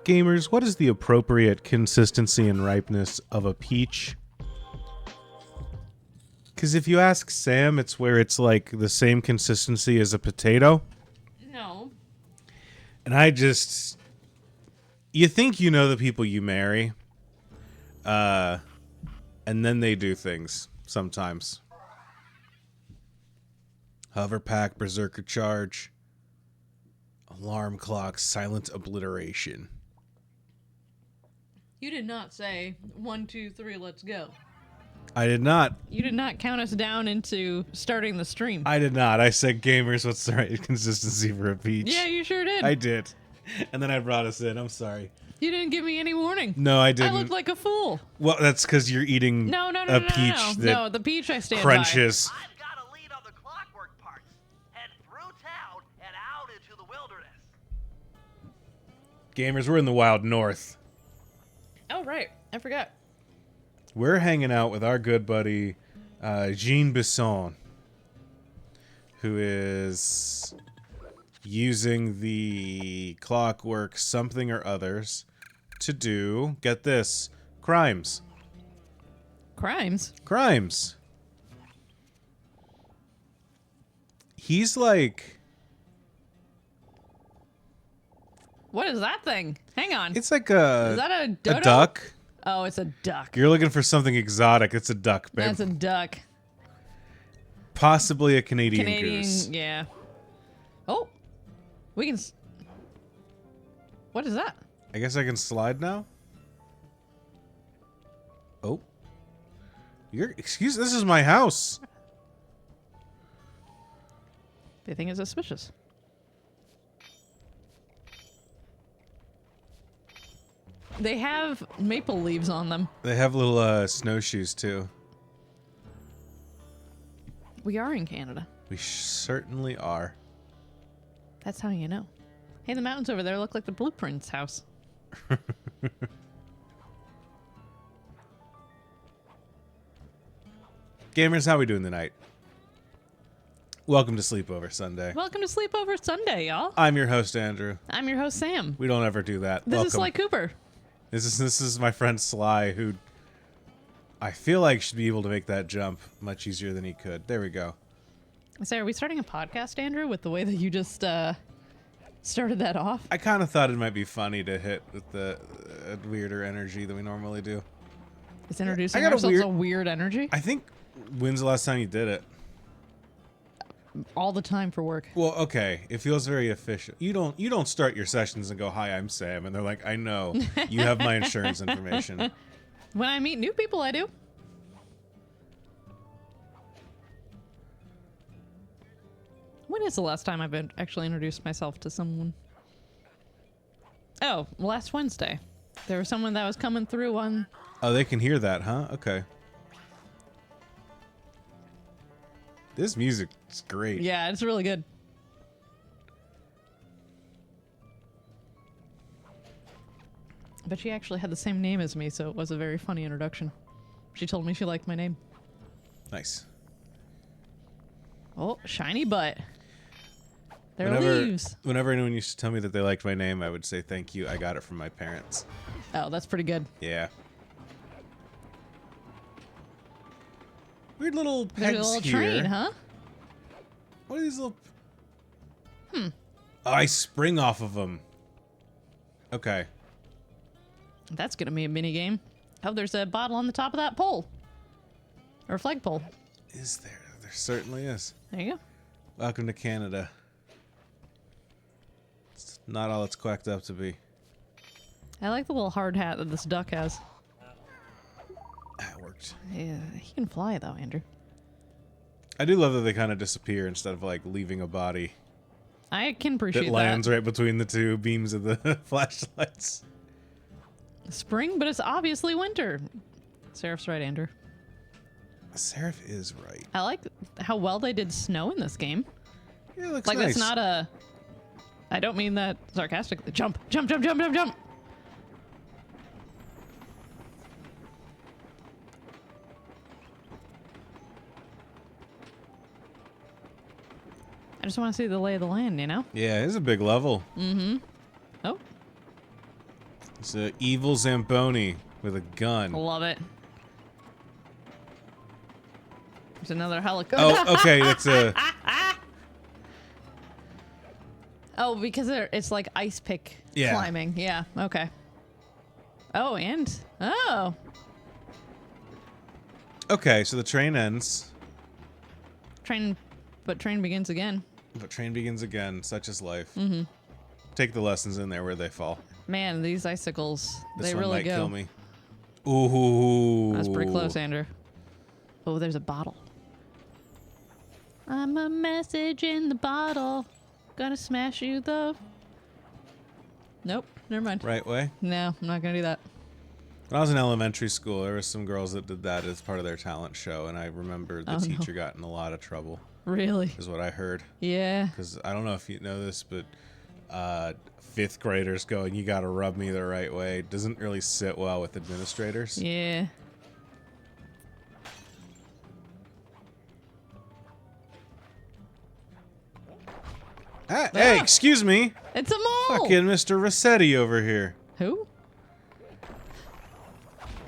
Gamers, what is the appropriate consistency and ripeness of a peach? Because if you ask Sam, it's where it's like the same consistency as a potato. No. And I just... You think you know the people you marry. And then they do things, sometimes. Hover pack, berserker charge. Alarm clock, silent obliteration. You did not say 1, 2, 3, let's go. I did not. You did not count us down into starting the stream. I did not. I said, gamers, what's the right consistency for a peach? Yeah, you sure did. I did. And then I brought us in. I'm sorry. You didn't give me any warning. No, I didn't. I looked like a fool. Well, that's because you're eating a peach that No, the peach I stand crunches. by. I've got a lead on the clockwork parts. Head through town and out into the wilderness. Gamers, we're in the wild north. Oh, right. I forgot. We're hanging out with our good buddy, Jean Bisson, who is using the clockwork something or others to do, get this, crimes. Crimes? Crimes. He's like... What is that thing? Hang on. It's like a... Is that a dodo? A duck. Oh, it's a duck. You're looking for something exotic. It's a duck, babe. That's a duck. Possibly a Canadian goose. Yeah. Oh. We can... What is that? I guess I can slide now? Oh. Excuse, this is my house. They think it's suspicious. They have maple leaves on them. They have little snowshoes too. We are in Canada. We certainly are. That's how you know. Hey, the mountains over there look like the Blueprint's house. Gamers, how we doing tonight? Welcome to Sleepover Sunday. Welcome to Sleepover Sunday, y'all. I'm your host, Andrew. I'm your host, Sam. We don't ever do that. This Welcome. is SLY COOPER. This is my friend Sly, who I feel like should be able to make that jump much easier than he could. There we go. So are we starting a podcast, Andrew, with the way that you just started that off? I kind of thought it might be funny to hit with the weirder energy than we normally do. It's introducing I got ourselves a a weird energy? I think, when's the last time you did it? All the time for work. Well, okay. It feels very official. You don't start your sessions and go, "Hi, I'm Sam," and they're like, "I know. You have my insurance information." When I meet new people, I do. When is the last time I've actually introduced myself to someone? Oh, last Wednesday. There was someone that was coming through on... Oh, they can hear that, huh? Okay. This music's great. Yeah, it's really good. But she actually had the same name as me, so it was a very funny introduction. She told me she liked my name. Nice. Oh, shiny butt. There are leaves. Whenever anyone used to tell me that they liked my name, I would say thank you. I got it from my parents. Oh, that's pretty good. Yeah. Weird little There's pegs a little here. train, huh? What are these little... Oh, I spring off of them. Okay. That's gonna be a mini game. Oh, there's a bottle on the top of that pole. Or flagpole. Is there? There certainly is. There you go. Welcome to Canada. It's not all it's quacked up to be. I like the little hard hat that this duck has. That worked. Yeah, he can fly though, Andrew. I do love that they kind of disappear instead of like leaving a body I can appreciate that lands right between the two beams of the flashlights. Spring, but it's obviously winter. Seraph's right, Andrew. Seraph is right. I like how well they did snow in this game. Yeah, it looks Like, nice. that's not a... I don't mean that sarcastically. Jump, jump, jump, jump, jump, jump! I just want to see the lay of the land, you know? Yeah, it's a big level. Oh, It's an evil Zamboni with a gun. love it. There's another helicopter. Oh, okay, that's a... Oh, because it's like ice pick Yeah. climbing. Yeah, okay. Oh, and... Oh. Okay, so the train ends, Train begins again. but train begins again. Such is life. Take the lessons in there where they fall. Man, these icicles, This they one really might go. kill me. Ooh. That's pretty close, Andrew. Oh, there's a bottle. I'm a message in the bottle. Gonna smash you, though. Nope, never mind. Right way. No, I'm not gonna do that. When I was in elementary school, there were some girls that did that as part of their talent show, and I remember the Oh, no. teacher got in a lot of trouble, Really? is what I heard. Yeah. Because I don't know if you know this, but fifth graders going, "You gotta rub me the right way," doesn't really sit well with administrators. Yeah. Ah, hey, excuse me. It's a mole! Fucking Mr. Rossetti over here. Who?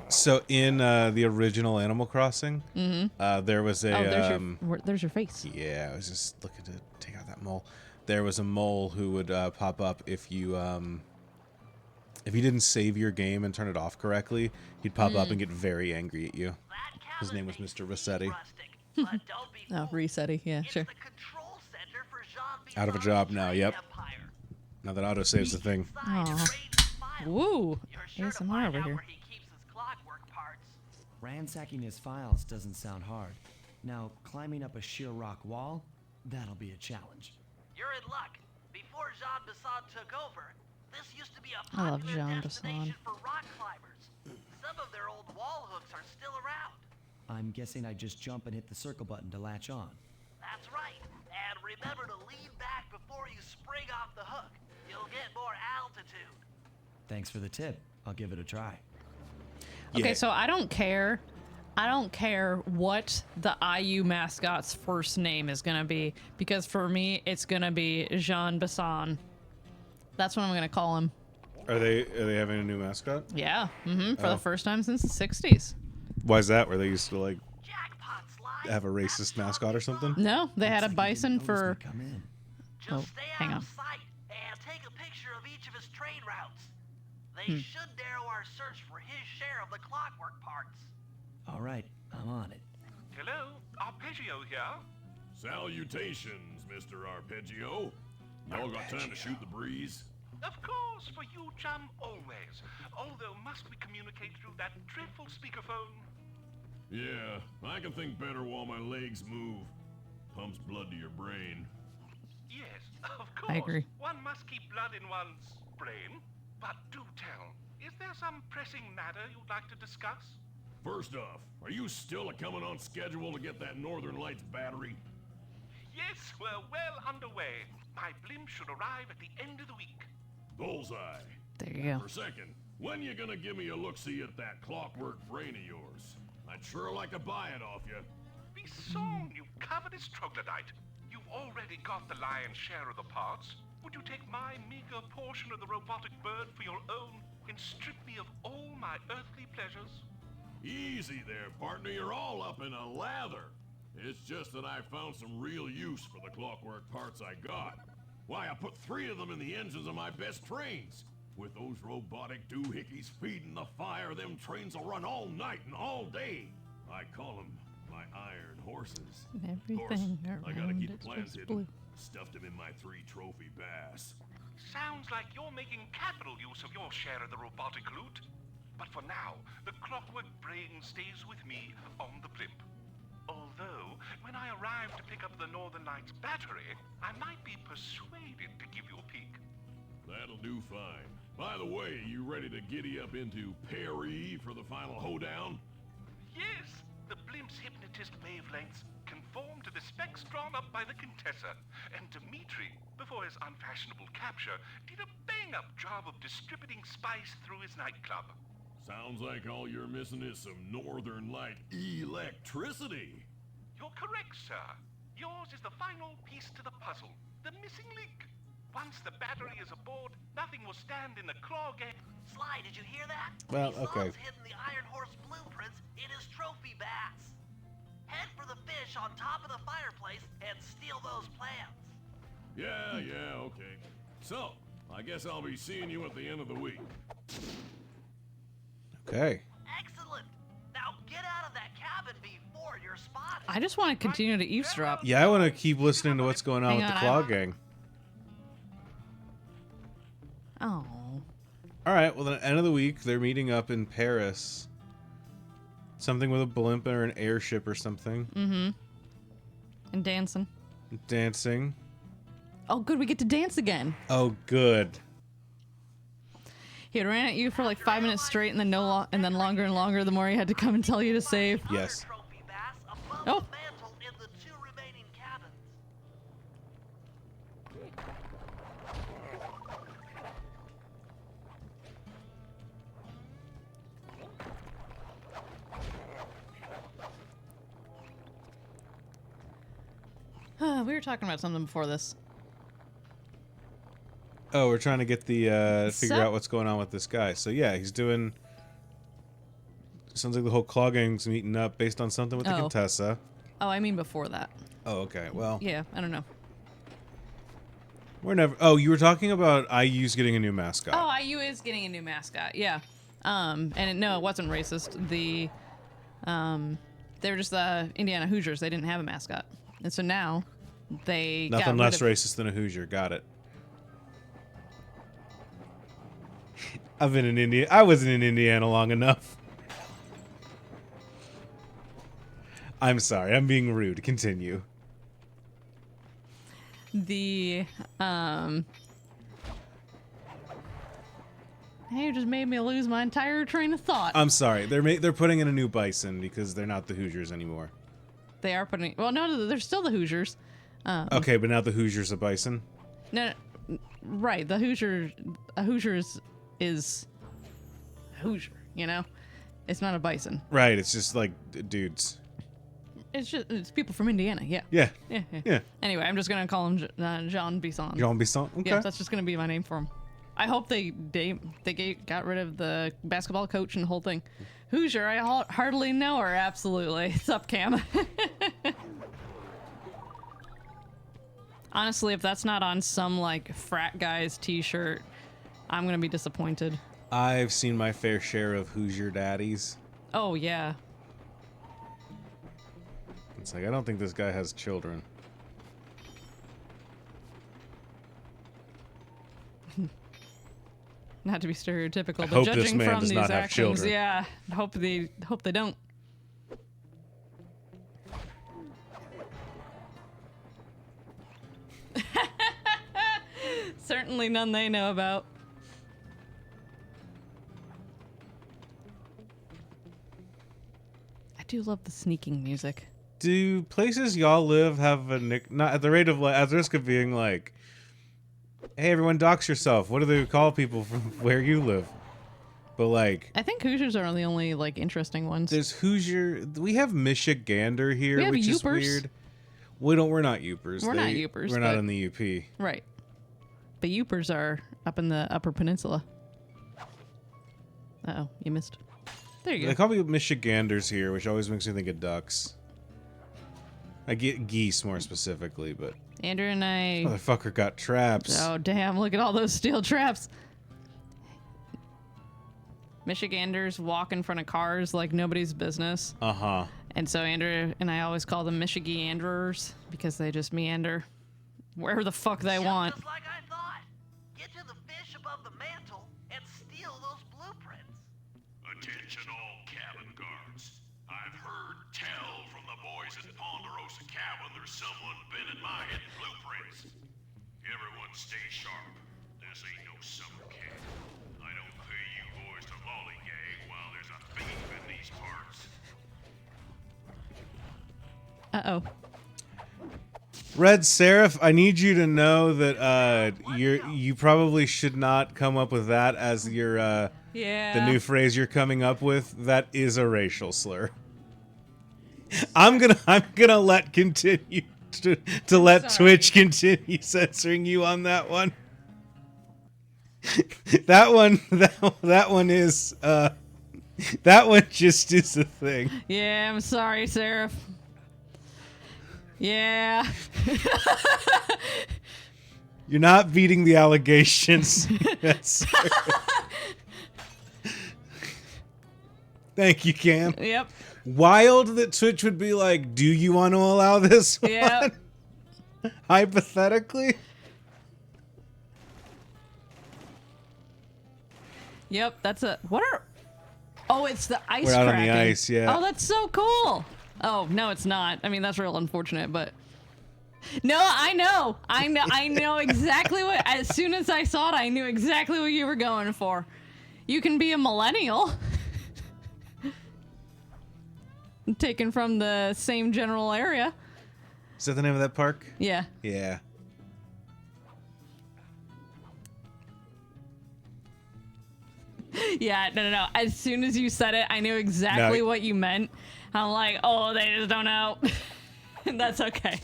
So in the original Animal Crossing, there was a... Oh, there's your face. yeah, I was just looking to take out that mole. There was a mole who would pop up if you didn't save your game and turn it off correctly. He'd pop up and get very angry at you. That His name was cavern may Mr. be Rossetti. rustic, but don't be Oh, fooled. resetty. Yeah, It's sure. the control center for Jean Out of a Bizarre's job now, train yep. empire. Now that autosave's the thing. Inside, Aw. Rain smiles. Woo! You're sure to ASMR find over out here. where he keeps his clockwork parts. Ransacking his files doesn't sound hard. Now, climbing up a sheer rock wall? That'll be a challenge. You're in luck. Before Jean Bisson took over, this used to be a I love popular Jean destination Bisson. for rock climbers. Some of their old wall hooks are still around. I'm guessing I just jump and hit the circle button to latch on. That's right. And remember to lean back before you spring off the hook. You'll get more altitude. Thanks for the tip. I'll give it a try. Okay, Yeah. so I don't care. I don't care what the IU mascot's first name is gonna be, because for me it's gonna be Jean Bisson. That's what I'm gonna call him. Are they having a new mascot? Yeah, for Oh. the first time since the 60s. Why is that? Where they used to like Jackpot slide. have a racist mascot or something? No, they had a Looks like he bison didn't notice for. me come in. Just Oh, stay hang out on. of sight and take a picture of each of his train routes. They Hmm. should narrow our search for his share of the clockwork parts. All right, I'm on it. Hello, Arpeggio here. Salutations, Mr. Arpeggio. Y'all got time to shoot the breeze? Of course, for you, chum, always. Although, must we communicate through that dreadful speakerphone? Yeah, I can think better while my legs move. Pumps blood to your brain. Yes, of course. I agree. One must keep blood in one's brain. But do tell, is there some pressing matter you'd like to discuss? First off, are you still coming on schedule to get that Northern Lights battery? Yes, we're well underway. My blimp should arrive at the end of the week. Bullseye. There you go. For a second, when you gonna give me a look-see at that clockwork brain of yours? I'd sure like to buy it off you. Be sown, you covetous troglodyte. You've already got the lion's share of the parts. Would you take my meager portion of the robotic bird for your own and strip me of all my earthly pleasures? Easy there, partner. You're all up in a lather. It's just that I found some real use for the clockwork parts I got. Why, I put 3 of them in the engines of my best trains. With those robotic doohickeys feeding the fire, them trains will run all night and all day. I call them my iron horses. Everything Of course, I gotta around keep it's the plans just hidden. blue. Stuffed them in my 3 trophy bass. Sounds like you're making capital use of your share of the robotic loot. But for now, the clockwork brain stays with me on the blimp. Although, when I arrive to pick up the Northern Lights battery, I might be persuaded to give you a peek. That'll do fine. By the way, you ready to giddy up into Perry for the final hoedown? Yes, the blimp's hypnotist wavelengths conform to the specs drawn up by the Contessa, and Dmitri, before his unfashionable capture, did a bang-up job of distributing spice through his nightclub. Sounds like all you're missing is some Northern Light electricity. You're correct, sir. Yours is the final piece to the puzzle, the missing link. Once the battery is aboard, nothing will stand in the claw game. Sly, did you hear that? Well, okay. Bison's hidden the Iron Horse blueprints in his trophy bass. Head for the fish on top of the fireplace and steal those plans. Yeah, okay. So, I guess I'll be seeing you at the end of the week. Okay. Excellent. Now get out of that cabin before you're spotted. I just want to continue to eavesdrop. Yeah, I want to keep listening to what's going on Hang with the on, Claw Gang. Oh. All right. Well, the end of the week, they're meeting up in Paris. Something with a blimp or an airship or something. And dancing. Dancing. Oh, good. We get to dance again. Oh, good. He had ran at you for like 5 minutes straight, and then and then longer and longer the more he had to come and tell you to save. Yes. Other trophy bass above Oh. the mantle in the 2 remaining cabins. We were talking about something before this. Oh, we're trying to get the figure So- out what's going on with this guy. So yeah, he's doing. Sounds like the whole Claw Gang's meeting up based on something with the Oh. Contessa. Oh, I mean before that. Oh, okay. Well, Yeah, I don't know. we're never. Oh, you were talking about IU's getting a new mascot. Oh, IU is getting a new mascot. Yeah. No, it wasn't racist. They were just the Indiana Hoosiers. They didn't have a mascot, and so now they got Nothing rid less of- racist than a Hoosier. Got it. I've been in India. I wasn't in Indiana long enough. I'm sorry. I'm being rude. Continue. the Hey, you just made me lose my entire train of thought. I'm sorry. They're putting in a new bison because they're not the Hoosiers anymore. They are putting. Well, no, they're still the Hoosiers. Okay, but now the Hoosiers a bison. No, right. The Hoosiers is a Hoosier. You know, it's not a bison. Right. It's just like dudes. It's people from Indiana. Yeah. Yeah. Yeah. Anyway, I'm just gonna call him Jean Bisson. Jean Bisson. Okay. Yeah, that's just gonna be my name for him. I hope they got rid of the basketball coach and the whole thing. Hoosier, I hardly know her. Absolutely. Sup, Cam? Honestly, if that's not on some like frat guy's t-shirt, I'm gonna be disappointed. I've seen my fair share of Hoosier daddies. Oh yeah. It's like I don't think this guy has children. Not to be stereotypical, but hope this judging man from does these not have actions, children. yeah, hope they don't. Certainly none they know about. I do love the sneaking music. Do places y'all live have a not at the rate of at the risk of being like, hey everyone, dox yourself? What do they call people from where you live? But like, I think Hoosiers are the only like interesting ones. there's Hoosier. We have Michigander here, We have which is Yoopers. weird. We're not Yoopers. We're not Yoopers, We're not but- in the UP. Right. The Yoopers are up in the Upper Peninsula. Uh-oh, you missed. There you They go. call me Michiganders here, which always makes me think of ducks. I get geese more specifically, but Andrew and I... motherfucker got traps. Oh, damn, look at all those steel traps. Michiganders walk in front of cars like nobody's business. Uh-huh. And so Andrew and I always call them Michiganderers because they just meander wherever the fuck they want. Just like I thought. Get to the fish above the mantle and steal those blueprints. Attention all cabin guards. I've heard tell from the boys at Ponderosa Cabin there's someone been in my hidden blueprints. Everyone stay sharp. This ain't no summer camp. I don't pay you boys to lollygag while there's a thief in these parts. Uh-oh. Red Seraph, I need you to know that you probably should not come up with that as your Yeah. the new phrase you're coming up with. That is a racial slur. I'm gonna let continue to let Sorry. Twitch continue censoring you on that one. that one is that one just is a thing. Yeah, I'm sorry, Seraph. Yeah. You're not beating the allegations. That's Thank you, Cam. Yep. Wild that Twitch would be like, do you want to allow this one? Yep. Hypothetically? Yep, that's a... What are... Oh, it's the ice We're out on the cracking. ice, yeah. Oh, that's so cool. Oh, no, it's not. I mean, that's real unfortunate, but... No, I know exactly what... As soon as I saw it, I knew exactly what you were going for. You can be a millennial. Taken from the same general area. Is that the name of that park? Yeah. Yeah. Yeah, no. As soon as you said it, I knew exactly No. what you meant. I'm like, oh, they just don't know. That's okay.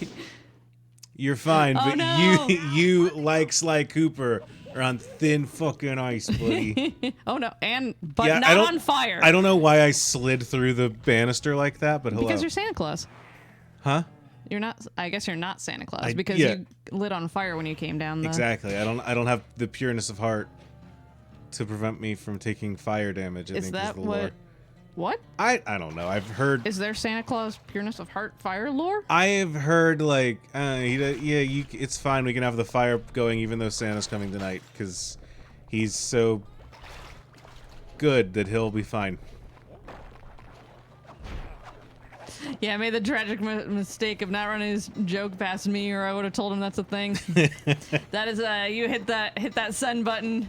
You're fine, Oh, but no. you like SLY COOPER are on thin fucking ice, buddy. Oh no, but Yeah, I not don't- on fire. I don't know why I slid through the banister like that, but hello. Because you're Santa Claus. Huh? You're not. I guess you're not Santa Claus I- because yeah. you lit on fire when you came down. Exactly. I don't have the pureness of heart to prevent me from taking fire damage. I Is think that the what? lore. What I don't know. I've heard. is there Santa Claus pureness of heart fire lore? I have heard like, it's fine. We can have the fire going even though Santa's coming tonight because he's so good that he'll be fine. Yeah, I made the tragic mistake of not running his joke past me, or I would have told him that's a thing. That is, you hit that send button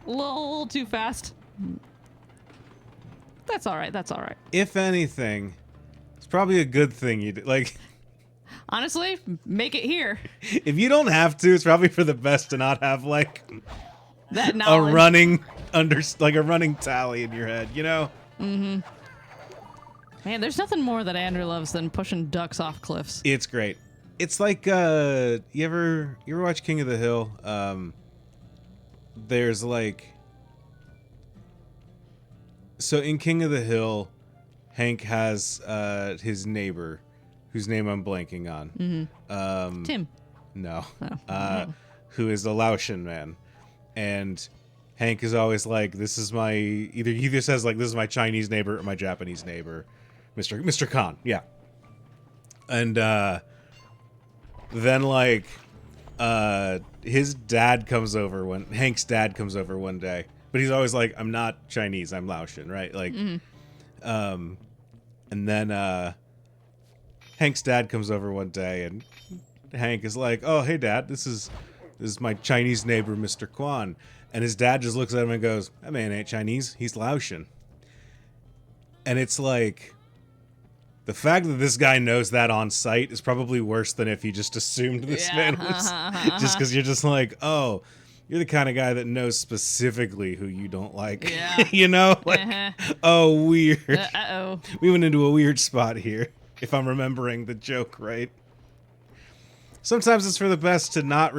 a little too fast. That's all right. That's all right. If anything, it's probably a good thing you did. Like, honestly, make it here. if you don't have to, it's probably for the best to not have like That a knowledge. running tally in your head. You know? Mm-hmm. Man, there's nothing more that Andrew loves than pushing ducks off cliffs. It's great. It's like you ever watch King of the Hill? There's like, so in King of the Hill, Hank has his neighbor, whose name I'm blanking on. Mm-hmm. Tim. No. Oh. Who is a Laotian man, and Hank is always like, "This is my," he either says like, "This is my Chinese neighbor" or "my Japanese neighbor." Mr. Khan, yeah. And then like his dad comes over Hank's dad comes over one day, but he's always like, "I'm not Chinese, I'm Laotian," right? Like, and then Hank's dad comes over one day, and Hank is like, "Oh, hey, Dad, this is my Chinese neighbor, Mr. Kwan," and his dad just looks at him and goes, "That man ain't Chinese, he's Laotian." And it's like, the fact that this guy knows that on sight is probably worse than if he just assumed this man was. Just because you're just like, oh, you're the kind of guy that knows specifically who you don't like. Yeah. You know? Like, oh, weird. Uh-oh. We went into a weird spot here, if I'm remembering the joke right. Sometimes it's for the best to not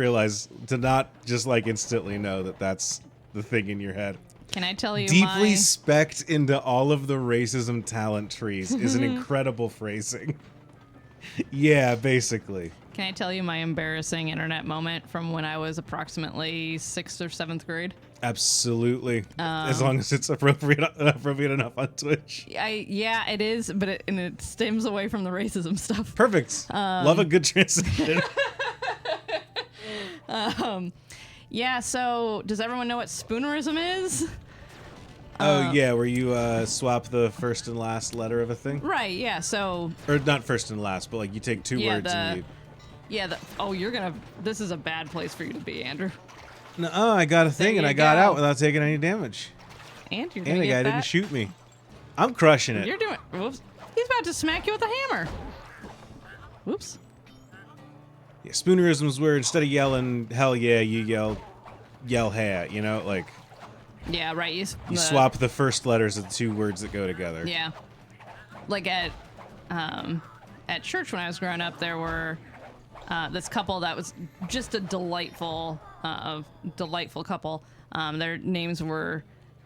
just like instantly know that that's the thing in your head. Can I tell you Deeply specced into all of the racism talent trees is an incredible phrasing. Yeah, basically. Can I tell you my embarrassing internet moment from when I was approximately 6th or 7th grade? Absolutely. As long as it's appropriate enough on Twitch. Yeah, it is, but it stems away from the racism stuff. Perfect. Love a good transition. Yeah, so does everyone know what spoonerism is? Oh, yeah, where you swap the first and last letter of a thing? Right, yeah, so... Or not first and last, but like you take two words and you... Yeah, this is a bad place for you to be, Andrew. No, I got a thing and I got out without taking any damage. And you're And the guy didn't shoot me. I'm crushing it. You're doing... Whoops. He's about to smack you with a hammer. Whoops. Yeah, spoonerism is where instead of yelling "hell yeah," you yell "hey," you know, like Yeah, right. you swap the first letters of the two words that go together. Yeah, like at church when I was growing up, there were this couple that was just a delightful couple. Their names were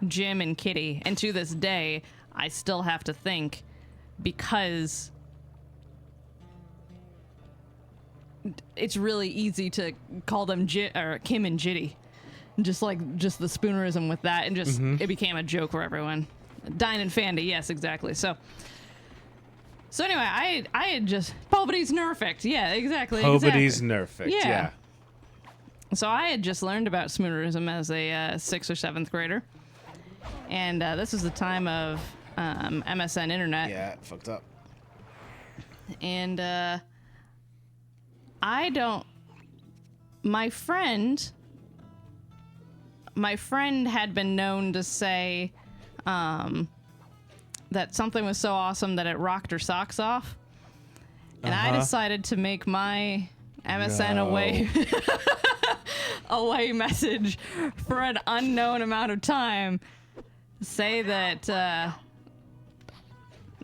Jim and Kitty, and to this day, I still have to think, because it's really easy to call them Kim and Jitty. Just the spoonerism with that, and just it became a joke for everyone. Dine and Fandy, yes, exactly. So anyway, I had just Poverty's Nerfect. Yeah, exactly. Poverty's Nerfect. Yeah. So I had just learned about spoonerism as a 6th or 7th grader, and this was the time of MSN Internet. Yeah, fucked up. And my friend had been known to say that something was so awesome that it rocked her socks off. And I decided to make my MSN away message for an unknown amount of time say that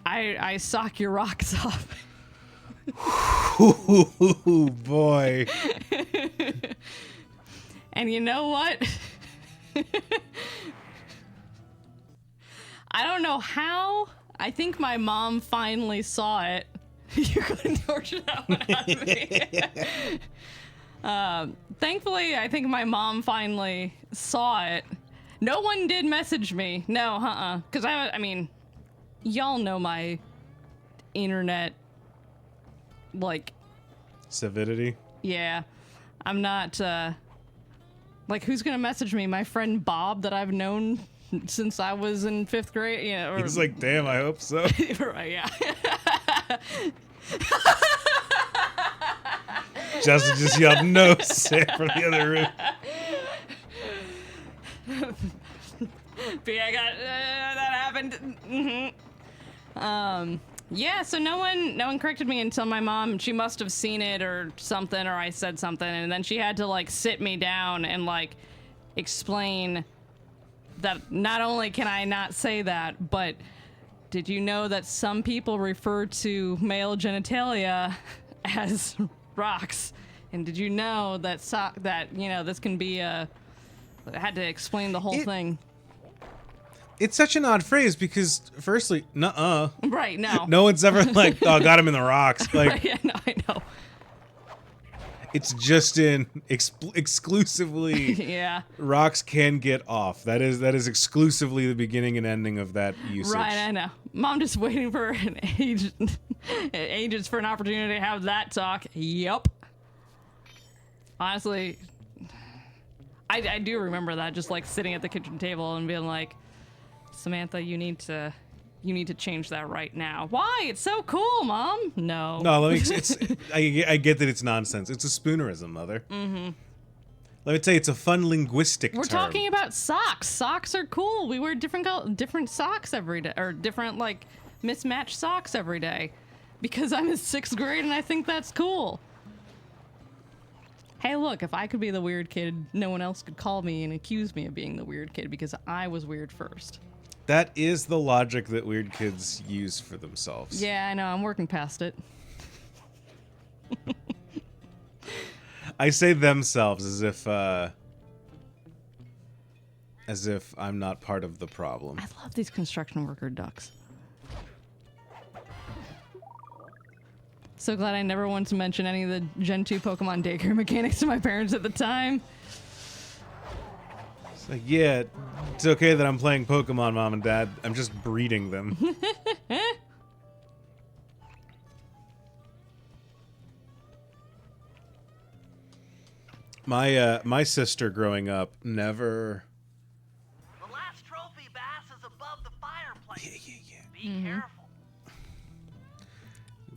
I sock your rocks off. Ooh, boy. And you know what? I don't know how. I think my mom finally saw it. You're going to torture that one out of me. Thankfully, I think my mom finally saw it. No one did message me. No, because I mean, y'all know my internet, like... Civility? Yeah. I'm not, like, who's going to message me? My friend Bob that I've known since I was in 5th grade? Yeah, He's like, damn, I hope so. Right, yeah. Justin just yelled no, Sam, from the other room. But yeah, that happened. Yeah, so no one corrected me until my mom. She must have seen it or something, or I said something, and then she had to like sit me down and like explain that not only can I not say that, but did you know that some people refer to male genitalia as rocks? And did you know that this can be I had to explain the whole thing. It's such an odd phrase because, firstly, nuh-uh. Right, no. No one's ever like, oh, got him in the rocks. Like, Right, yeah, no, I know. it's just in exclusively. Yeah. Rocks can get off. That is exclusively the beginning and ending of that usage. Right, I know. Mom just waiting for an agents for an opportunity to have that talk. Yup. Honestly, I do remember that, just like sitting at the kitchen table and being like, Samantha, you need to change that right now. Why? It's so cool, Mom. No. No, I get that it's nonsense. It's a spoonerism, Mother. Mm-hmm. Let me tell you, it's a fun linguistic term. We're talking about socks. Socks are cool. We wear different socks every day, or different like mismatched socks every day, because I'm in 6th grade and I think that's cool. Hey, look, if I could be the weird kid, no one else could call me and accuse me of being the weird kid because I was weird first. That is the logic that weird kids use for themselves. Yeah, I know. I'm working past it. I say themselves as if I'm not part of the problem. I love these construction worker ducks. So glad I never wanted to mention any of the Gen 2 Pokemon daycare mechanics to my parents at the time. It's like, yeah, it's okay that I'm playing Pokemon, Mom and Dad. I'm just breeding them. My sister growing up never. The last trophy bass is above the fireplace. Yeah. Be careful.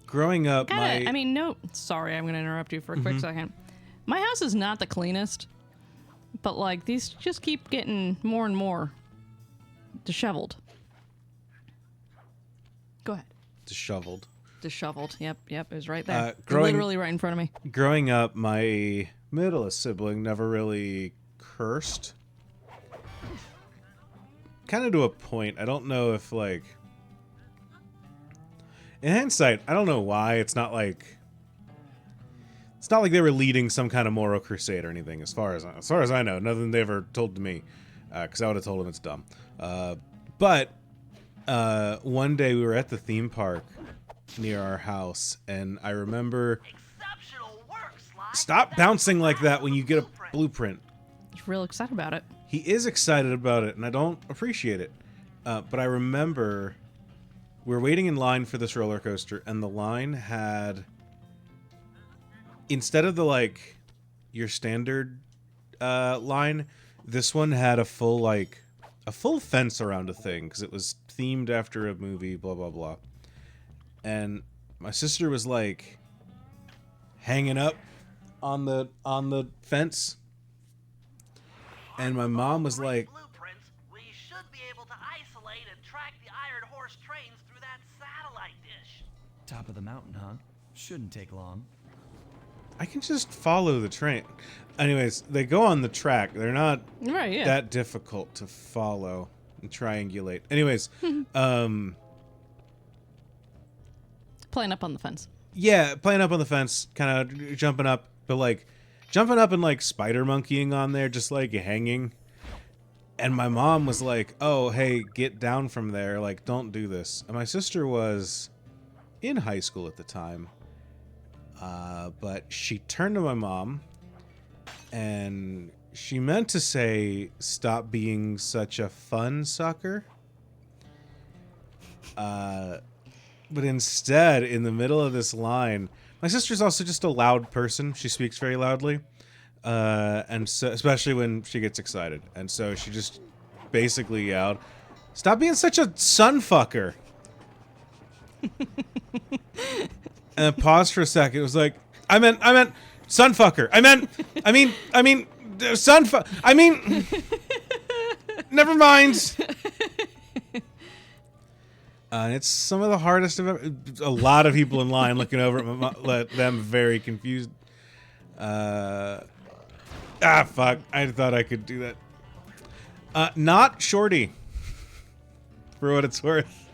Growing up, Sorry, I'm gonna interrupt you for a quick second. My house is not the cleanest, but like these just keep getting more and more disheveled. Go ahead. disheveled. Disheveled. Yep. It was right there. Growing- Literally right in front of me. Growing up, my middleest sibling never really cursed. Kind of to a point. I don't know if, like... In hindsight, I don't know why. It's not like they were leading some kind of moral crusade or anything, as far as I know. Nothing they ever told to me, because I would have told them it's dumb. But one day we were at the theme park near our house, and I remember... Exceptional work, Sly. Stop bouncing like that when you get a blueprint. He's real excited about it. He is excited about it, and I don't appreciate it. But I remember we were waiting in line for this roller coaster, and the line had... Instead of the, like, your standard line, this one had a full fence around a thing, because it was themed after a movie, blah, blah, blah. And my sister was, like, hanging up on the fence. And my mom was like... Blueprints, we should be able to isolate and track the Iron Horse trains through that satellite dish. Top of the mountain, huh? Shouldn't take long. I can just follow the train. Anyways, they go on the track. They're not that difficult to follow and triangulate. Anyways, Playing up on the fence. yeah, playing up on the fence, kind of jumping up, but like jumping up and like spider monkeying on there, just like hanging. And my mom was like, "Oh, hey, get down from there. Like, don't do this." And my sister was in high school at the time. But she turned to my mom, and she meant to say, "Stop being such a fun sucker." But instead, in the middle of this line, my sister's also just a loud person. She speaks very loudly, and so, especially when she gets excited. And so she just basically yelled, "Stop being such a sun fucker." then paused for a second. It was like, I meant sunfucker. Never mind. And it's some of the hardest I've ever. A lot of people in line looking over at them very confused. Fuck. I thought I could do that. Not Shorty. For what it's worth.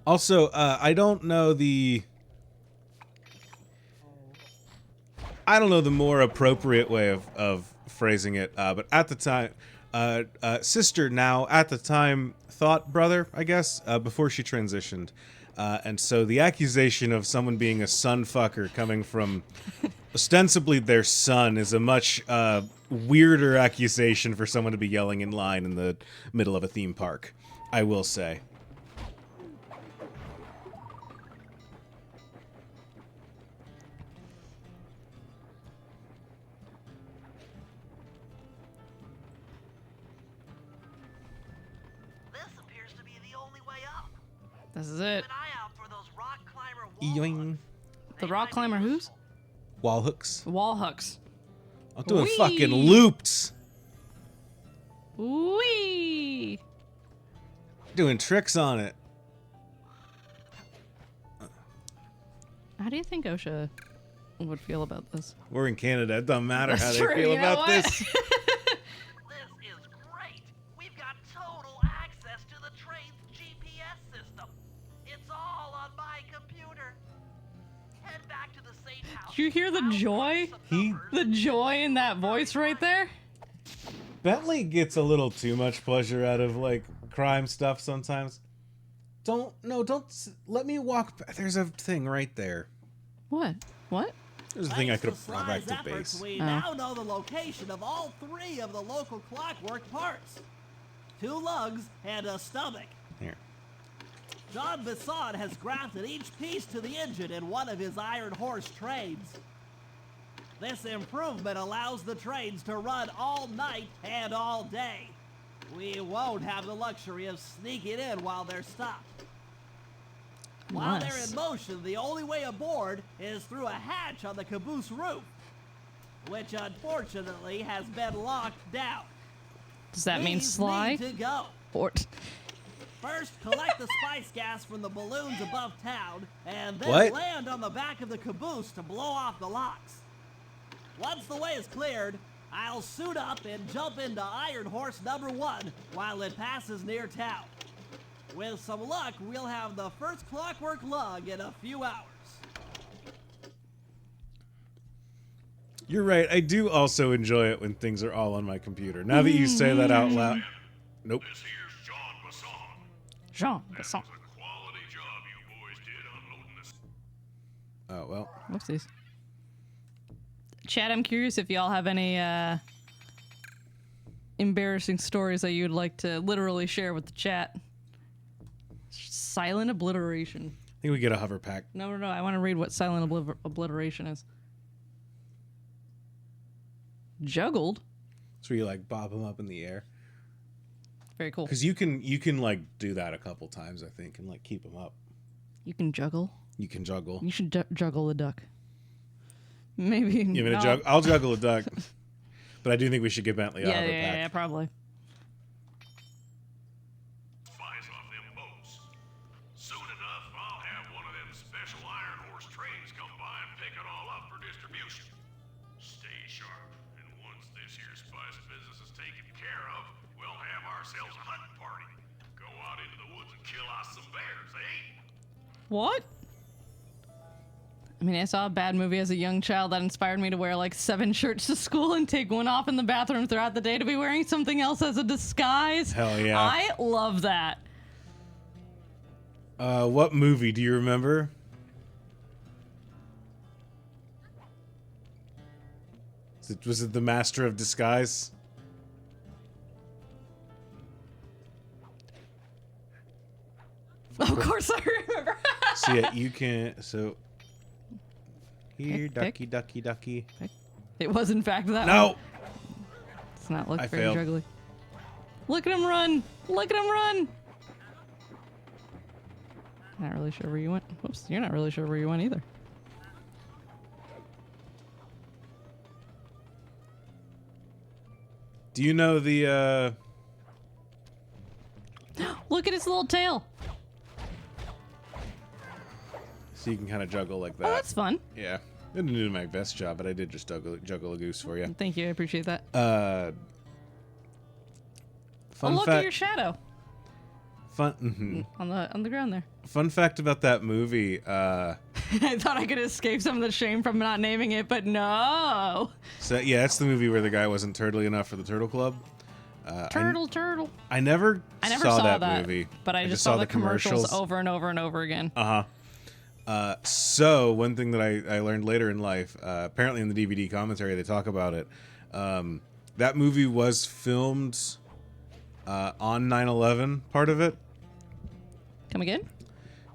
Also, I don't know the more appropriate way of phrasing it, but at the time, sister now, at the time, thought brother, I guess, before she transitioned. And so the accusation of someone being a son fucker coming from ostensibly their son is a much weirder accusation for someone to be yelling in line in the middle of a theme park, I will say. This appears to be the only way up. This is it. Keep an eye out for those rock climber wall Yoing. hooks. The They rock might be climber who's? useful. Wall hooks. Wall hooks. I'm doing Whee! fucking loops. Wee. Doing tricks on it. How do you think OSHA would feel about this? We're in Canada. It doesn't matter how That's they true, feel you know about what? this. This is great. We've got total access to the train's GPS system. It's all on my computer. Head back to the safe house. Did you hear the I'll joy? crunch some He- numbers The and joy in that voice right there? Bentley gets a little too much pleasure out of like crime stuff sometimes. Let me walk back. There's a thing right there. What? What? There's a thing I could have Thanks brought to back to SLY's efforts, base. we Oh. now know the location of all 3 of the local clockwork parts. 2 lugs and a stomach. Here. John Bisson has grafted each piece to the engine in one of his Iron Horse trains. This improvement allows the trains to run all night and all day. We won't have the luxury of sneaking in while they're stopped. While they're Nice. in motion, the only way aboard is through a hatch on the caboose roof, which unfortunately has been locked down. Does that mean These Sly? need to go. Or First, collect the spice gas from the balloons above town, and then What? land on the back of the caboose to blow off the locks. Once the way is cleared, I'll suit up and jump into Iron Horse number 1 while it passes near town. With some luck, we'll have the first clockwork lug in a few hours. You're right. I do also enjoy it when things are all on my computer. Now that you say that out loud. Nope. This here's John Basson. Jean That Besson. was a quality job you boys did unloading this. Oh, well. Whoopsies. Chad, I'm curious if y'all have any embarrassing stories that you'd like to literally share with the chat. Silent obliteration. I think we get a hover pack. No. I want to read what silent obliteration is. Juggled. So you like bob them up in the air. Very cool. Because you can like do that a couple times, I think, and like keep them up. You can juggle. You can juggle. You should juggle a duck. Maybe. You mean no. I'll juggle a duck. But I do think we should get Bentley a hover pack. Yeah, probably. Spies off them boats. Soon enough, I'll have one of them special Iron Horse trains come by and pick it all up for distribution. Stay sharp, and once this here spice business is taken care of, we'll have ourselves a hunting party. Go out into the woods and kill us some bears, eh? What? I mean, I saw a bad movie as a young child that inspired me to wear like 7 shirts to school and take one off in the bathroom throughout the day to be wearing something else as a disguise. Hell yeah. I love that. What movie do you remember? Was it The Master of Disguise? Of course I remember. So yeah, you can. So Here, ducky, ducky, ducky. It was in fact that No! one. It's not look I very failed. juggly. Look at him run! Look at him run! Not really sure where you went. Whoops, you're not really sure where you went either. Do you know the, Look at his little tail! So you can kind of juggle like that. Oh, that's fun. Yeah. I didn't do my best job, but I did just juggle a goose for you. Thank you, I appreciate that. Fun Look fact. at your shadow Fun. on the ground there. Fun fact about that movie. I thought I could escape some of the shame from not naming it, but no. So yeah, that's the movie where the guy wasn't turtly enough for the Turtle Club. Turtle. I never saw that that movie, but I just saw the commercials over and over and over again. So one thing that I learned later in life, apparently in the DVD commentary they talk about it. That movie was filmed on 9/11. Part of it. Come again?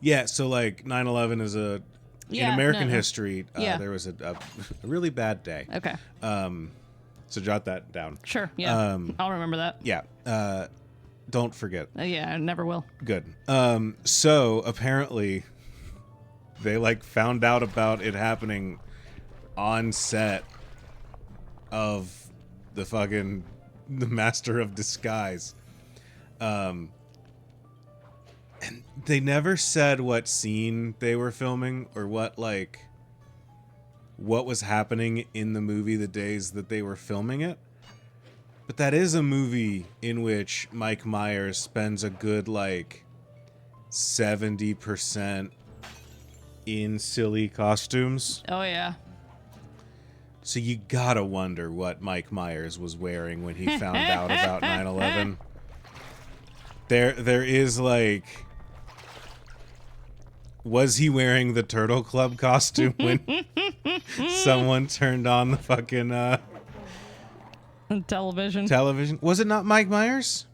Yeah, so like 9/11 is in Yeah, American no. history. Yeah. There was a really bad day. Okay. So jot that down. Sure. Yeah. I'll remember that. Yeah. Don't forget. Yeah, I never will. Good. So apparently they like found out about it happening on set of the Master of Disguise. And they never said what scene they were filming or what was happening in the movie the days that they were filming it. But that is a movie in which Mike Myers spends a good 70% in silly costumes. Oh yeah. So you gotta wonder what Mike Myers was wearing when he found out about 9/11. There is was he wearing the Turtle Club costume when someone turned on the fucking Television. television? Was it not Mike Myers?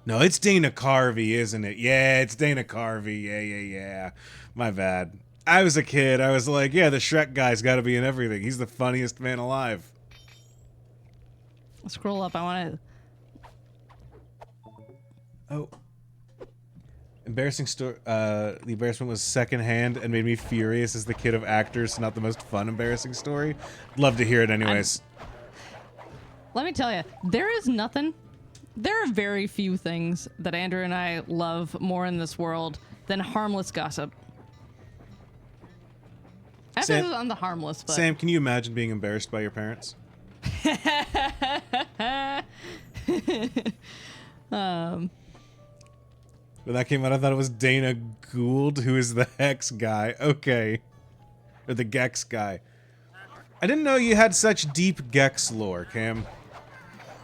No, it's Dana Carvey, isn't it? Yeah, it's Dana Carvey. Yeah. My bad. I was a kid. I was like, yeah, the Shrek guy's got to be in everything. He's the funniest man alive. Scroll up. I want to. Oh. Embarrassing story. The embarrassment was secondhand and made me furious as the kid of actors. Not the most fun embarrassing story. Love to hear it anyways. Let me tell you, there is nothing. There are very few things that Andrew and I love more in this world than harmless gossip. I Sam- think on the harmless, but Sam, can you imagine being embarrassed by your parents? When that came out, I thought it was Dana Gould, who is the Hex guy. Okay. Or the Gex guy. I didn't know you had such deep Gex lore, Cam.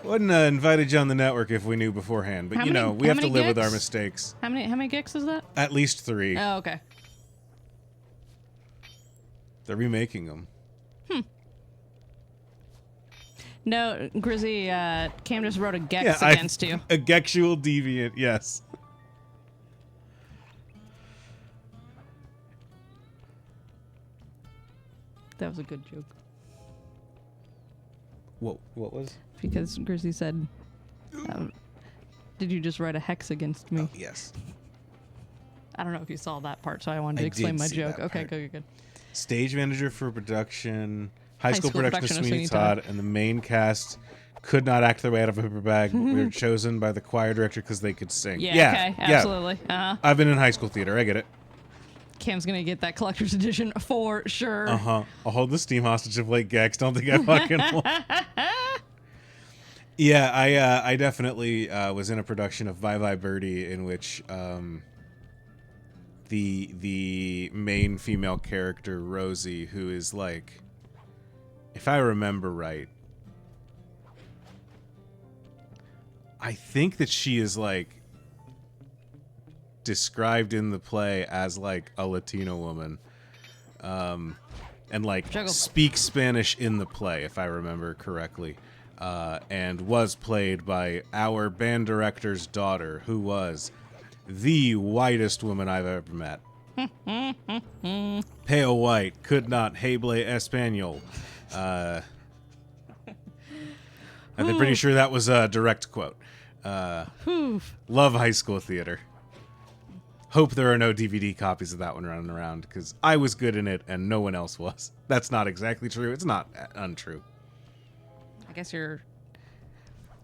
Wouldn't have invited you on the network if we knew beforehand, but How you many- know, we how have to many live with our Gex? mistakes. how many gigs is that? At least 3. Oh, okay. They're remaking them. No, Grizzy, Cam just wrote a Gex against you. A Gexual deviant, yes. That was a good joke. What was? Because Grizzy said, did you just write a hex against me? Oh, yes. I don't know if you saw that part, so I wanted I to explain did my see joke. that Okay, part. good. Stage manager for production, high school production of Sweeney Todd, and the main cast could not act their way out of a paper bag. We were chosen by the choir director because they could sing. Yeah, okay, absolutely. I've been in high school theater. I get it. Cam's gonna get that collector's edition for sure. I'll hold the steam hostage of Lake Gex. Don't think I fucking will. Yeah, I definitely was in a production of Bye Bye Birdie in which the main female character, Rosie, who is like, if I remember right, I think that she is like described in the play as like a Latino woman, and like speaks Spanish in the play, if I remember correctly, and was played by our band director's daughter, who was the whitest woman I've ever met. Pale white, could not hable español. I'm pretty sure that was a direct quote. Love high school theater. Hope there are no DVD copies of that one running around, because I was good in it and no one else was. That's not exactly true. It's not untrue. I guess our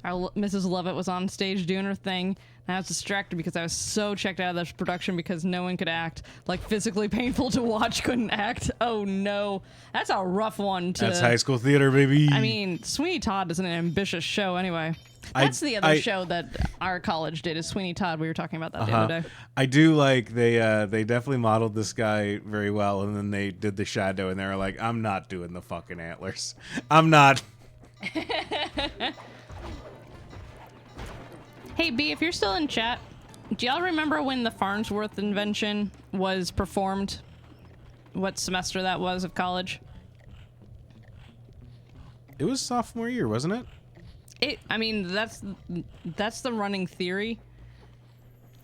Mrs. Lovett was on stage doing her thing, and I was distracted because I was so checked out of this production because no one could act. Like, physically painful to watch, couldn't act. Oh, no. That's a rough one to... That's high school theater, baby. I mean, Sweeney Todd is an ambitious show anyway. That's the other show that our college did, is Sweeney Todd. We were talking about that the other day. I do like they definitely modeled this guy very well, and then they did the shadow, and they were like, I'm not doing the fucking antlers. I'm not... Hey, B, if you're still in chat, do y'all remember when the Farnsworth invention was performed? What semester that was of college? It was sophomore year, wasn't it? I mean, that's the running theory.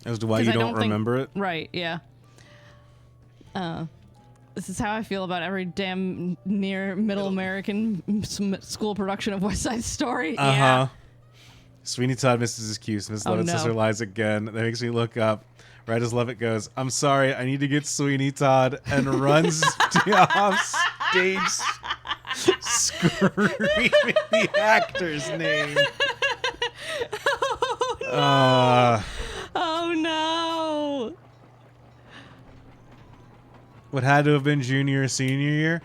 As to why you don't remember it? Right, yeah. This is how I feel about every damn near middle American school production of West Side Story. Yeah. Sweeney Todd misses his cues. Miss Lovett says her lies again. That makes me look up. Right as Lovett goes, I'm sorry, I need to get Sweeney Todd, and runs off stage screaming the actor's name. Oh no. What had to have been junior or senior year?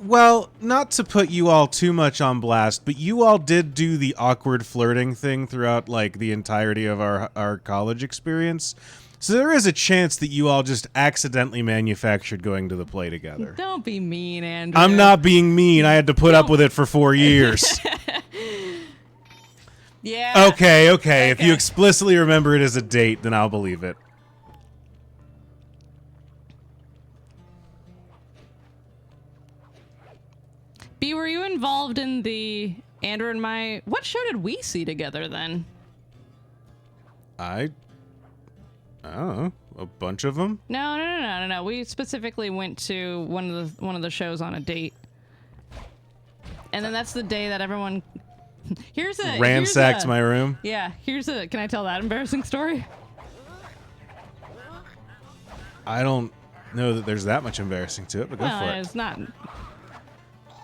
Well, not to put you all too much on blast, but you all did do the awkward flirting thing throughout, like, the entirety of our college experience. So there is a chance that you all just accidentally manufactured going to the play together. Don't be mean, Andrew. I'm not being mean. I had to put up with it for 4 years. Yeah. Okay. If you explicitly remember it as a date, then I'll believe it. B, were you involved in the Andrew and my... What show did we see together then? I don't know. A bunch of them? No. We specifically went to one of the shows on a date. And then that's the day that everyone... ransacked my room? Yeah, can I tell that embarrassing story? I don't know that there's that much embarrassing to it, but go for it. It's not...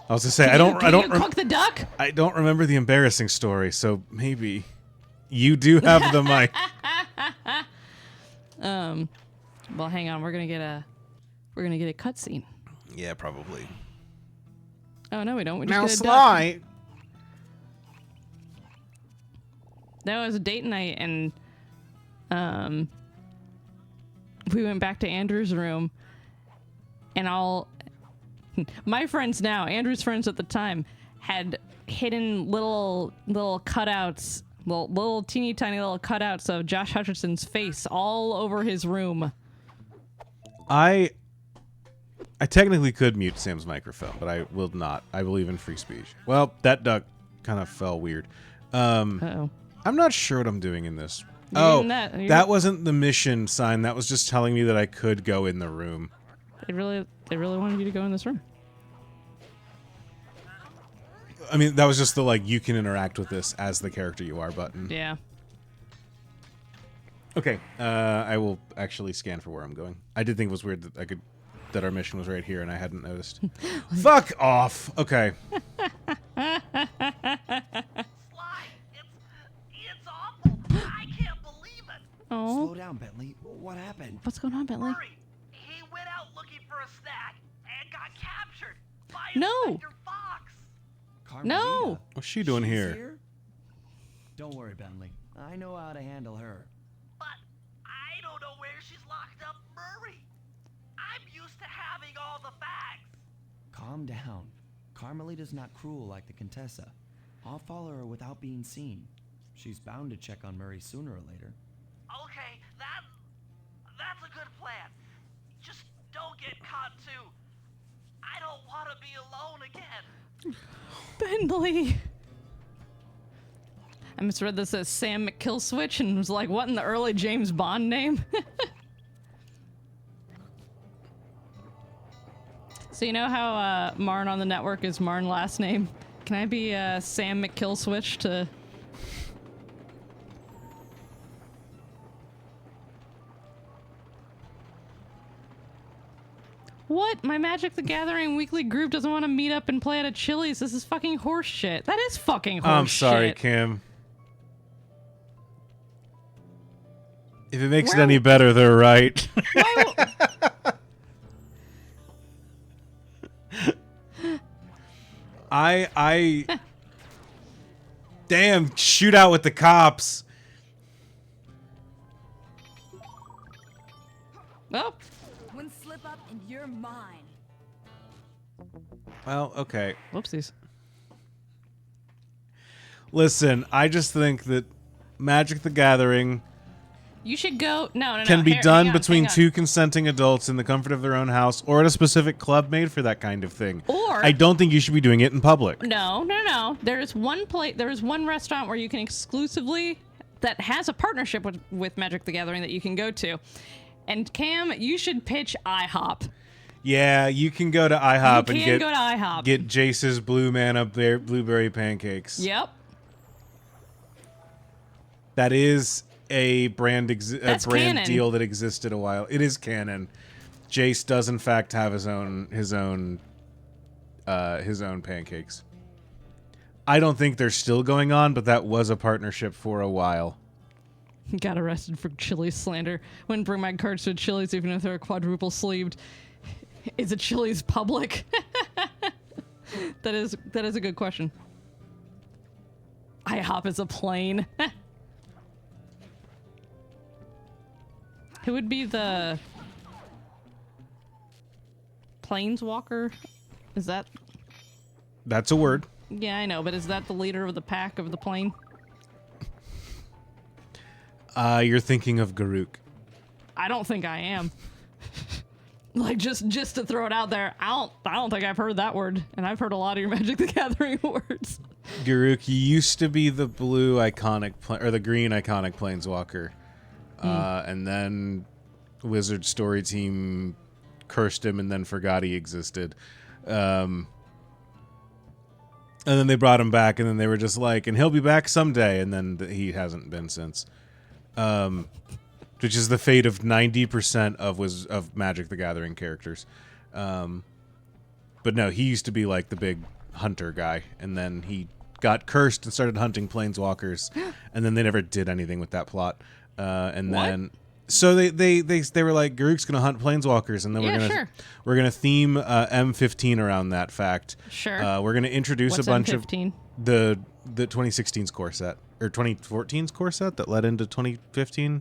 I was gonna say, Can you cook the duck? I don't remember the embarrassing story, so maybe you do have the mic. Well, hang on. We're gonna get a cutscene. Yeah, probably. Oh no, we don't. We just Now, get a Sly. duck. That was a date night, and we went back to Andrew's room, and my friends now, Andrew's friends at the time, had hidden little cutouts, little teeny tiny little cutouts of Josh Hutcherson's face all over his room. I technically could mute Sam's microphone, but I will not. I believe in free speech. Well, that duck kind of fell weird. Uh-oh. I'm not sure what I'm doing in this. That wasn't the mission sign. That was just telling me that I could go in the room. They really wanted you to go in this room. I mean, that was just the, like, you can interact with this as the character you are button. Yeah. Okay, I will actually scan for where I'm going. I did think it was weird that our mission was right here and I hadn't noticed. Fuck off! Okay. Sly, it's awful. I can't believe it. Oh. Slow down, Bentley. What happened? What's going on, Bentley? Murray, he went out looking for a snack and got captured by No. Inspector Fox. No. What's she doing She's here? Don't worry, Bentley. I know how to handle her. But I don't know where she's locked up Murray. I'm used to having all the facts. Calm down. Carmelita's not cruel like the Contessa. I'll follow her without being seen. She's bound to check on Murray sooner or later. Okay, that's a good plan. Just don't get caught too. I don't want to be alone again. Bentley. I misread this as Sam McKillswitch and was like, what in the early James Bond name? So you know how Marn on the network is Marn last name? Can I be Sam McKillswitch to... What? My Magic the Gathering weekly group doesn't want to meet up and play at a Chili's. This is fucking horse shit. That is fucking horse shit. I'm sorry, Kim. If it makes it any better, they're right. I damn, shootout with the cops. Oh. One slip up and you're mine. Well, okay. Whoopsies. Listen, I just think that Magic the Gathering You should go. No. can be Hang done on, between hang on. two consenting adults in the comfort of their own house or at a specific club made for that kind of thing. Or I don't think you should be doing it in public. No. There's one restaurant where you can exclusively that has a partnership with Magic the Gathering that you can go to. And Cam, you should pitch IHOP. Yeah, you can go to IHOP You and can go to IHOP. get Jace's Blue Man up there, blueberry pancakes. Yep. That is a brand canon. deal that existed a while. It is canon. Jace does in fact have his own pancakes. I don't think they're still going on, but that was a partnership for a while. Got arrested for Chili's slander. Wouldn't bring my cards to Chili's even if they're quadruple sleeved. Is a Chili's public? That is a good question. IHOP is a plane. Who would be the planeswalker? Is that? That's a word. Yeah, I know, but is that the leader of the pack of the plane? You're thinking of Garuk. I don't think I am. Like just to throw it out there, I don't think I've heard that word, and I've heard a lot of your Magic the Gathering words. Garuk used to be the blue iconic or the green iconic planeswalker, and then Wizard Story Team cursed him and then forgot he existed. And then they brought him back, and then they were just like, and he'll be back someday, and then he hasn't been since. Which is the fate of 90% of Magic the Gathering characters. But no, he used to be like the big hunter guy, and then he got cursed and started hunting planeswalkers, and then they never did anything with that plot. And What? then so they were like, Garuk's gonna hunt planeswalkers, and then we're gonna theme M15 around that fact. Sure. We're gonna introduce What's a bunch M15? of the 2016's core set or 2014's core set that led into 2015.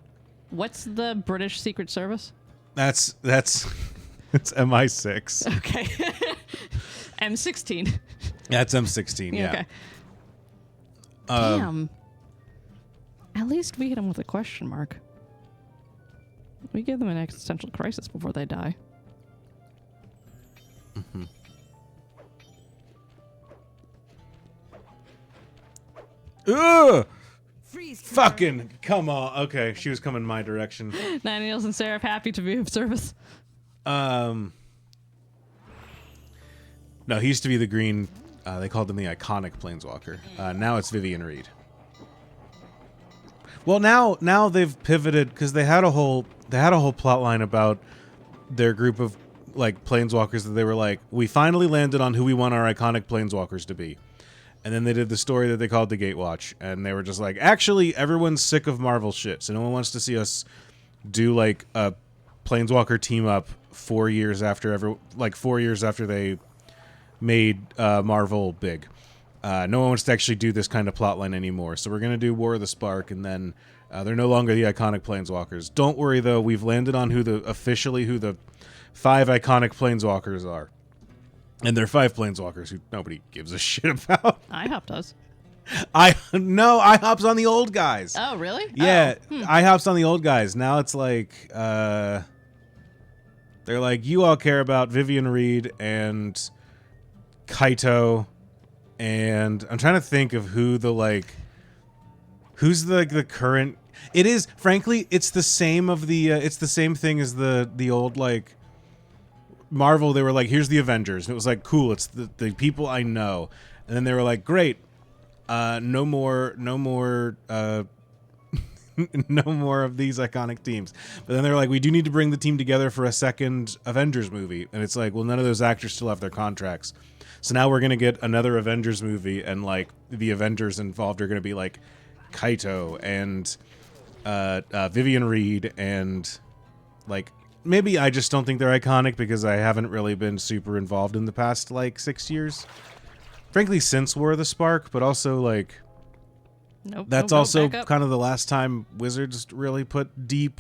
What's the British Secret Service? That's it's MI6. Okay. M16. That's M16. Yeah. Okay. Damn. At least we hit them with a question mark. We give them an existential crisis before they die. Mm-hmm. Ugh! Freeze. Cooper. Fucking come on. Okay, she was coming my direction. Nine Niels and Seraph, happy to be of service. No, he used to be the green. They called him the iconic planeswalker. Now it's Vivian Reed. Well, now they've pivoted because they had a whole plot line about their group of like planeswalkers that they were like, we finally landed on who we want our iconic planeswalkers to be. And then they did the story that they called the Gatewatch, and they were just like, actually, everyone's sick of Marvel shit, so no one wants to see us do like a planeswalker team up 4 years after 4 years after they made Marvel big. No one wants to actually do this kind of plotline anymore, so we're gonna do War of the Spark, and then they're no longer the iconic planeswalkers. Don't worry though, we've landed on who the 5 iconic planeswalkers are. And there are 5 planeswalkers who nobody gives a shit about. IHOP does. IHOP's on the old guys. Oh, really? Yeah, Oh, IHOP's on the old guys. Now it's like, they're like, you all care about Vivian Reed and Kaito, and I'm trying to think of who's the current. It is, frankly, it's the same thing as the old like Marvel, they were like, here's the Avengers. And it was like, cool, it's the people I know. And then they were like, great, no more no more of these iconic teams. But then they were like, we do need to bring the team together for a second Avengers movie. And it's like, well, none of those actors still have their contracts. So now we're going to get another Avengers movie, and like the Avengers involved are going to be like Kaito and Vivian Reed, and like maybe I just don't think they're iconic because I haven't really been super involved in the past like 6 years. Frankly, since War of the Spark, but also like that's also kind of the last time Wizards really put deep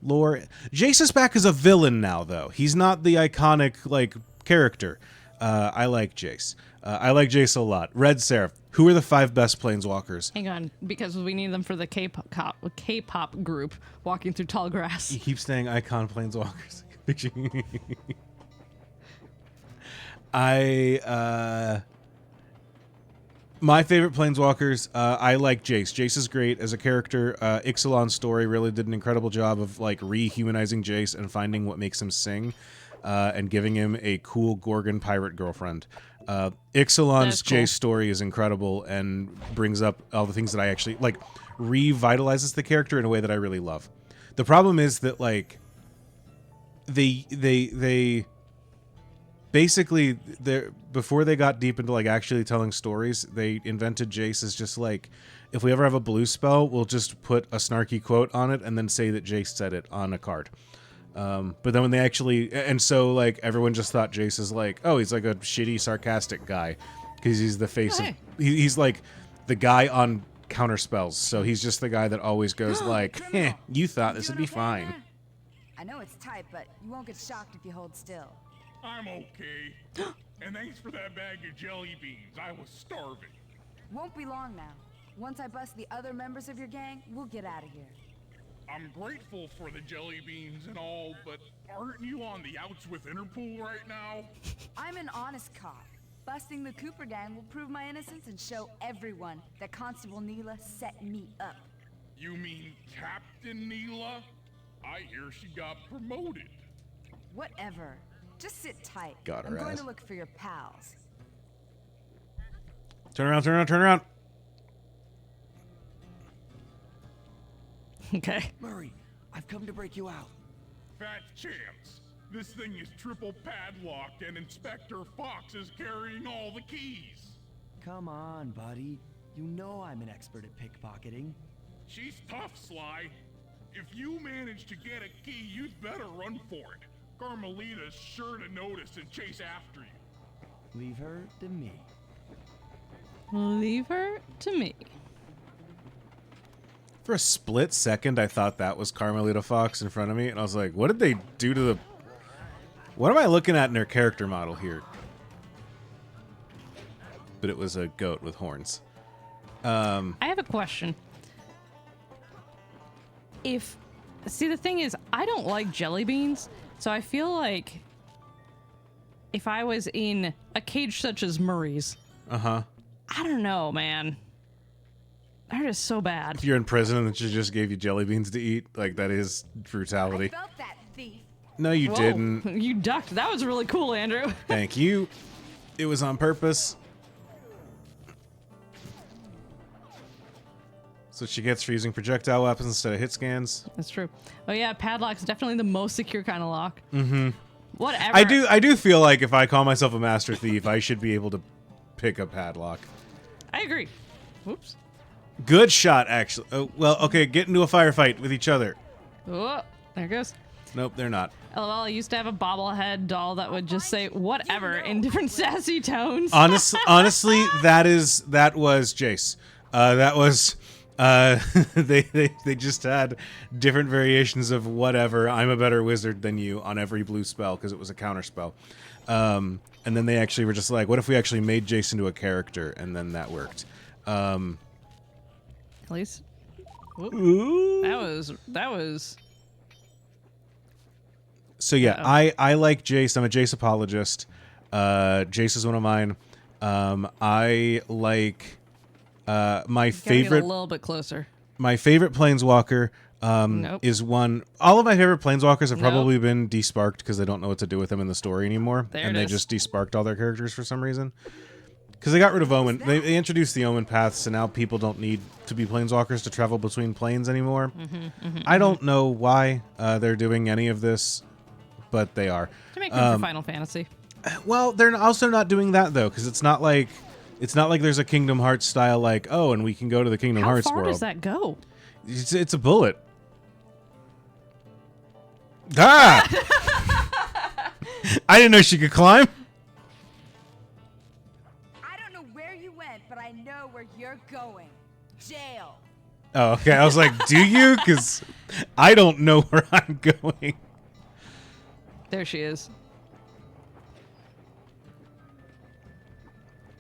lore. Jace is back as a villain now, though. He's not the iconic like character. I like Jace. I like Jace a lot. Red Seraph. Who are the 5 best planeswalkers? Hang on, because we need them for the K-pop group walking through tall grass. You keep saying icon planeswalkers. My favorite planeswalkers, I like Jace. Jace is great as a character. Ixalan's story really did an incredible job of like rehumanizing Jace and finding what makes him sing. And giving him a cool Gorgon pirate girlfriend. Ixalan's cool. Jace story is incredible and brings up all the things that I actually like, revitalizes the character in a way that I really love. The problem is that like they basically before they got deep into like actually telling stories, they invented Jace as just like, if we ever have a blue spell, we'll just put a snarky quote on it and then say that Jace said it on a card. But then when they actually, and so like everyone just thought Jace is like, oh, he's like a shitty sarcastic guy because he's the face of, he's like the guy on counter spells. So he's just the guy that always goes like, you thought this would be fine. I know it's tight, but you won't get shocked if you hold still. I'm okay. And thanks for that bag of jelly beans. I was starving. Won't be long now. Once I bust the other members of your gang, we'll get out of here. I'm grateful for the jelly beans and all, but aren't you on the outs with Interpol right now? I'm an honest cop. Busting the Cooper gang will prove my innocence and show everyone that Constable Neela set me up. You mean Captain Neela? I hear she got promoted. Whatever. Just sit tight. Got her I'm going ass. to look for your pals. Turn around, turn around, turn around. Okay. Murray, I've come to break you out. Fat chance. This thing is triple padlocked and Inspector Fox is carrying all the keys. Come on, buddy. You know I'm an expert at pickpocketing. She's tough, Sly. If you manage to get a key, you'd better run for it. Carmelita's sure to notice and chase after you. Leave her to me. Leave her to me. For a split second, I thought that was Carmelita Fox in front of me, and I was like, what did they do to the... What am I looking at in their character model here? But it was a goat with horns. I have a question. See, the thing is, I don't like jelly beans, so I feel like if I was in a cage such as Murray's... I don't know, man. They're just so bad. If you're in prison and she just gave you jelly beans to eat, like, that is brutality. I felt that, thief. No, you Whoa, didn't. You ducked. That was really cool, Andrew. Thank you. It was on purpose. So she gets for using projectile weapons instead of hit scans. That's true. Oh yeah, padlock's definitely the most secure kind of lock. Whatever. I do feel like if I call myself a master thief, I should be able to pick a padlock. I agree. Whoops. Good shot, actually. Oh, well, okay, get into a firefight with each other. Oh, there it goes. Nope, they're not. LOL, I used to have a bobblehead doll that would just say whatever in different sassy tones. Honestly, that was Jace. That was they just had different variations of whatever. I'm a better wizard than you on every blue spell because it was a counter spell. And then they actually were just like, what if we actually made Jace into a character? And then that worked. At least. That was. So yeah, I like Jace. I'm a Jace apologist. Jace is one of mine. I like my favorite. Get a little bit closer. My favorite planeswalker Nope. is one. All of my favorite planeswalkers have Nope. probably been desparked because they don't know what to do with them in the story anymore, There and it they is. just desparked all their characters for some reason. Because they got rid of Omen. They introduced the Omen paths, and now people don't need to be planeswalkers to travel between planes anymore. I don't know why they're doing any of this, but they are. To make room for Final Fantasy. Well, they're also not doing that though, because it's not like there's a Kingdom Hearts style like, oh, and we can go to the Kingdom How Hearts far world. does that go? It's a bullet. Ah! I didn't know she could climb. I don't know where you went, but I know where you're going. Jail. Oh, okay. I was like, do you? Because I don't know where I'm going. There she is.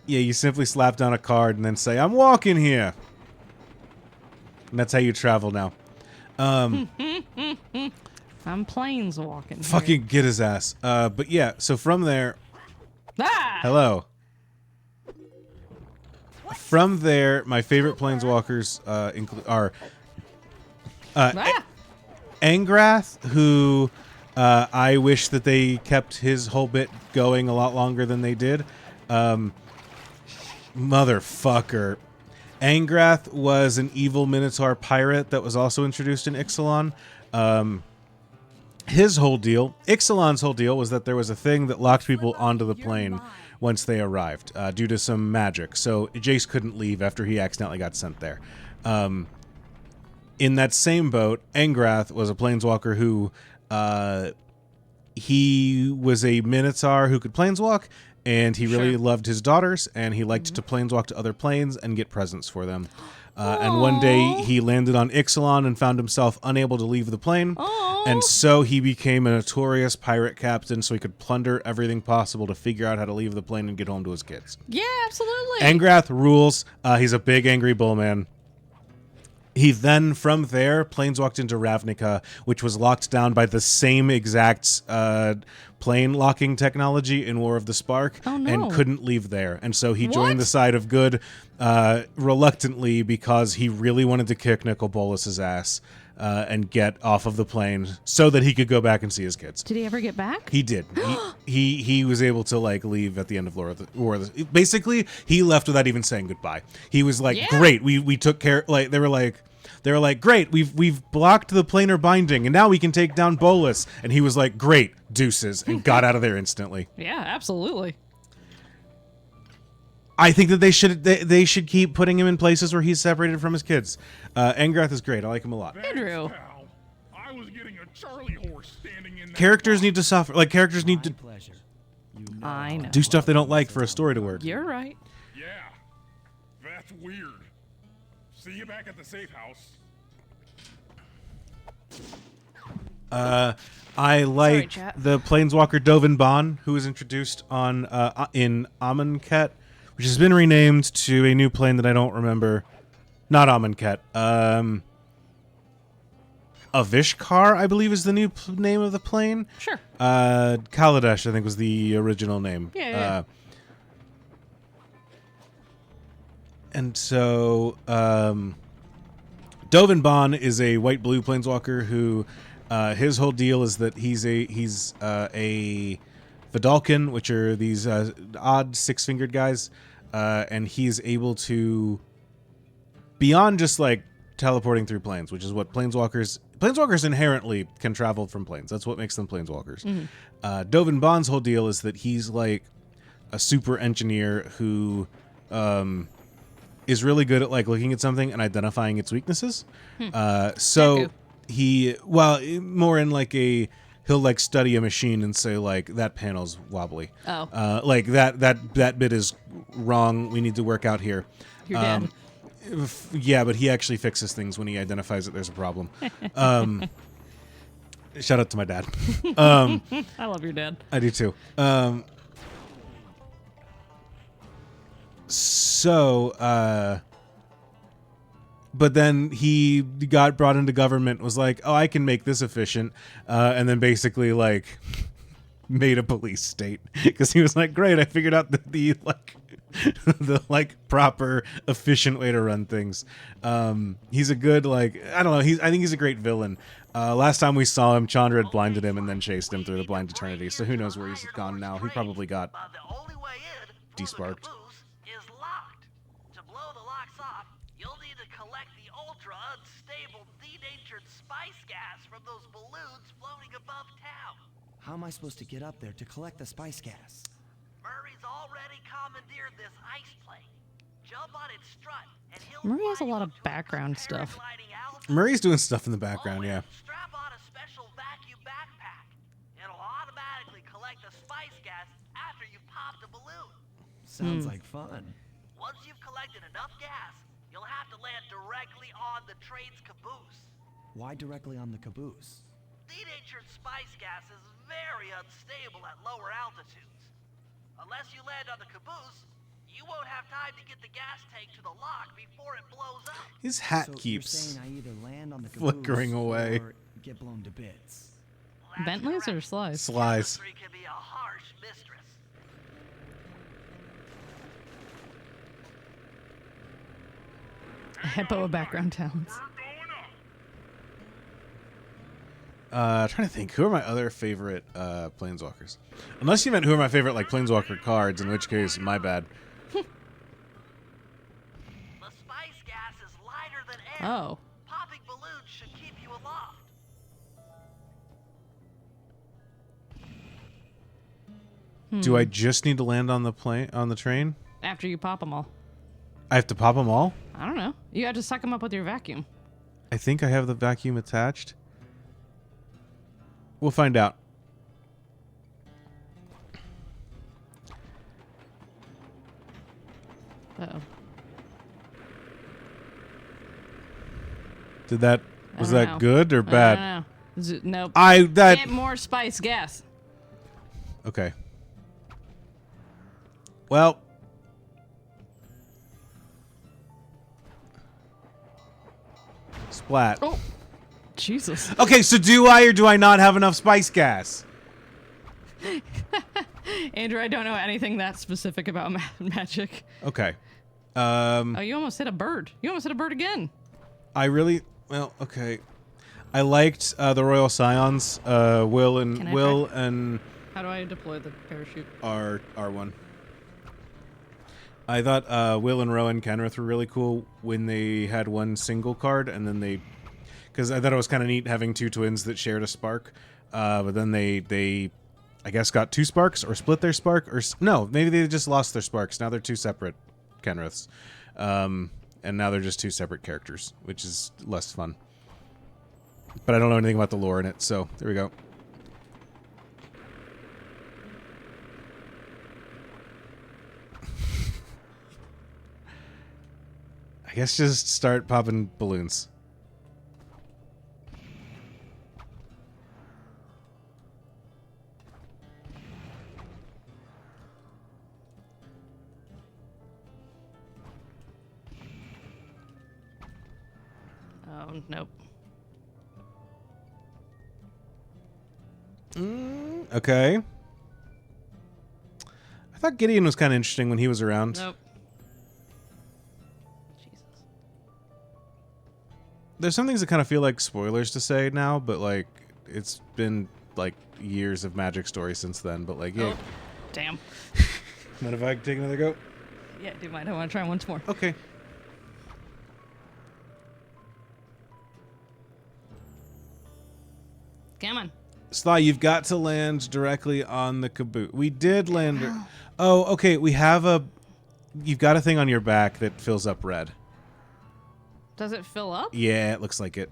Yeah, you simply slap down a card and then say, I'm walking here. And that's how you travel now. I'm planes walking. here. Fucking get his ass. But yeah, so from there... Ah! Hello. From there, my favorite planeswalkers are Ah! Angrath, who I wish that they kept his whole bit going a lot longer than they did. Motherfucker. Angrath was an evil Minotaur pirate that was also introduced in Ixalan. His whole deal, Ixalan's whole deal, was that there was a thing that locked people onto the plane once they arrived due to some magic. So Jace couldn't leave after he accidentally got sent there. In that same boat, Angrath was a planeswalker who he was a Minotaur who could planeswalk, and he really loved his daughters, and he liked to planeswalk to other planes and get presents for them. And one day he landed on Ixalan and found himself unable to leave the plane. And so he became a notorious pirate captain so he could plunder everything possible to figure out how to leave the plane and get home to his kids. Yeah, absolutely. Angrath rules. He's a big angry bullman. He then, from there, planeswalked into Ravnica, which was locked down by the same exact plane locking technology in War of the Spark, and couldn't leave there. And so he joined the side of good reluctantly because he really wanted to kick Nicol Bolas's ass and get off of the plane so that he could go back and see his kids. Did he ever get back? He did. He was able to like leave at the end of War of the basically he left without even saying goodbye. He was like, great, we took care. Like they were like, great, we've blocked the planar binding and now we can take down Bolas. And he was like, great, deuces, and got out of there instantly. Yeah, absolutely. I think that they should keep putting him in places where he's separated from his kids. Angrath is great. I like him a lot. Andrew. Pal, I was getting a Charlie horse standing in that Characters box. need to suffer. Like characters need My to pleasure. You know I know. do stuff they don't like for a story to work. You're right. Yeah, that's weird. See you back at the safe house. I like chat. the Planeswalker Dovin Bond, who was introduced on in Amonkhet, which has been renamed to a new plane that I don't remember. Not Amonkhet. Avishkar, I believe, is the new name of the plane. Sure. Kaladesh, I think, was the original name. Yeah. And so, Dovin Bond is a white-blue planeswalker who, his whole deal is that he's a Vidalkin, which are these odd six-fingered guys, and he's able to, beyond just like teleporting through planes, which is what planeswalkers inherently can travel from planes. That's what makes them planeswalkers. Dovin Bond's whole deal is that he's like a super engineer who is really good at like looking at something and identifying its weaknesses. So he, well, more in like he'll like study a machine and say like that panel's wobbly. Oh. Like that bit is wrong. We need to work out here. You're dead. Yeah, but he actually fixes things when he identifies that there's a problem. Shout out to my dad. I love your dad. I do too. But then he got brought into government, was like, oh, I can make this efficient. And then basically like made a police state because he was like, great, I figured out that the like the like proper efficient way to run things. He's a good like I don't know. I think he's a great villain. Last time we saw him, Chandra had blinded him and then chased him through the blind eternity. So who knows where he's gone now? He probably got The only way in for the desparked. caboose is locked. To blow the locks off, you'll need to collect the ultra unstable denatured spice gas from those balloons floating above town. How am I supposed to get up there to collect the spice gas? Murray's already commandeered this ice plane. Jump on its strut, and he'll Murray has a fly lot you of to a background stuff. paragliding altitude. Murray's doing stuff in the background, yeah. Strap on a special vacuum backpack. It'll automatically collect the spice gas after you've popped a balloon. Sounds like fun. Once you've collected enough gas, you'll have to land directly on the train's caboose. Why directly on the caboose? Denatured spice gas is very unstable at lower altitudes. Unless you land on the caboose, you won't have time to get the gas tank to the lock before it blows up. His hat So keeps you're saying I either land on the caboose flickering away. or get blown to bits. That's Bentleys or correct. Slice? Slice. Chemistry can be a harsh mistress. Hippo of background talents. Trying to think, who are my other favorite planeswalkers? Unless you meant who are my favorite like planeswalker cards, in which case, my bad. The spice gas is lighter than air. Oh. Popping balloons should keep you aloft. Do I just need to land on the train? After you pop them all. I have to pop them all? I don't know. You have to suck them up with your vacuum. I think I have the vacuum attached. We'll find out. Uh-oh. Was I don't that know. good or I bad? don't know. Nope. That Get more spice gas. okay. Well, splat. Oh, Jesus. Okay, so do I or do I not have enough spice gas? Andrew, I don't know anything that specific about magic. Okay. Oh, you almost hit a bird. You almost hit a bird again. Okay. I liked the Royal Scions, Will Can I and How do I deploy the parachute? R1. I thought Will and Rowan Kenrith were really cool when they had one single card, and then because I thought it was kind of neat having two twins that shared a spark, but then they I guess got two sparks or split their spark, or no, maybe they just lost their sparks. Now they're two separate Kenriths, and now they're just two separate characters, which is less fun. But I don't know anything about the lore in it, so there we go. I guess just start popping balloons. Oh, nope. Okay. I thought Gideon was kind of interesting when he was around. Nope. Jesus. There's some things that kind of feel like spoilers to say now, but like it's been like years of Magic story since then. But like, yeah. Oh, damn. Mind if I take another go? Yeah, do you mind? I want to try once more. Okay. Come on. Sly, you've got to land directly on the caboose. We did land. Oh, okay. We have a. You've got a thing on your back that fills up red. Does it fill up? Yeah, it looks like it.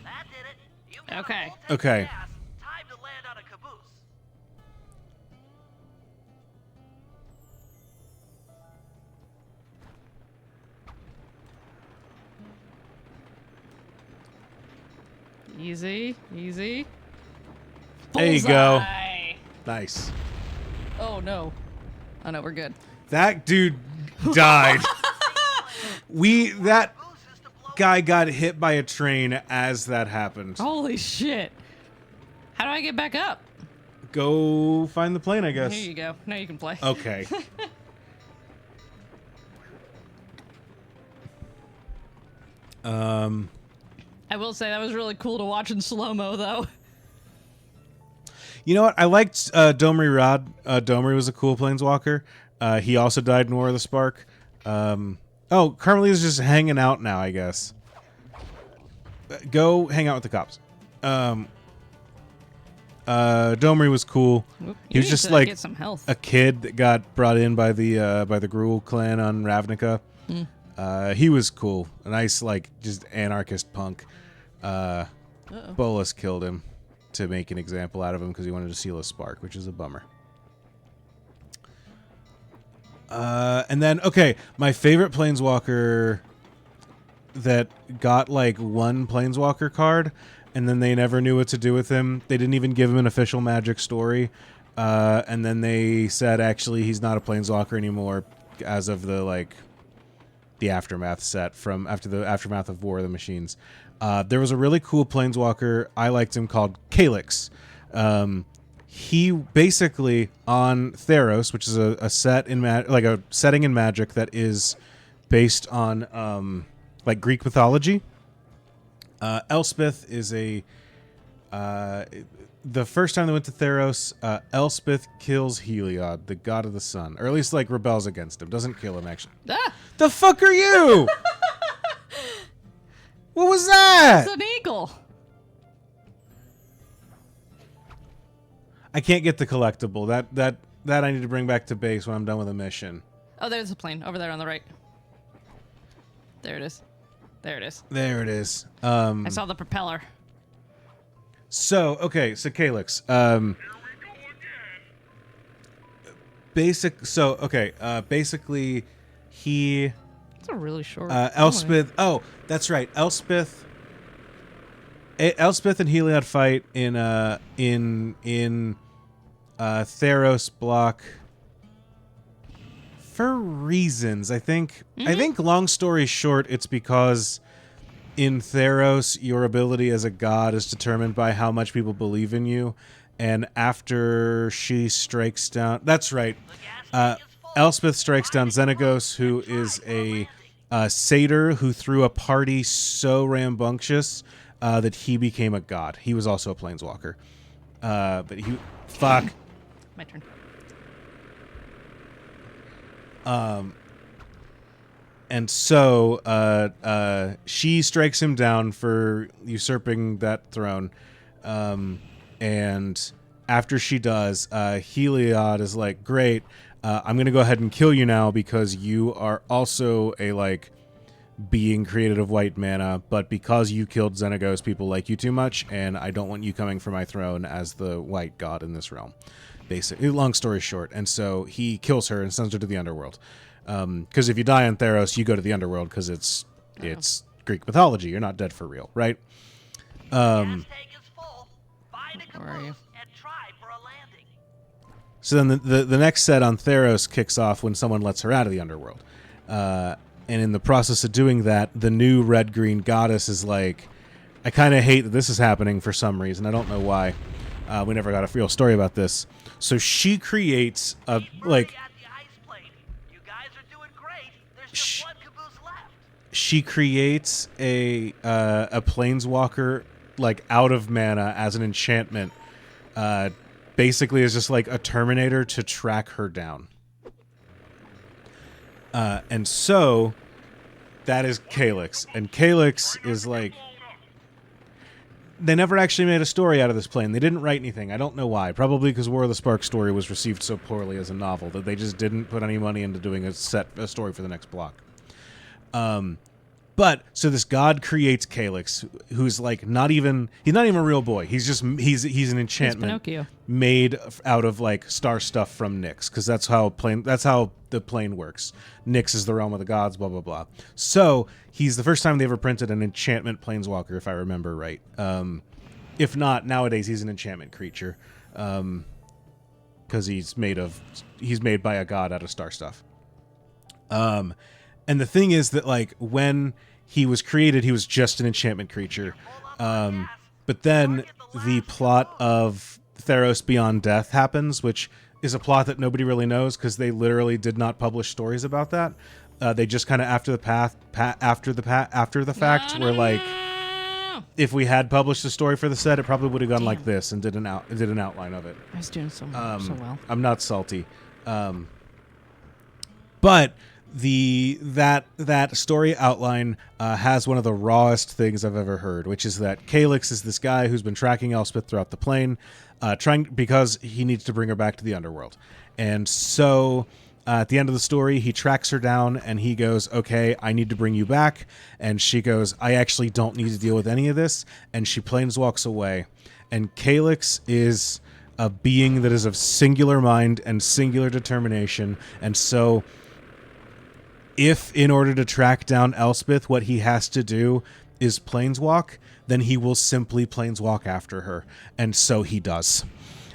That did it. You've got a Okay. full tank of Okay. gas. Time to land on a caboose. Easy, easy. There you go. Bullseye. Nice. Oh, no. Oh, no, we're good. That dude died. Caboose is to blow guy got hit by a train as that happened. Holy shit. How do I get back up? Go find the plane, I guess. Here you go. Now you can play. Okay. I will say that was really cool to watch in slow-mo, though. You know what? I liked Domri Rod. Domri was a cool planeswalker. He also died in War of the Spark. Carmelita's just hanging out now, I guess. Go hang out with the cops. Domri was cool. He was just like get some health. a kid that got brought in by the Gruul clan on Ravnica. He was cool. A nice, like, just anarchist punk. Bolas killed him to make an example out of him because he wanted to steal a spark, which is a bummer. And then, okay, my favorite planeswalker that got, like, one planeswalker card, and then they never knew what to do with him. They didn't even give him an official Magic story. And then they said, actually, he's not a planeswalker anymore as of the, like, the Aftermath set from after the Aftermath of War of the Machines. There was a really cool planeswalker, I liked him, called Calyx. He basically on Theros, which is a set in a setting in Magic that is based on like Greek mythology. Elspeth is a the first time they went to Theros, Elspeth kills Heliod, the god of the sun, or at least like rebels against him. Doesn't kill him actually. Ah! The fuck are you? What was that? It's an eagle. I can't get the collectible. That I need to bring back to base when I'm done with a mission. Oh, there's a plane over there on the right. There it is. There it is. There it is. I saw the propeller. So Calyx. Basically, he. It's a really short. Elspeth. Oh, that's right. Elspeth and Heliod fight in Theros block for reasons. I think. I think. Long story short, it's because in Theros, your ability as a god is determined by how much people believe in you, and after she strikes down, that's right. Elspeth strikes down Xenagos, who is a satyr who threw a party so rambunctious that he became a god. He was also a planeswalker. But he... Fuck. My turn. And so she strikes him down for usurping that throne. And after she does, Heliod is like, great, I'm going to go ahead and kill you now because you are also a, like, being created of white mana, but because you killed Xenagos, people like you too much, and I don't want you coming for my throne as the white god in this realm. Basically, long story short. And so he kills her and sends her to the underworld. Because if you die on Theros, you go to the underworld because it's Greek mythology. You're not dead for real, right? Where are you? So then the next set on Theros kicks off when someone lets her out of the underworld. And in the process of doing that, the new red-green goddess is like, I kind of hate that this is happening for some reason. I don't know why. We never got a real story about this. So she creates a, like... She creates a planeswalker, like, out of mana as an enchantment. Basically is just like a Terminator to track her down. And so that is Calyx. And Calyx is like... They never actually made a story out of this plane. They didn't write anything. I don't know why. Probably because War of the Spark story was received so poorly as a novel that they just didn't put any money into doing a story for the next block. But so this god creates Calyx, who's like he's not even a real boy. He's an enchantment made out of like star stuff from Nyx, because that's how the plane works. Nyx is the realm of the gods, blah blah blah. So he's the first time they ever printed an enchantment planeswalker, if I remember right. If not, nowadays he's an enchantment creature, because he's made by a god out of star stuff. And the thing is that, like, when he was created, he was just an enchantment creature. But then the plot of Theros Beyond Death happens, which is a plot that nobody really knows because they literally did not publish stories about that. They just kind of after the fact were like, if we had published a story for the set, it probably would have gone like this and did an outline of it. I was doing so well. I'm not salty, but that story outline has one of the rawest things I've ever heard, which is that Calyx is this guy who's been tracking Elspeth throughout the plane, because he needs to bring her back to the underworld, and so. At the end of the story, he tracks her down and he goes, okay, I need to bring you back. And she goes, I actually don't need to deal with any of this. And she planeswalks away. And Calyx is a being that is of singular mind and singular determination. And so if in order to track down Elspeth, what he has to do is planeswalk, then he will simply planeswalk after her. And so he does.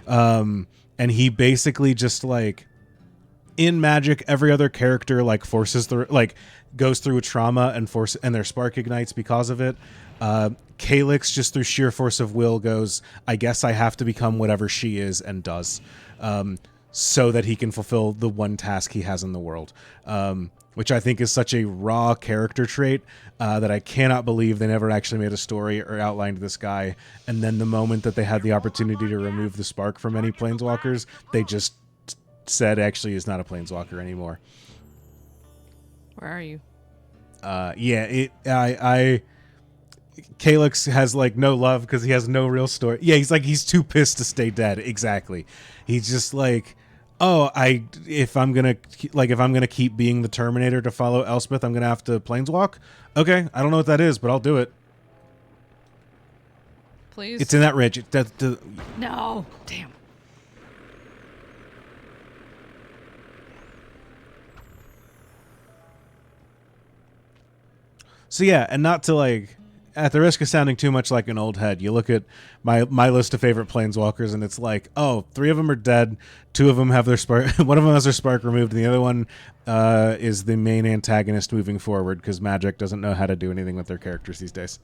And he basically just like, in Magic, every other character goes through a trauma and their spark ignites because of it. Calyx, just through sheer force of will, goes, I guess I have to become whatever she is, and does, so that he can fulfill the one task he has in the world, which I think is such a raw character trait that I cannot believe they never actually made a story or outlined this guy. And then the moment that they had the opportunity to remove the spark from any planeswalkers, they just said, actually, is not a planeswalker anymore. Where are you? Calyx has like no love because he has no real story. Yeah, he's too pissed to stay dead. Exactly. He's just like, if I'm gonna keep being the Terminator to follow Elspeth, I'm gonna have to planeswalk. Okay, I don't know what that is, but I'll do it. Please. It's in that ridge. No. Damn. So yeah, and not to like, at the risk of sounding too much like an old head, you look at my list of favorite planeswalkers, and it's like, 3 of them are dead, 2 of them have their spark, one of them has their spark removed, and the other one is the main antagonist moving forward because Magic doesn't know how to do anything with their characters these days.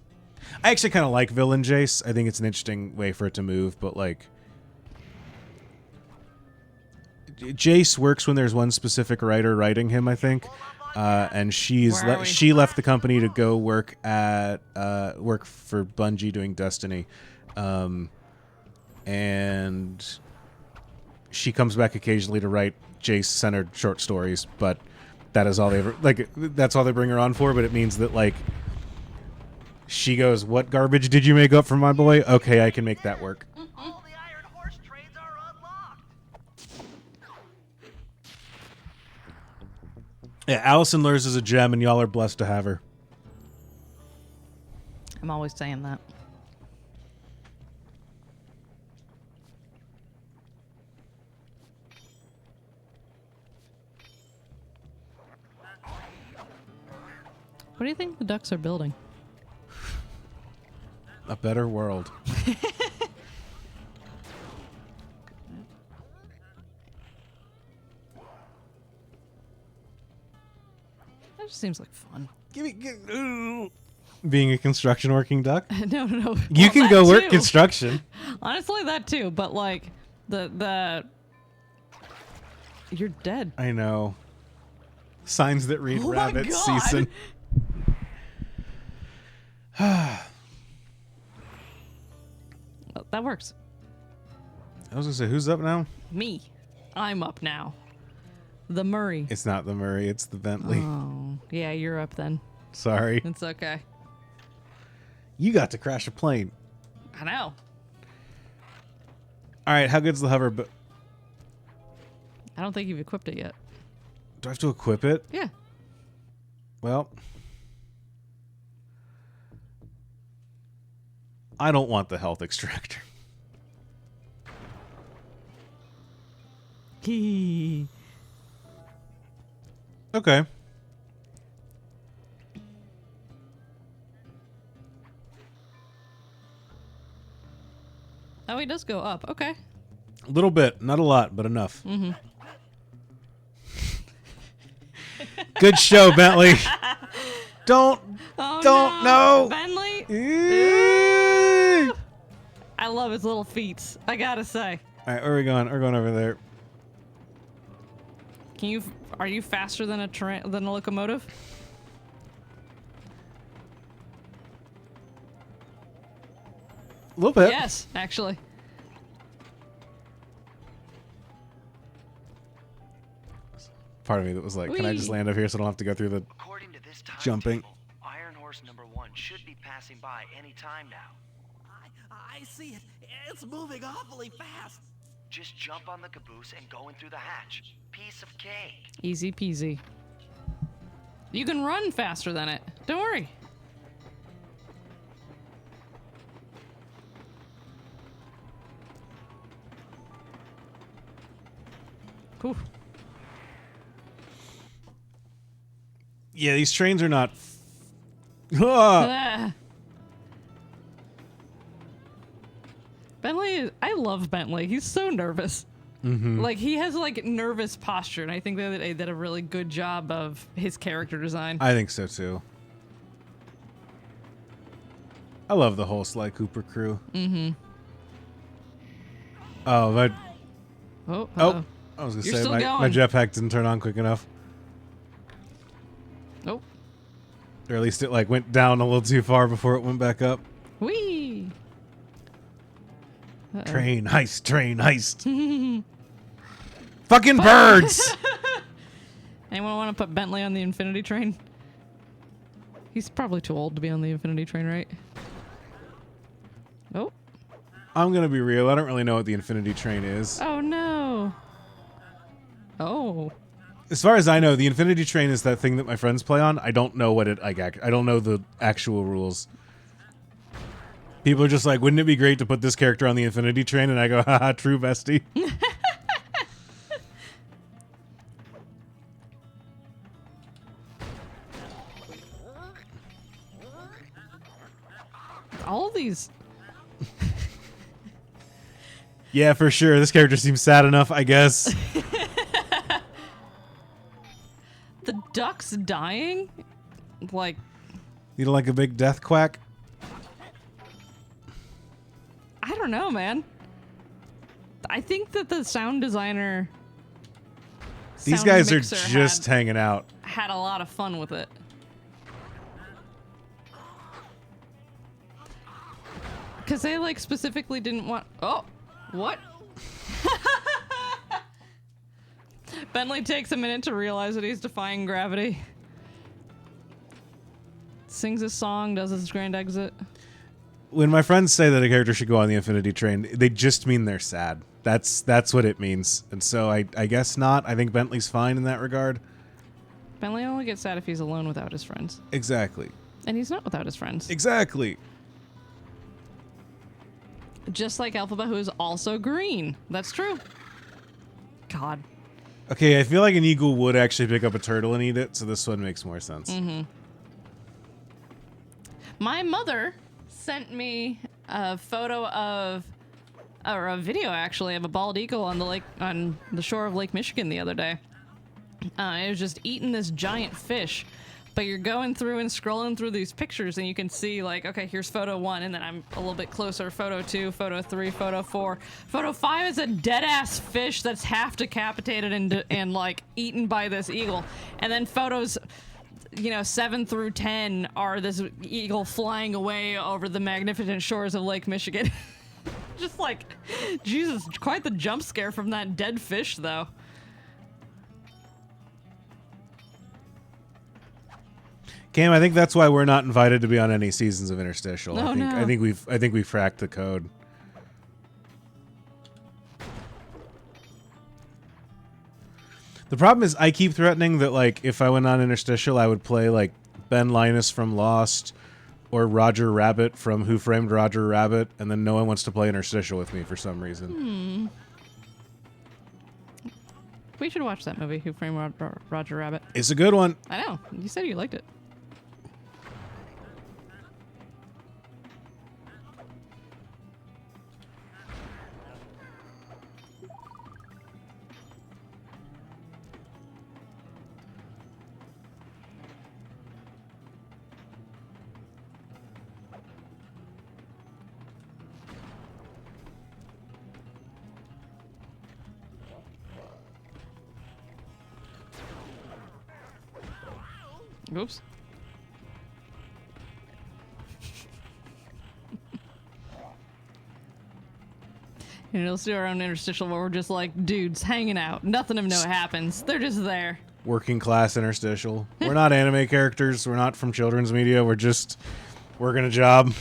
I actually kind of like Villain Jace. I think it's an interesting way for it to move, but like, Jace works when there's one specific writer writing him, I think. And she left the company to go work for Bungie doing Destiny, and she comes back occasionally to write Jace-centered short stories. But that is all that's all they bring her on for. But it means that like she goes, "What garbage did you make up for my boy? Okay, I can make that work." All the Iron Horse trades are unlocked. Yeah, Allison Lurs is a gem, and y'all are blessed to have her. I'm always saying that. What do you think the ducks are building? A better world. That just seems like fun. Being a construction working duck? No. You can go work construction. Honestly, that too. But like the you're dead. I know. Signs that read Oh my rabbit God. season. That works. I was gonna say, who's up now? Me. I'm up now. The Murray. It's not the Murray, it's the Bentley. Oh, yeah, you're up then. Sorry. It's okay. You got to crash a plane. I know. All right, how good's the hover? But I don't think you've equipped it yet. do I have to equip it? Yeah. Well, I don't want the health extractor. Okay. Oh, he does go up. Okay. A little bit, not a lot, but enough. Mm-hmm. Good show, Bentley. Don't Oh, Don't no. know. Bentley? Eeeeee. I love his little feet. I gotta say. All right, where are we going? We're going over there. Are you faster than a locomotive? A little bit. Yes, actually. Part of me that was like, can I just Whee! land up here so I don't have to go through the According to this jumping? timetable, Iron Horse number 1 should be passing by any time now. I see it. It's moving awfully fast. Just jump on the caboose and go in through the hatch. Piece of cake. Easy peasy. You can run faster than it. Don't worry. Whew. Yeah, these trains are not. Ah! Ah. Bentley, I love Bentley. He's so nervous. Like, he has, like, nervous posture, and I think that they did a really good job of his character design. I think so too. I love the whole SLY COOPER crew. Oh, but Oh, I was gonna You're say still my going. jetpack didn't turn on quick enough, Nope. or at least it like went down a little too far before it went back up. Whee! Train heist, train heist. Fucking birds! Anyone want to put Bentley on the Infinity Train? He's probably too old to be on the Infinity Train, right? Oh. I'm gonna be real. I don't really know what the Infinity Train is. Oh, no. Oh. As far as I know, the Infinity Train is that thing that my friends play on. I don't know what it like. I don't know the actual rules. People are just like, wouldn't it be great to put this character on the Infinity Train? And I go, haha, true, bestie. All of these. Yeah, for sure. This character seems sad enough, I guess. The ducks dying? Like, You don't like a big death quack? I don't know, man. I think that the sound designer. These sound guys are mixer just hanging out. had a lot of fun with it. Because they, like, specifically didn't want. Oh, what? Bentley takes a minute to realize that he's defying gravity. Sings a song, does his grand exit. When my friends say that a character should go on the Infinity Train, they just mean they're sad. That's what it means. And so I guess not. I think Bentley's fine in that regard. Bentley only gets sad if he's alone without his friends. Exactly. And he's not without his friends. Exactly. Just like Alphaba, who is also green. That's true. God. Okay, I feel like an eagle would actually pick up a turtle and eat it, so this one makes more sense. My mother sent me a photo of, or a video actually, of a bald eagle on the lake, on the shore of Lake Michigan the other day. It was just eating this giant fish. But you're going through and scrolling through these pictures and you can see, like, okay, here's photo 1, and then I'm a little bit closer, photo 2, photo 3, photo 4. Photo 5 is a dead-ass fish that's half decapitated and like, eaten by this eagle. And then photos, 7 through 10 are this eagle flying away over the magnificent shores of Lake Michigan. Just like, Jesus, quite the jump scare from that dead fish, though. Cam, I think that's why we're not invited to be on any seasons of Interstitial. Oh, no. I think we've cracked the code. The problem is I keep threatening that, like, if I went on Interstitial, I would play, like, Ben Linus from Lost or Roger Rabbit from Who Framed Roger Rabbit, and then no one wants to play Interstitial with me for some reason. We should watch that movie, Who Framed Roger Rabbit. It's a good one. I know. You said you liked it. Oops. And you'll see our own interstitial where we're just like dudes hanging out. Nothing of note happens. They're just there. Working class interstitial. We're not anime characters. We're not from children's media. We're just working a job.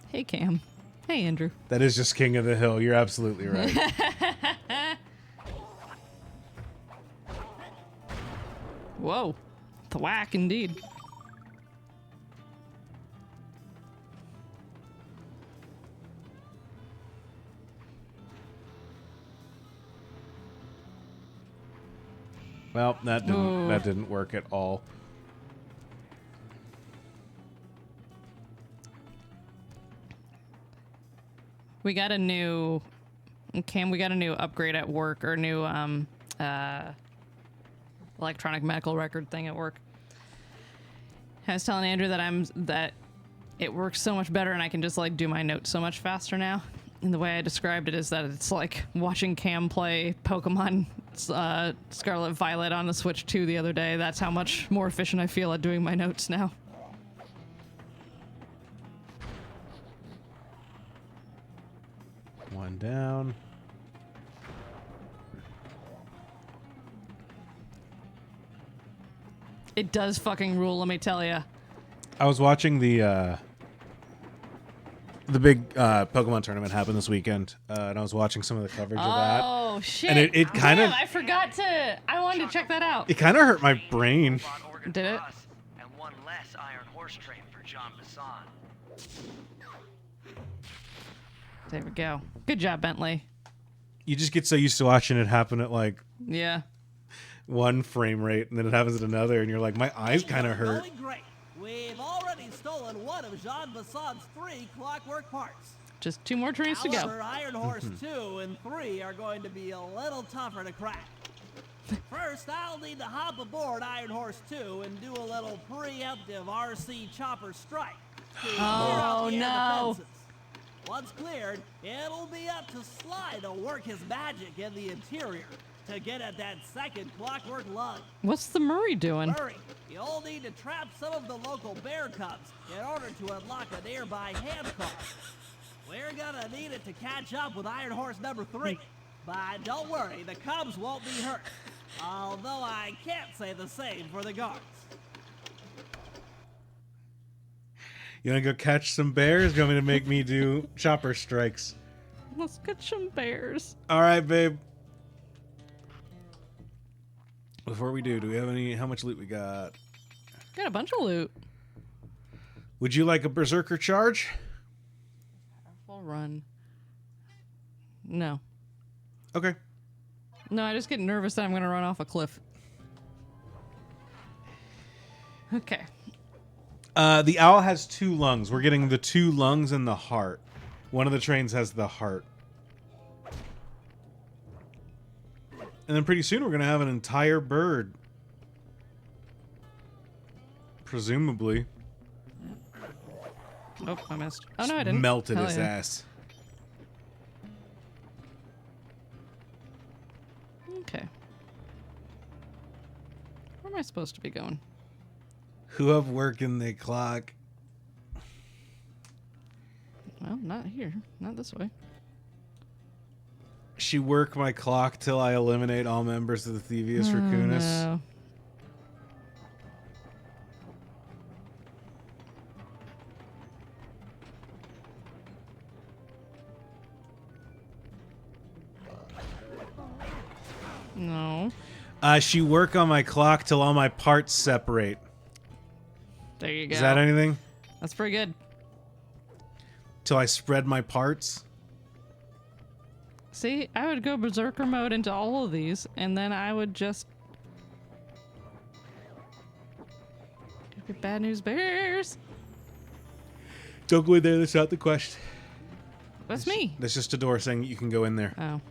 Hey, Cam. Hey, Andrew. That is just King of the Hill. You're absolutely right. Whoa. Thwack indeed. Well, that didn't work at all. We got a new upgrade at work, or new electronic medical record thing at work. I was telling Andrew that it works so much better and I can just like do my notes so much faster now. And the way I described it is that it's like watching Cam play Pokemon Scarlet Violet on the Switch 2 the other day. That's how much more efficient I feel at doing my notes now. One down. It does fucking rule, let me tell you. I was watching the big Pokemon tournament happen this weekend, and I was watching some of the coverage of that. Oh shit! And it kind of, I forgot to. I wanted to check that out. it kind of hurt my brain. Did it? And one less Iron Horse train for John Bassan. There we go. Good job, Bentley. You just get so used to watching it happen at like Yeah. one frame rate, and then it happens at another, and you're like, my eyes kind of hurt. Going great. We've already stolen one of Jean Bassan's 3 clockwork parts. Just 2 more trains to However, go. Iron Horse 2 and 3 are going to be a little tougher to crack. First, I'll need to hop aboard Iron Horse 2 and do a little preemptive RC chopper strike to clear out the air no. defenses. Once cleared, it'll be up to Sly to work his magic in the interior to get at that second clockwork lug. What's the Murray doing? Hurry! You'll need to trap some of the local bear cubs in order to unlock a nearby hand car. We're gonna need it to catch up with Iron Horse number 3. But don't worry, the cubs won't be hurt. Although I can't say the same for the guards. You want to go catch some bears? You want me to make me do chopper strikes? Let's get some bears. All right, babe. Before we do we have any? How much loot we got? Got a bunch of loot. Would you like a berserker charge? Full run. No. Okay. No, I just get nervous that I'm going to run off a cliff. Okay. The owl has 2 lungs. We're getting the 2 lungs and the heart. One of the trains has the heart. And then pretty soon we're going to have an entire bird. Presumably. Oh, I missed. Oh, no, I didn't. Melted Hell his yeah. ass. Okay. Where am I supposed to be going? Who have work in the clock? Well, not here. Not this way. She work my clock till I eliminate all members of the Thievius Oh, Raccoonus. no. No. She work on my clock till all my parts separate. There you go. Is that anything? That's pretty good. Till I spread my parts? See, I would go berserker mode into all of these, and then I would just... Bad news bears! Don't go in there, that's not the quest. That's me. That's just a door saying you can go in there. Oh.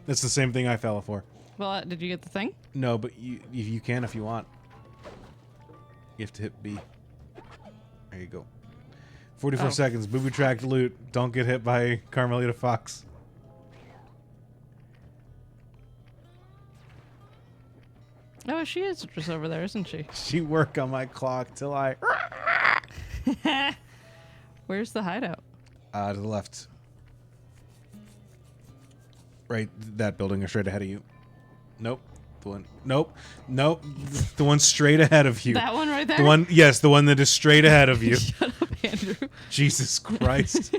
That's the same thing I fell for. Well, did you get the thing? No, but you can if you want. You have to hit B. There you go. 44 seconds. Booby tracked loot. Don't get hit by Carmelita Fox. Oh, she is just over there, isn't she? She work on my clock till I... Where's the hideout? To the left. Right, that building is straight ahead of you. Nope. The one... Nope. Nope. The one straight ahead of you. That one right there? The one... Yes, the one that is straight ahead of you. Shut up, Andrew. Jesus Christ.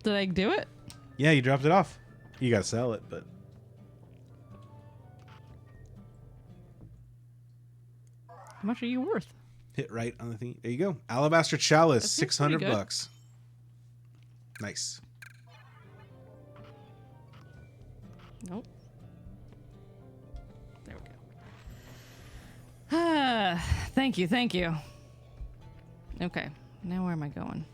Did I do it? Yeah, you dropped it off. You gotta sell it, but... How much are you worth? Hit right on the thing. There you go. Alabaster Chalice, That seems $600 pretty good. bucks. Nice. Nope. There we go. Thank you, thank you. Okay, now where am I going?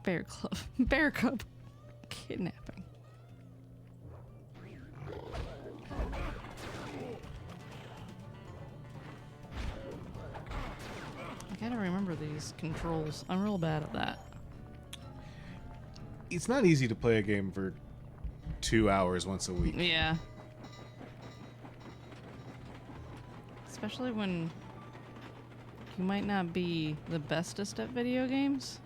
Bear Club. Bear Cub. Kidnapping. I gotta remember these controls. I'm real bad at that. It's not easy to play a game for 2 hours once a week. Yeah. Especially when you might not be the bestest at video games.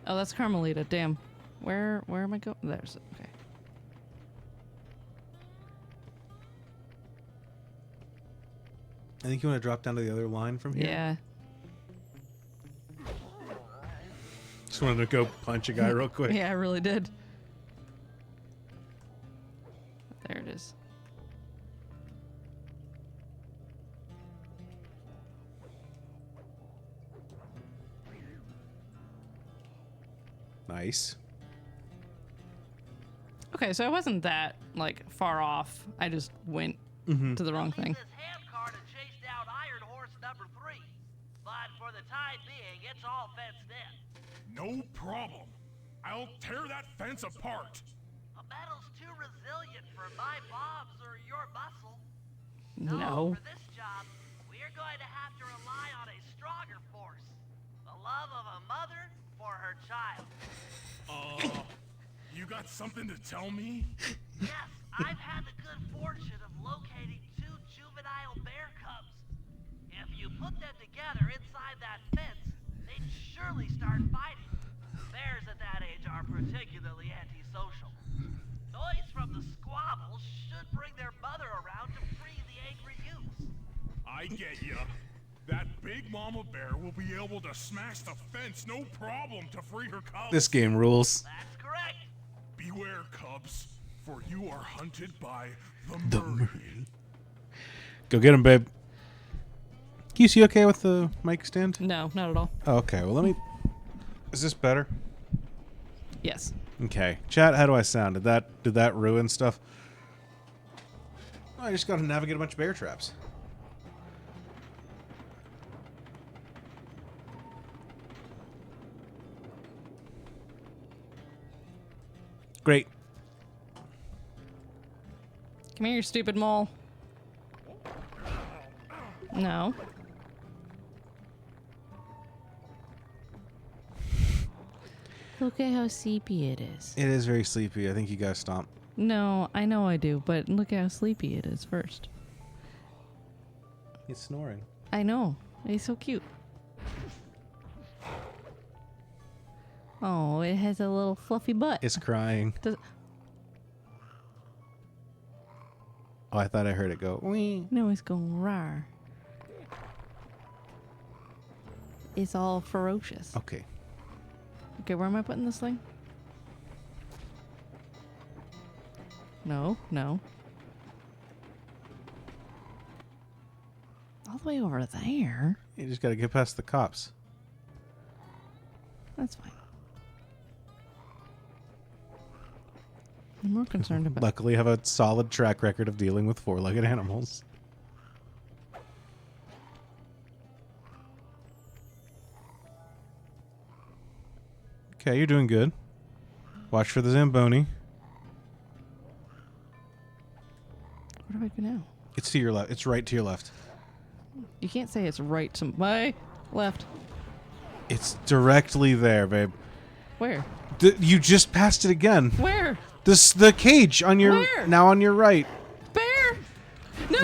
Oh, that's Carmelita. Damn. Where am I going? There's it. Okay. I think you want to drop down to the other line from here. Yeah. Just wanted to go punch a guy real quick. Yeah, I really did. There it is. Nice. Okay, so I wasn't that, like, far off. I just went to the wrong thing. This hand cart and chased down Iron Horse number 3. But for the time being, it's all fenced in. No problem. I'll tear that fence apart. A metal's too resilient for my bombs or your muscle. No. For this job, we're going to have to rely on a stronger force. The love of a mother for her child. You got something to tell me? Yes, I've had the good fortune of locating 2 juvenile bear cubs. If you put them together inside that fence, they'd surely start fighting. Bears at that age are particularly antisocial. Noise from the squabbles should bring their mother around to free the angry youths. I get ya. That big mama bear will be able to smash the fence no problem to free her cubs. This game rules. That's correct. Beware, cubs, for you are hunted by the Murray. Go get him, babe. Keith, you okay with the mic stand? No, not at all. Oh, okay, well, let me... Is this better? Yes. Okay. Chat, how do I sound? Did that ruin stuff? Oh, I just got to navigate a bunch of bear traps. Great. Come here, you stupid mole. No. Look at how sleepy it is. It is very sleepy. I think you guys stomp. No, I know I do, but look at how sleepy it is first. He's snoring. I know. He's so cute. Oh, it has a little fluffy butt. It's crying. Does- Oh, I thought I heard it go. Wee. No, it's going rawr. It's all ferocious. Okay. Okay, where am I putting this thing? No, no. All the way over there. You just got to get past the cops. That's fine. I'm more concerned about... Luckily, I have a solid track record of dealing with four-legged animals. Okay, you're doing good. Watch for the Zamboni. Where do I go now? It's to your left. It's right to your left. You can't say it's right to my left. It's directly there, babe. Where? You just passed it again. Where? The cage on your Where? now on your right. Bear! No!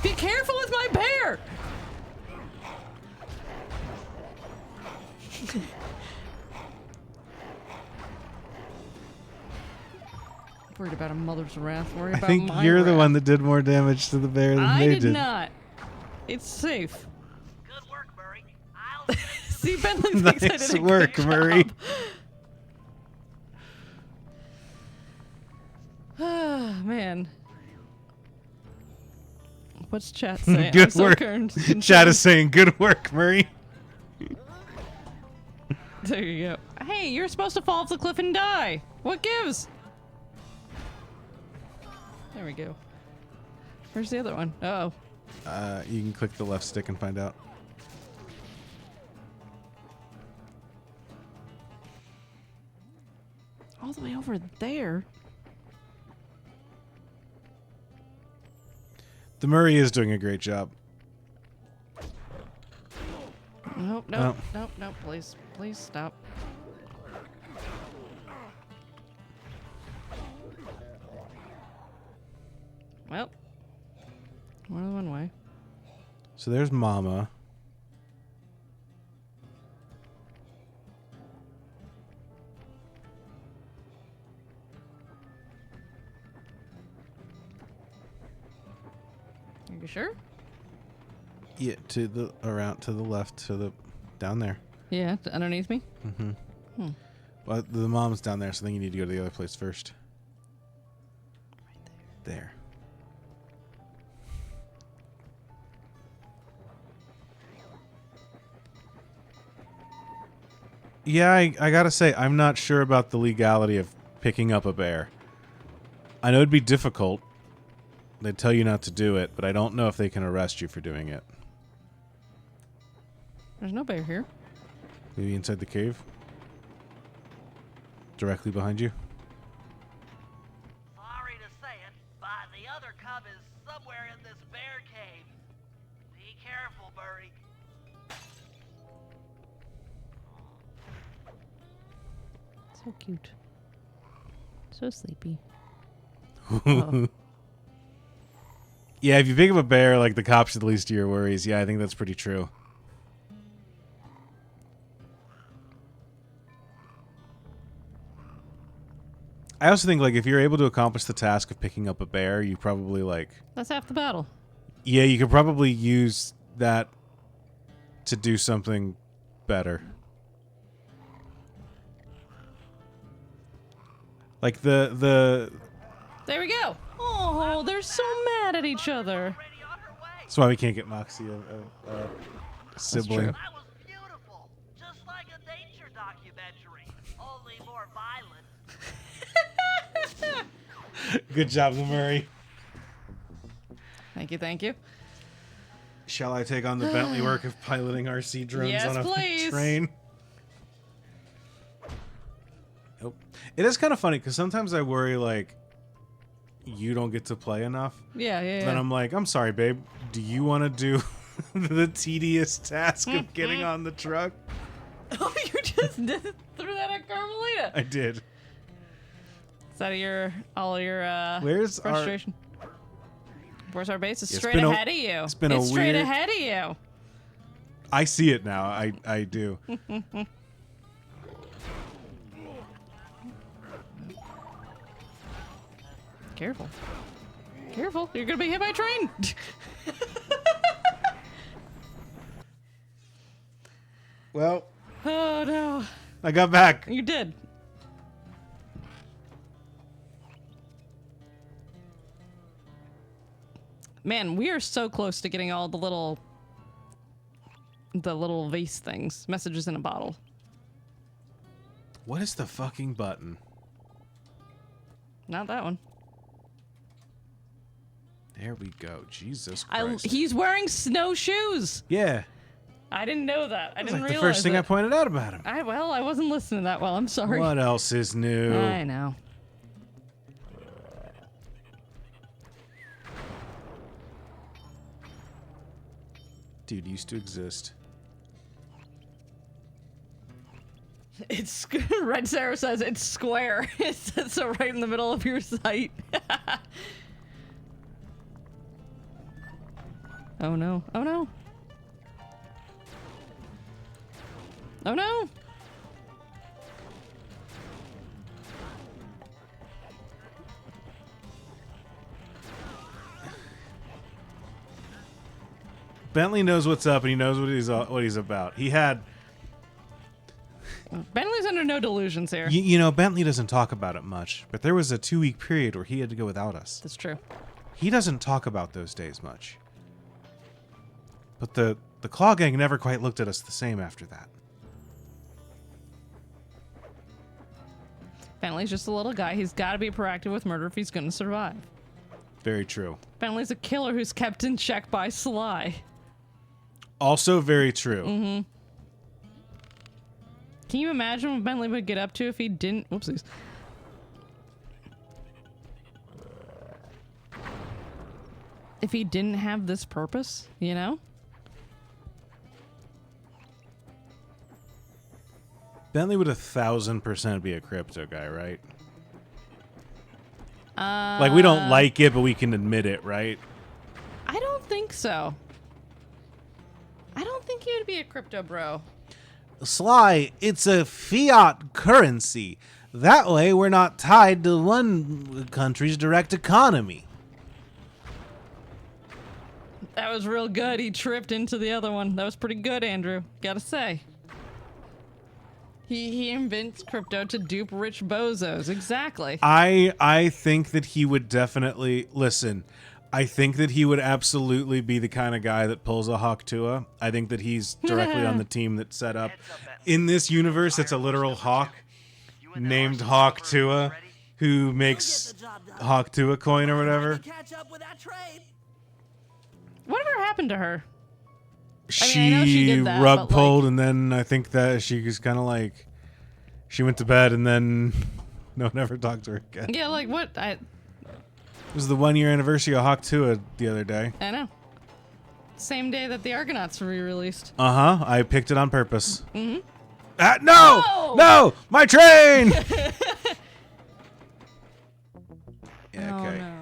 Be careful with my bear! Worried about a mother's wrath. Worried I about think my you're the wrath. one that did more damage to the bear than I they did did. not. It's safe. Good work, Murray. I'll See, Bentley thinks I Nice did a work, good Murray. job. Ah, man. What's chat saying? Good I'm so work. concerned. Chat is saying good work, Murray. There you go. Hey, you're supposed to fall off the cliff and die. What gives? There we go. Where's the other one? Uh-oh. You can click the left stick and find out. All the way over there. The Murray is doing a great job. Nope, nope, nope, nope. Please, please stop. Well, more than one way. So there's Mama. Are you sure? Yeah, to the around to the left, to the down there. Yeah, underneath me. Mm-hmm. Well, the mom's down there, so then you need to go to the other place first. Right there. Yeah, I gotta say, I'm not sure about the legality of picking up a bear. I know it'd be difficult. They'd tell you not to do it, but I don't know if they can arrest you for doing it. There's no bear here. Maybe inside the cave? Directly behind you? Sorry to say it, but the other cub is somewhere in this bear cave. Be careful, Murray. So cute. So sleepy. Oh. Yeah, if you pick up a bear, like, the cops are the least of your worries. Yeah, I think that's pretty true. I also think, like, if you're able to accomplish the task of picking up a bear, you probably, like... That's half the battle. Yeah, you could probably use that to do something better. Like, the... There we go. Oh, they're so mad at each other. That's why we can't get Moxie a sibling. true. That was beautiful. Just like a nature documentary. Only more violent. Good job, Murray. Thank you, thank you. Shall I take on the Bentley work of piloting RC drones Yes, on a please. train? Nope. It is kind of funny because sometimes I worry, like, you don't get to play enough. Yeah, yeah, yeah. Then I'm like, I'm sorry, babe. Do you want to do the tedious task of getting on the truck? Oh, you just threw that at Carmelita. I did. Is that all your Where's frustration? Where's our base? It's It's straight been a- ahead of you. it's been a straight weird- ahead of you. I see it now. I do. Careful. Careful. You're going to be hit by a train. Well, Oh, no. I got back. You did. Man, we are so close to getting all the little vase things. Messages in a bottle. What is the fucking button? Not that one. There we go. Jesus Christ. He's wearing snowshoes. Yeah. I didn't know that. I That's didn't like the realize first thing it. I pointed out about him. I wasn't listening that well. I'm sorry. What else is new? I know. Dude used to exist. It's Red Sarah says it's square. It's so right in the middle of your site. Oh no! Oh no! Oh no! Bentley knows what's up, and he knows what he's about. He had. Bentley's under no delusions here. You know, Bentley doesn't talk about it much, but there was a 2-week period where he had to go without us. That's true. He doesn't talk about those days much. But the Claw Gang never quite looked at us the same after that. Bentley's just a little guy. He's got to be proactive with murder if he's going to survive. Very true. Bentley's a killer who's kept in check by Sly. Also very true. Mm-hmm. Can you imagine what Bentley would get up to if he didn't... Whoopsies. If he didn't have this purpose, you know? Bentley would 1,000% be a crypto guy, right? Like, we don't like it, but we can admit it, right? I don't think so. I don't think he would be a crypto bro. Sly, it's a fiat currency. That way, we're not tied to one country's direct economy. That was real good. He tripped into the other one. That was pretty good, Andrew. Gotta say. He invents crypto to dupe rich bozos. Exactly. I think that he would definitely... Listen, I think that he would absolutely be the kind of guy that pulls a Hawk Tuah. I think that he's directly on the team that set up. In this universe, it's a literal hawk named Hawk Tuah who makes Hawk Tuah coin or whatever. Whatever happened to her? I know she did that, rug pulled, and then I think that she was kind of like... She went to bed, and then no one ever talked to her again. Yeah, like what? It was the 1-year anniversary of Hawk Tuah the other day. I know. Same day that the Argonauts were re-released. Uh-huh. I picked it on purpose. Mm-hmm. No! Oh! No! My train! Yeah, oh, okay. no.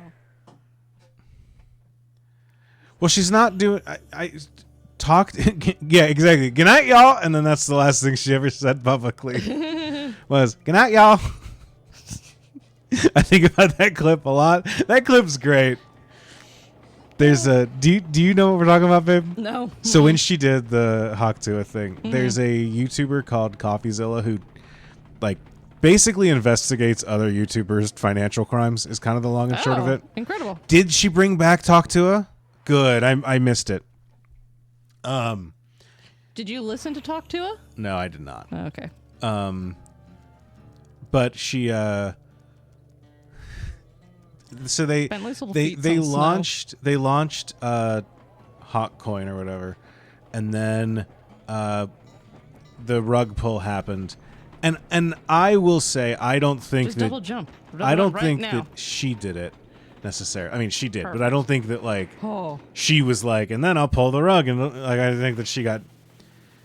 Well, she's not doing... I talked... Yeah, exactly. Good night, y'all! And then that's the last thing she ever said publicly. Was, good night, y'all! I think about that clip a lot. That clip's great. There's a... Do you know what we're talking about, babe? No. So when she did the Hawk Tuah thing, there's a YouTuber called CoffeeZilla who, like, basically investigates other YouTubers' financial crimes, is kind of the long and short of it. Incredible. Did she bring back Talk Tuah? Good. I missed it. Did you listen to Talk Tuah? No, I did not. Oh, okay. But she so they launched Hawk Coin or whatever, and then the rug pull happened, and I will say I don't think Just that double jump. I don't right think now. that she did it necessarily. I mean, she did, but I don't think that like Oh. she was like, and then I'll pull the rug, and like I think that she got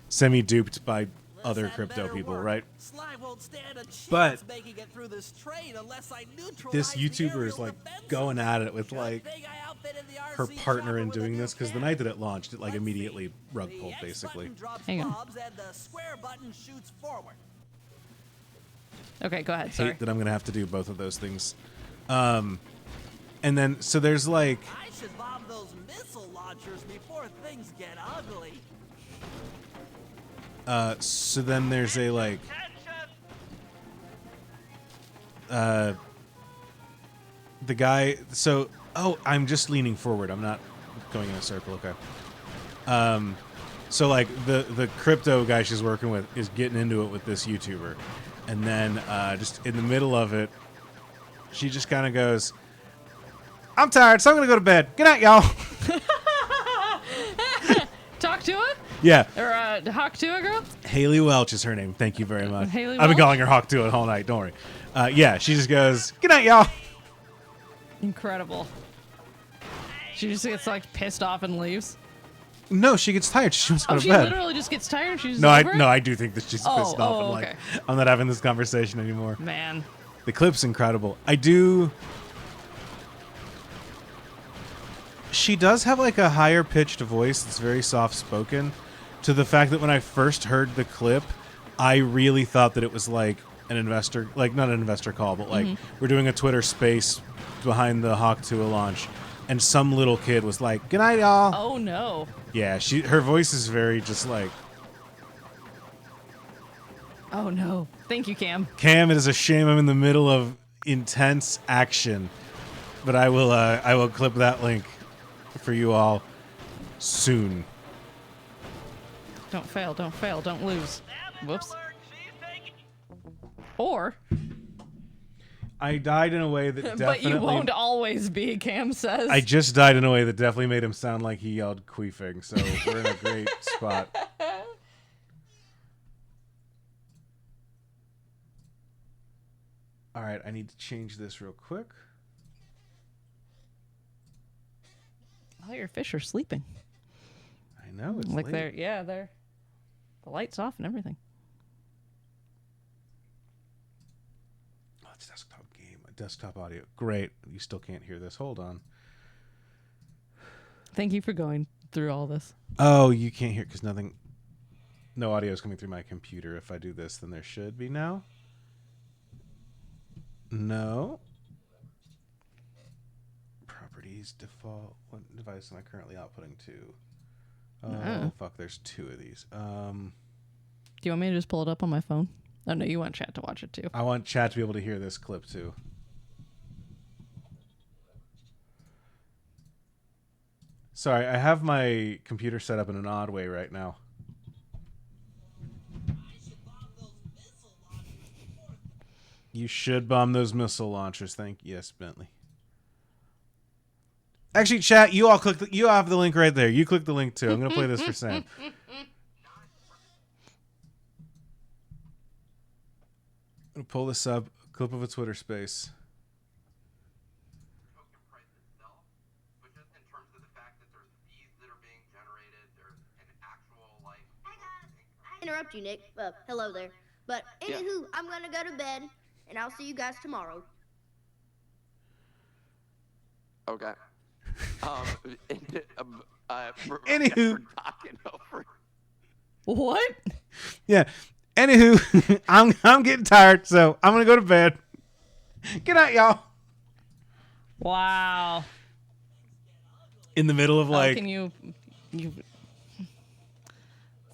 semi-duped by other crypto people, right? Sly won't stand a chance But making it through this train unless I this neutralize the YouTuber is aerial like defenses. going at it with like Good thing I outfitted the her RC partner in chopper with a doing new this, because the cannon. night that it launched, it like Let's immediately see. rug The pulled X basically. button drops Hang on. bombs and the square button shoots forward. Okay, go ahead. Sorry. Hate that I'm gonna have to do both of those things. And then so there's like I should bomb those missile launchers before things get ugly. so then there's a like the guy. So I'm just leaning forward. I'm not going in a circle. Okay. So like the crypto guy she's working with is getting into it with this YouTuber, and then just in the middle of it, she just kind of goes, "I'm tired, so I'm gonna go to bed. Good night, y'all." Talk to her? Yeah. Or Hawk Tuah girl? Haley Welch is her name. Thank you very much. Haley I've been Welch? calling her Hawk Tuah all night. Don't worry. Yeah, she just goes, "Good night, y'all." Incredible. She just gets like pissed off and leaves. No, she gets tired. She wants to go Oh, to she bed. literally just gets tired. She's No, over it? I do think that she's pissed off. Oh, I'm okay. like, I'm not having this conversation anymore. Man. The clip's incredible. I do. She does have like a higher pitched voice that's very soft spoken, to the fact that when I first heard the clip, I really thought that it was like an investor, like not an investor call, but like we're doing a Twitter space behind the Hawk Tuah launch, and some little kid was like, "Good night, y'all." Oh no. Yeah, her voice is very just like. Oh no. Thank you, Cam. Cam, it is a shame I'm in the middle of intense action, but I will clip that link for you all soon. Don't fail, don't lose. Whoops. Or I died in a way that definitely... But you won't always be, Cam says. I just died in a way that definitely made him sound like he yelled queefing, so we're in a great spot. All right, I need to change this real quick. All your fish are sleeping. I know, it's like late. they're the light's off and everything. Oh, it's desktop game, desktop audio. Great. You still can't hear this. Hold on. Thank you for going through all this. Oh, you can't hear because no audio is coming through my computer. If I do this, then there should be now. No. Properties, default. What device am I currently outputting to? Oh, fuck, there's two of these. Do you want me to just pull it up on my phone? Oh, no, you want chat to watch it too. I want chat to be able to hear this clip too. Sorry, I have my computer set up in an odd way right now. You should bomb those missile launchers. Yes, Bentley. Actually, chat, you all click. You have the link right there. You click the link too. I'm gonna play this for Sam. I'm gonna pull this up. Clip of a Twitter space. Interrupt you, Nick. Hello there. But anywho, I'm gonna go to bed, and I'll see you guys tomorrow. Okay. Anywho. What? Yeah. Anywho, I'm getting tired, so I'm gonna go to bed. Good night, y'all. Wow. In the middle of like. Can you?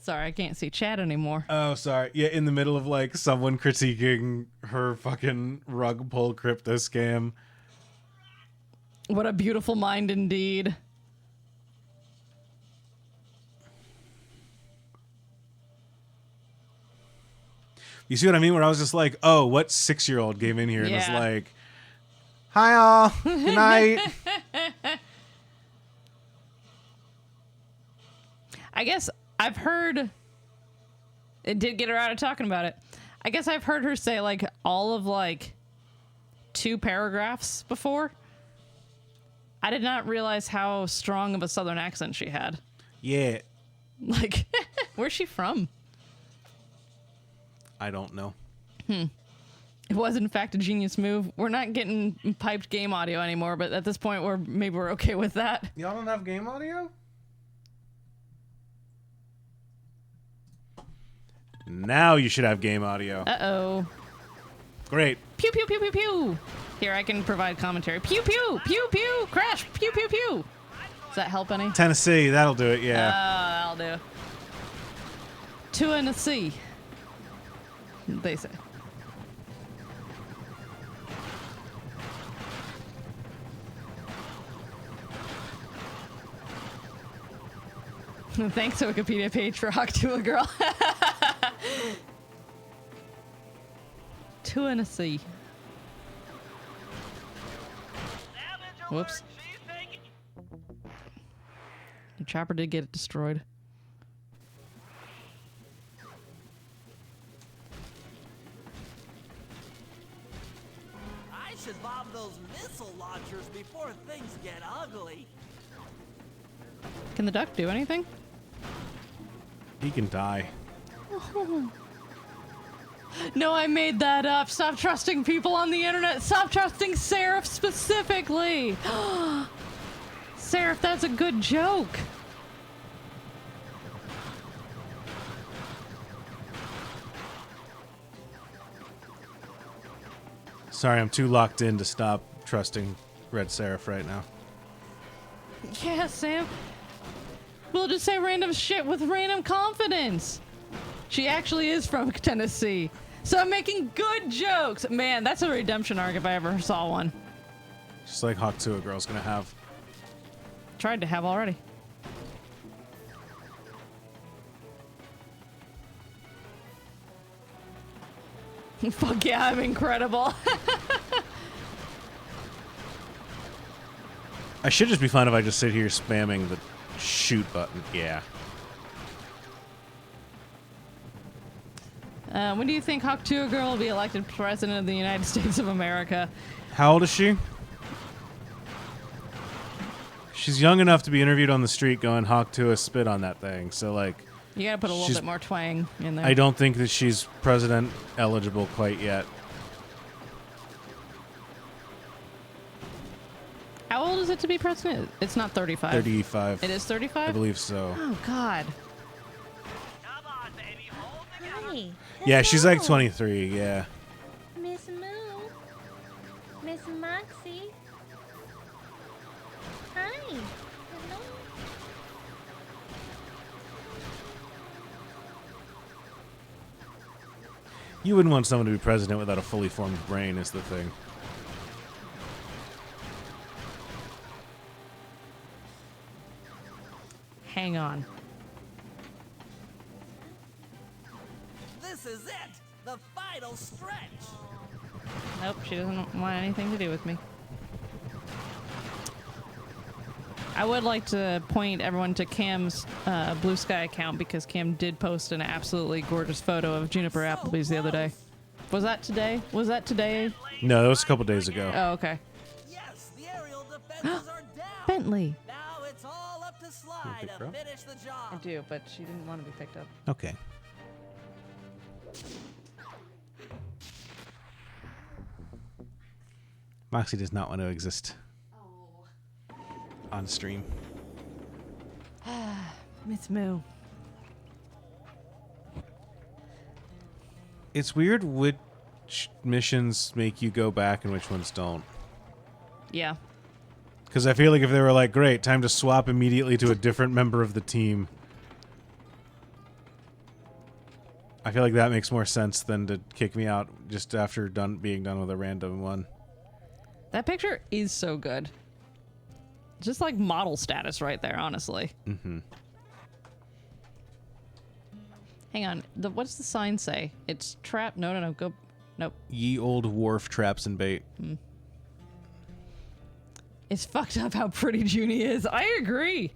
Sorry, I can't see chat anymore. Oh, sorry. Yeah, in the middle of like someone critiquing her fucking rug pull crypto scam. What a beautiful mind indeed. You see what I mean? Where I was just like, oh, what 6-year-old came in here and was Yeah. like, hi all, good night. I guess I've heard, it did get her out of talking about it. I guess I've heard her say like all of like 2 paragraphs before. I did not realize how strong of a southern accent she had. Yeah. Like, where's she from? I don't know. It was in fact a genius move. We're not getting piped game audio anymore, but at this point we're okay with that. Y'all don't have game audio? Now you should have game audio. Uh-oh. Great. Pew, pew, pew, pew, pew. Here, I can provide commentary. Pew, pew, pew, pew. Crash. Pew, pew, pew. Does that help any? Tennessee, that'll do it, yeah. That'll do. Tennessee. They say. Thanks to Wikipedia page for Hawk Tuah girl. Tennessee. Whoops. The chopper did get it destroyed. I should bomb those missile launchers before things get ugly. Can the duck do anything? He can die. No, I made that up. Stop trusting people on the internet. Stop trusting Seraph specifically. Seraph, that's a good joke. Sorry, I'm too locked in to stop trusting Red Seraph right now. Yeah, Sam. We'll just say random shit with random confidence. She actually is from Tennessee. So I'm making good jokes. Man, that's a redemption arc if I ever saw one. Just like Hawk Tuah Girl's gonna have. Tried to have already. Fuck yeah, I'm incredible. I should just be fine if I just sit here spamming the shoot button. Yeah. When do you think Hawk Tuah Girl will be elected president of the United States of America? How old is she? She's young enough to be interviewed on the street going, Hawk Tuah spit on that thing. So, like... You gotta put a little bit more twang in there. I don't think that she's president eligible quite yet. How old is it to be president? It's not 35. 35. It is 35? I believe so. Oh, God. Hi. Yeah, she's like 23, yeah. Miss Moo. Miss Moxie. Hi. Hello. You wouldn't want someone to be president without a fully formed brain, is the thing. Hang on. This is it! The final stretch! Nope, she doesn't want anything to do with me. I would like to point everyone to Cam's Blue Sky account because Cam did post an absolutely gorgeous photo of Juniper Applebee's the other day. Was that today? Was that today? No, that was a couple days ago. Oh, okay. Yes, the aerial defenses are down! Bentley. Now it's all up to Sly to finish the job. I do, but she didn't want to be picked up. Okay. Moxie does not want to exist on stream. Miss Moo. It's weird which missions make you go back and which ones don't. Yeah. Because I feel like if they were like, great, time to swap immediately to a different member of the team, I feel like that makes more sense than to kick me out just after being done with a random one. That picture is so good. Just like model status right there, honestly. Mm-hmm. Hang on. What's the sign say? It's trap. No. Go. Nope. Ye old wharf traps and bait. It's fucked up how pretty Junie is. I agree.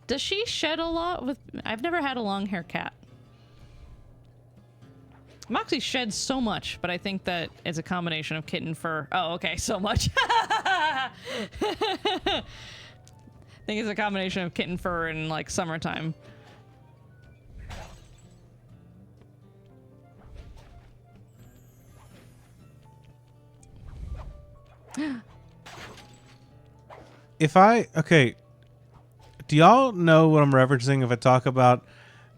Does she shed a lot with... I've never had a long hair cat. Moxie sheds so much, but I think that it's a combination of kitten fur. Oh, okay, so much. I think it's a combination of kitten fur and like summertime. Okay, do y'all know what I'm referencing if I talk about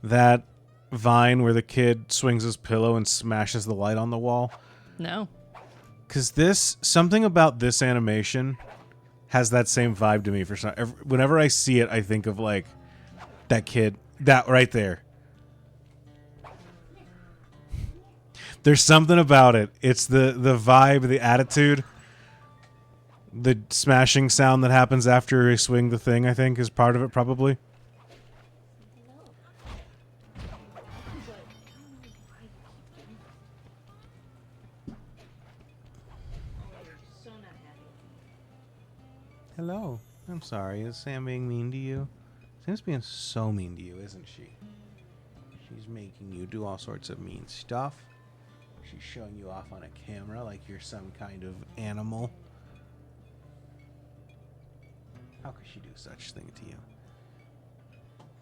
that Vine where the kid swings his pillow and smashes the light on the wall? No. Because something about this animation has that same vibe to me. Whenever I see it, I think of like that kid, that right there. There's something about it. It's the vibe, the attitude. The smashing sound that happens after you swing the thing, I think, is part of it, probably. Hello. I'm sorry. Is Sam being mean to you? Sam's being so mean to you, isn't she? She's making you do all sorts of mean stuff. She's showing you off on a camera like you're some kind of animal. How could she do such thing to you?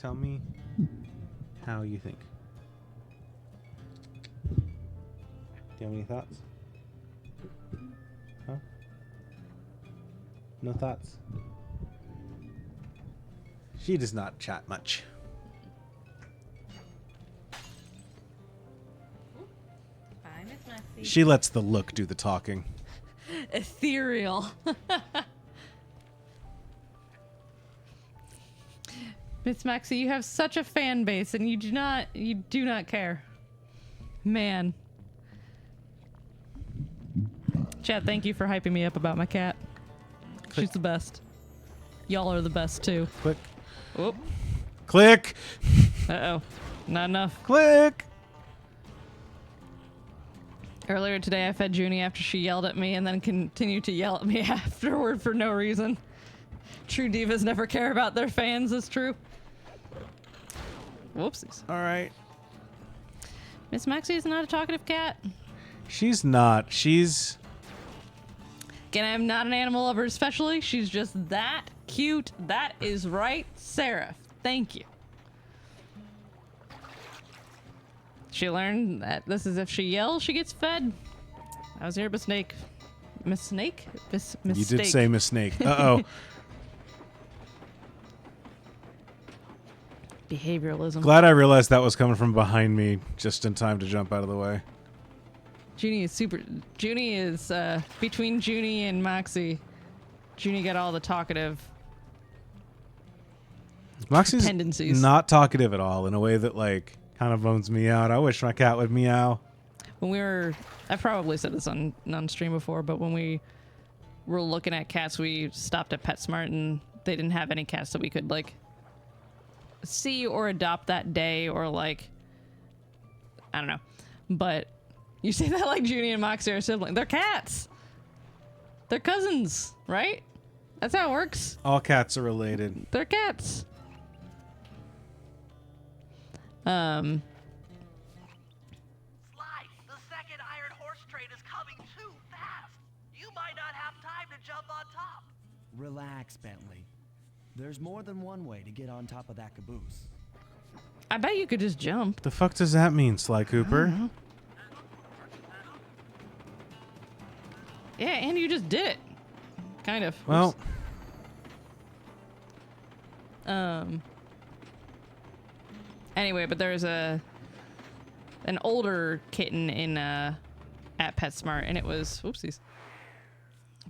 Tell me how you think. Do you have any thoughts? Huh? No thoughts? She does not chat much. Bye, Miss Maxie. She lets the look do the talking. Ethereal. Miss Maxie, you have such a fan base and you do not care. Man. Chad, thank you for hyping me up about my cat. She's the best. Y'all are the best too. Click. Whoop. Click. Uh-oh. Not enough. Click. Earlier today, I fed Junie after she yelled at me and then continued to yell at me afterward for no reason. True divas never care about their fans, is true. Whoopsies. All right. Miss Maxie is not a talkative cat. She's not. She's... Again, I'm not an animal lover especially. She's just that cute. That is right, Sarah. Thank you. She learned that this is if she yells, she gets fed. I was here, Miss Snake. Miss Snake? Miss You Snake. did say Miss Snake. Uh-oh. Behavioralism. Glad I realized that was coming from behind me just in time to jump out of the way. Junie is between Junie and Moxie. Junie got all the talkative Moxie's tendencies. not talkative at all in a way that, like, kind of bones me out. I wish my cat would meow. When we were, I probably said this on stream before, but when we were looking at cats, we stopped at PetSmart and they didn't have any cats that we could, like, see or adopt that day, or, like, I don't know. But you say that like Junie and Moxie are siblings. They're cats. They're cousins, right? That's how it works. All cats are related. They're cats. Sly, the second iron horse train is coming too fast. You might not have time to jump on top. Relax, Bentley. There's more than one way to get on top of that caboose. I bet you could just jump. The fuck does that mean, Sly Cooper? Yeah, and you just did it. Kind of. Well... Anyway, but there's an older kitten in at PetSmart, and it was whoopsies.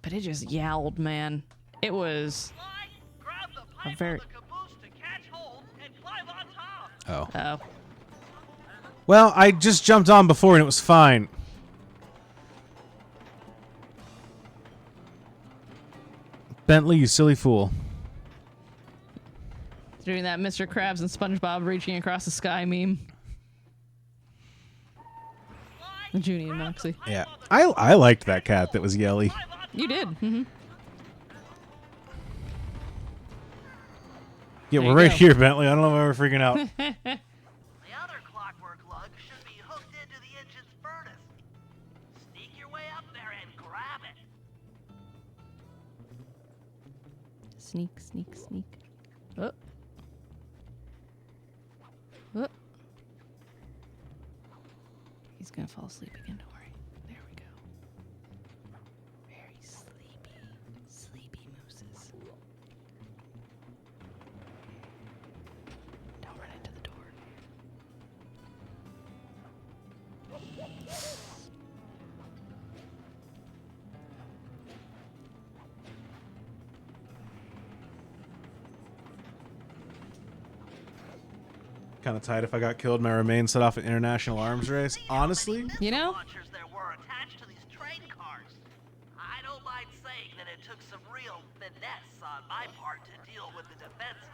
But it just yowled, man. It was a very. Oh. Well, I just jumped on before and it was fine. Bentley, you silly fool. Doing that Mr. Krabs and SpongeBob reaching across the sky meme. Junie and Moxie. Yeah, I liked that cat that was yelly. You did. Mm-hmm. Yeah, we're right here, Bentley. I don't know why we're freaking out. The other clockwork lug should be hooked into the engine's furnace. Sneak your way up there and grab it. Sneak, sneak, sneak. Oh. Oh. He's gonna fall asleep again, don't worry. There we go. Very sleepy, sleepy mooses. Don't run into the door. Kind of tight if I got killed, my remains set off an international arms race. Honestly, you know, launchers there were attached to these train cars. I don't mind saying that it took some real finesse on my part to deal with the defenses.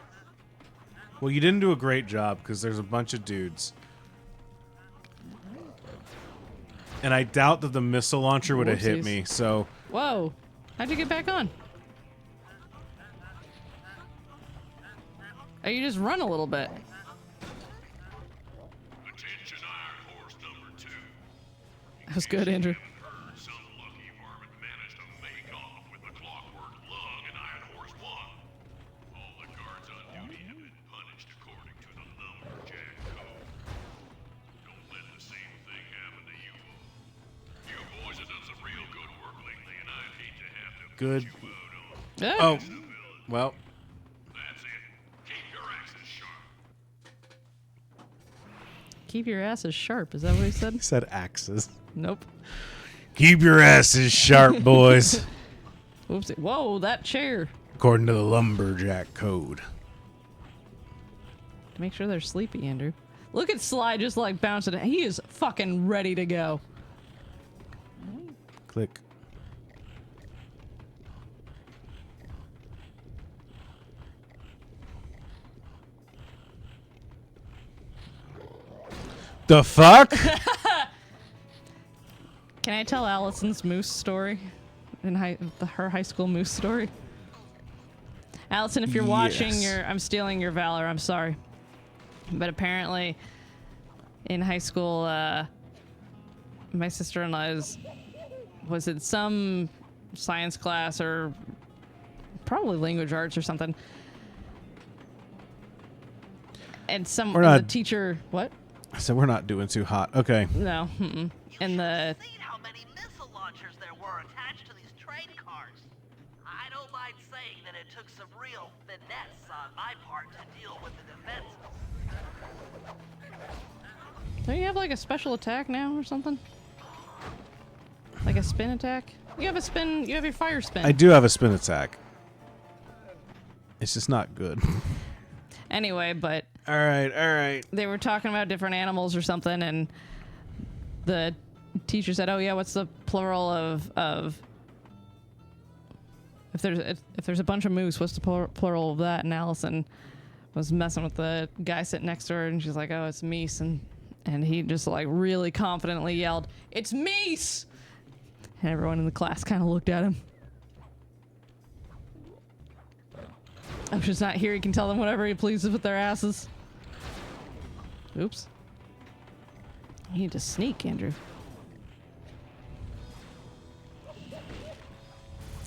well, you didn't do a great job because there's a bunch of dudes. And I doubt that the missile launcher would have hit Whoopsies. me, so... Whoa. How'd you get back on? Oh, you just run a little bit. Attention Iron Horse number 2. That was good, Andrew. Some lucky varmint managed to make off with the clockwork lug and Iron Horse 1. All the guards on duty have been punished accordingly. Good. Ah. Oh, well. That's it. Keep your axes sharp. Keep your asses sharp. Is that what he said? He said axes. Nope. Keep your asses sharp, boys. Oops. Whoa, that chair. According to the lumberjack code. To make sure they're sleepy, Andrew. Look at Sly just like bouncing. He is fucking ready to go. Click. The fuck? Can I tell Allison's moose story? Her high school moose story? Allison, if you're watching, I'm stealing your valor. I'm sorry. But apparently, in high school, my sister-in-law was in some science class or probably language arts or something. And the teacher... What? I said we're not doing too hot. Okay. No. Mm-mm. And the... Seen how many missile launchers there were attached to these train cars. I don't mind saying that it took some real finesse on my part to deal with the defenses. Don't you have like a special attack now or something? Like a spin attack? You have a spin. You have your fire spin. I do have a spin attack. It's just not good. Anyway, but... All right. They were talking about different animals or something, and the teacher said, "Oh yeah, what's the plural of if there's a bunch of moose, what's the plural of that?" And Allison was messing with the guy sitting next to her, and she's like, "Oh, it's meese," and he just like really confidently yelled, "It's meese!" And everyone in the class kind of looked at him. I'm just not here. He can tell them whatever he pleases with their asses. Oops. You need to sneak, Andrew.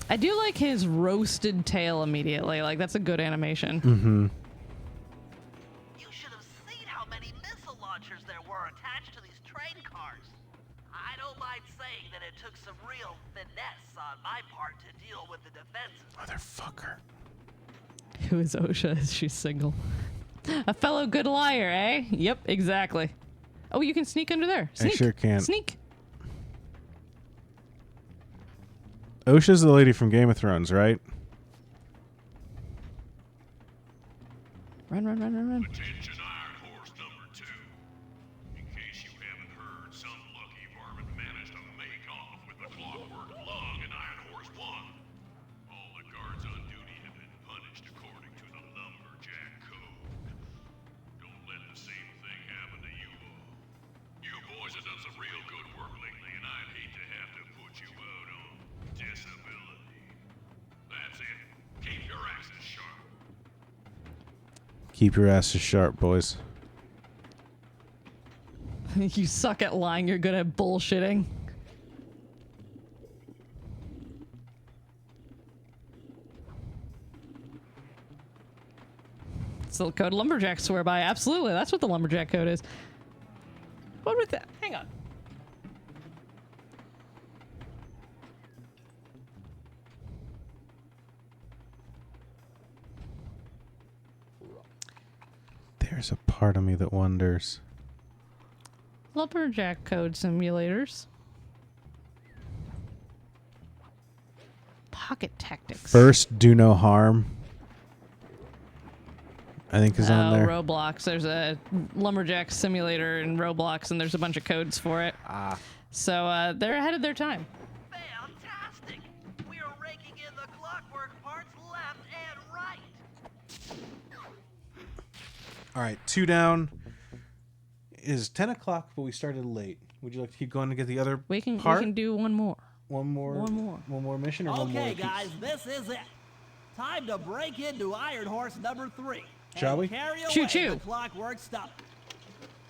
I do like his roasted tail immediately. Like, that's a good animation. Mm-hmm. You should have seen how many missile launchers there were attached to these train cars. I don't mind saying that it took some real finesse on my part to deal with the defenses. Motherfucker. Who is OSHA? Is she single? A fellow good liar, eh? Yep, exactly. Oh, you can sneak under there. Sneak. I sure can. Sneak. OSHA's the lady from Game of Thrones, right? Run. Attention Iron Horse number 2. In case you haven't heard, some lucky varmint managed to make off with the clockwork lung in Iron Horse 1. All the guards on duty have been punished according to the lumberjack code. Don't let the same thing happen to you all. You boys have done some real good work lately, and I'd hate to have to put you out on disability. That's it. Keep your axes sharp. Keep your asses sharp, boys. You suck at lying. You're good at bullshitting. It's the code lumberjacks swear by. Absolutely. That's what the lumberjack code is. What was that? Hang on. There's a part of me that wonders. Lumberjack code simulators. Pocket tactics. First, do no harm. I think is on there. Roblox. There's a lumberjack simulator in Roblox, and there's a bunch of codes for it. Ah. So they're ahead of their time. Fantastic! We are raking in the clockwork parts left and right. All right, 2 down. It is 10 o'clock, but we started late. Would you like to keep going to get the other part? We can do one more. One more mission, or one more? Okay, guys, this is it. Time to break into Iron Horse number 3. Shall we? Carry away Choo-choo. the clockwork stomach.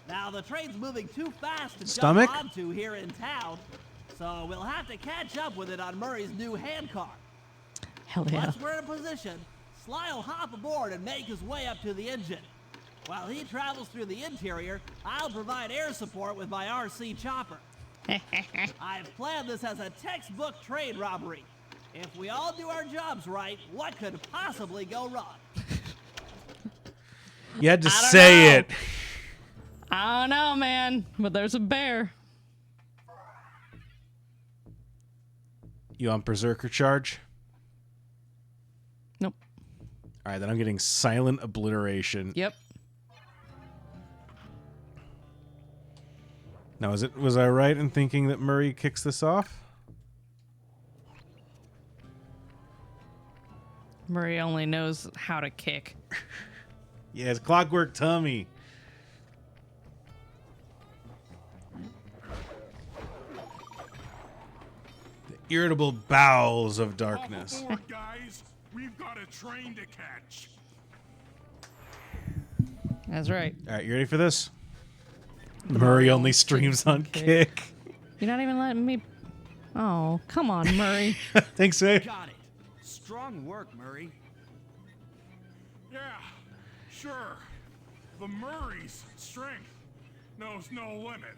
Now, the train's moving too fast to Stomach? jump onto here in town, so we'll have to catch up with it on Murray's new handcar. Hell yeah. Once we're in position, Sly will hop aboard and make his way up to the engine. While he travels through the interior, I'll provide air support with my RC chopper. I've planned this as a textbook train robbery. If we all do our jobs right, what could possibly go wrong? You had to I don't say know. it. I don't know, man, but there's a bear. You on Berserker charge? Nope. All right, then I'm getting Silent Obliteration. Yep. Now, was I right in thinking that Murray kicks this off? Murray only knows how to kick. Yeah, it's Clockwork Tummy. The irritable bowels of darkness. Off aboard, guys. We've got a train to catch. That's right. All right, you ready for this? Murray only streams on Kick. You're not even letting me... Oh, come on, Murray. Thanks, Dave. Got it. Strong work, Murray. Yeah, sure. The Murray's strength knows no limit.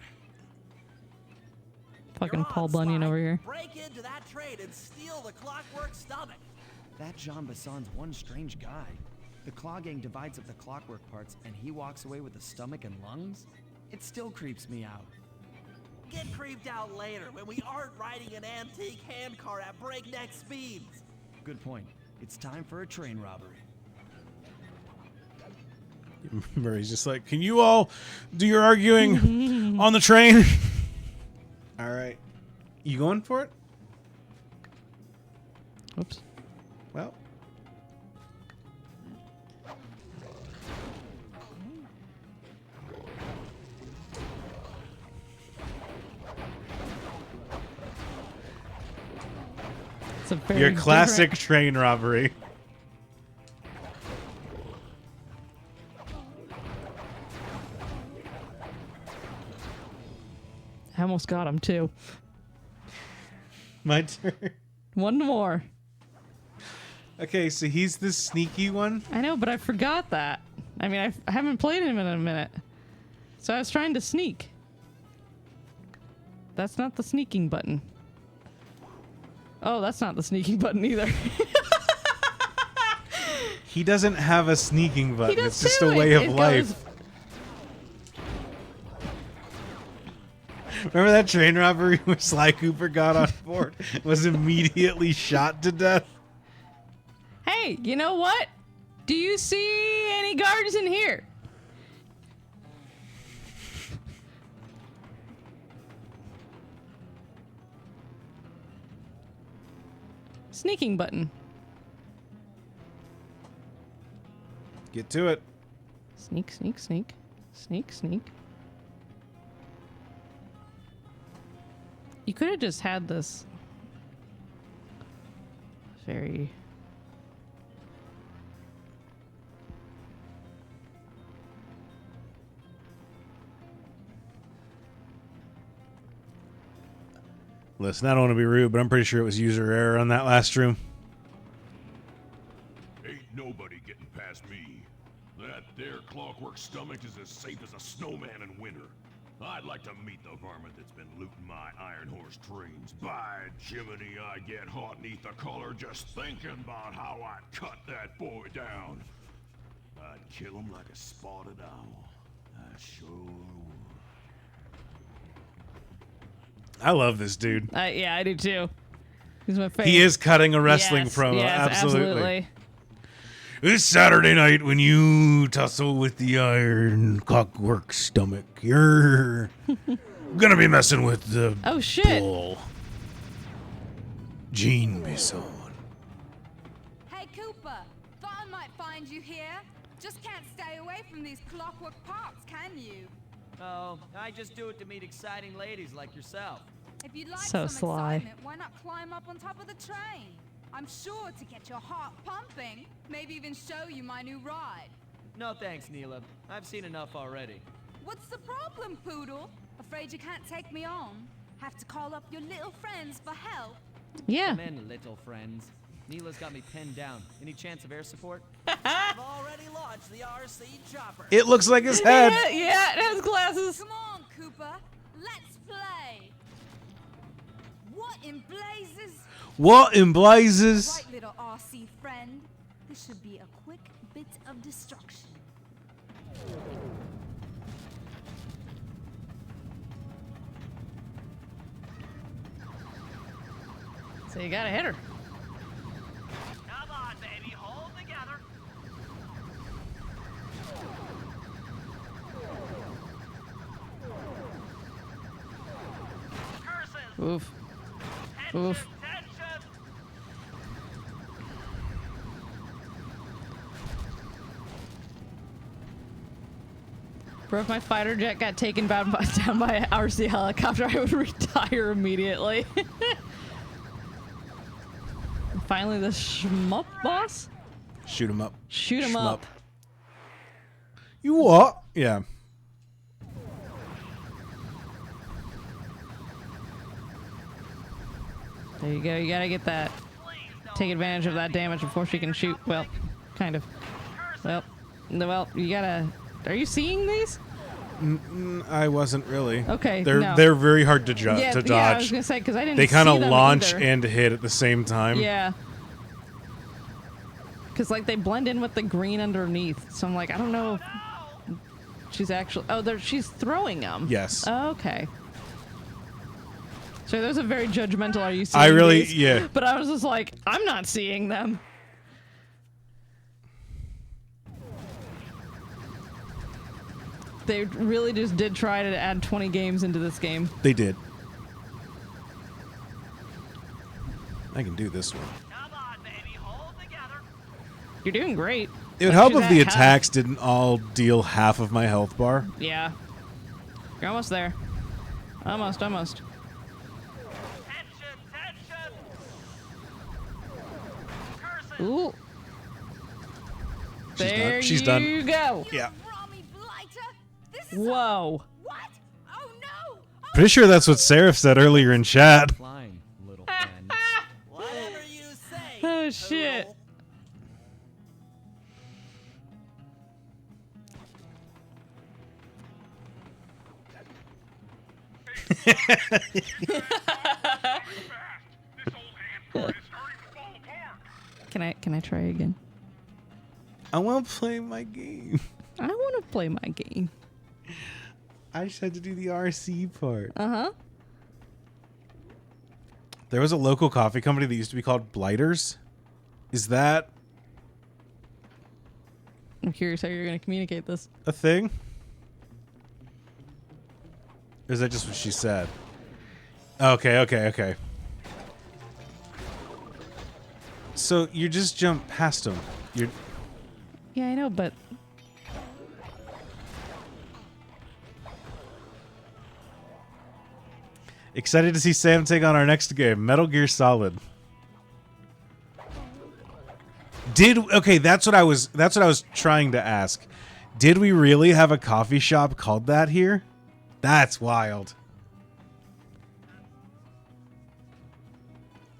Fucking You're on, Paul Bunyan Sly. over here. Break into that train and steal the Clockwork Stomach. That Jean Basson's one strange guy. The Claw Gang divides up the clockwork parts and he walks away with the stomach and lungs? It still creeps me out. Get creeped out later when we aren't riding an antique handcar at breakneck speeds. Good point. It's time for a train robbery. Murray's just like, can you all do your arguing on the train? All right. You going for it? Oops. Well. It's a very Your classic direct- train robbery. I almost got him, too. My turn. One more. Okay, so he's the sneaky one. I know, but I forgot that. I mean, I haven't played him in a minute. So I was trying to sneak. That's not the sneaking button. Oh, that's not the sneaking button either. He doesn't have a sneaking button. does It's just too. a way It of life. goes- Remember that train robbery where Sly Cooper got on board? Was immediately shot to death? Hey, you know what? Do you see any guards in here? Sneaking button. Get to it. Sneak, sneak, sneak. Sneak, sneak. You could have just had this very... Listen, I don't want to be rude, but I'm pretty sure it was user error on that last room. Ain't nobody getting past me. That there Clockwork Stomach is as safe as a snowman in winter. I'd like to meet the varmint that's been looting my Iron Horse trains. By Jiminy, I get hot neath the collar just thinking about how I'd cut that boy down. I'd kill him like a spotted owl. I sure would. I love this dude. yeah, I do too. He's my favorite. He is cutting a wrestling Yes, promo. yes, absolutely. This Saturday night when you tussle with the Iron Clockwork Stomach, you're gonna be messing with the Oh, shit. bull. Jean Bisson. Hey, Cooper. Thought I might find you here. Just can't stay away from these clockwork parts, can you? Oh, I just do it to meet exciting ladies like yourself. If you'd like So some sly. excitement, why not climb up on top of the train? I'm sure to get your heart pumping. Maybe even show you my new ride. No thanks, Neela. I've seen enough already. What's the problem, Poodle? Afraid you can't take me on? Have to call up your little friends for help? Yeah. Come in, little friends. Neela's got me pinned down. Any chance of air support? I've already launched the RC chopper. It looks like his head. Yeah, it has glasses. Come on, Cooper. Let's play. What What in blazes? What in blazes? Right, little RC friend. This should be a quick bit of destruction. So you gotta hit her. Come on, baby, hold together. Curses. Oof. Oof. Tension. Bro, if my fighter jet got taken down by an RC helicopter, I would retire immediately. Finally, the shmup boss? Shoot him up. Shoot him Shmup. up. You what? Yeah. There you go. You gotta get that. Take advantage of that damage before she can shoot. Well, kind of. Well, you gotta. Are you seeing these? I wasn't really. Okay, They're no. they're very hard to, to dodge. Yeah, I was gonna say because I didn't. They kind of see them launch either. and hit at the same time. Yeah. Because like they blend in with the green underneath, so I'm like, I don't know if she's actually. Oh, she's throwing them. Yes. Oh, okay. So there's a very judgmental. Are you seeing? I really, these? yeah. But I was just like, I'm not seeing them. They really just did try to add 20 games into this game. They did. I can do this one. Come on, baby, hold together. You're doing great. It would Like, help she's if the at half. attacks didn't all deal half of my health bar. Yeah. You're almost there. Almost. Tension. Curses. Ooh. She's There done. She's done. you go. Yeah. Rummy blighter. This is Whoa. what? Oh no! Pretty sure that's what Seraph said earlier in chat. Flying, little friend. Whatever you say. Oh shit. Poodle. Can I try again? I want to play my game. I want to play my game. I just had to do the RC part. Uh-huh. There was a local coffee company that used to be called Blighters. Is that I'm curious how you're going to communicate this. a thing? Or is that just what she said? Okay. So you just jump past them. You're Yeah, I know, but excited to see Sam take on our next game, Metal Gear Solid. That's what I was trying to ask. Did we really have a coffee shop called that here? That's wild.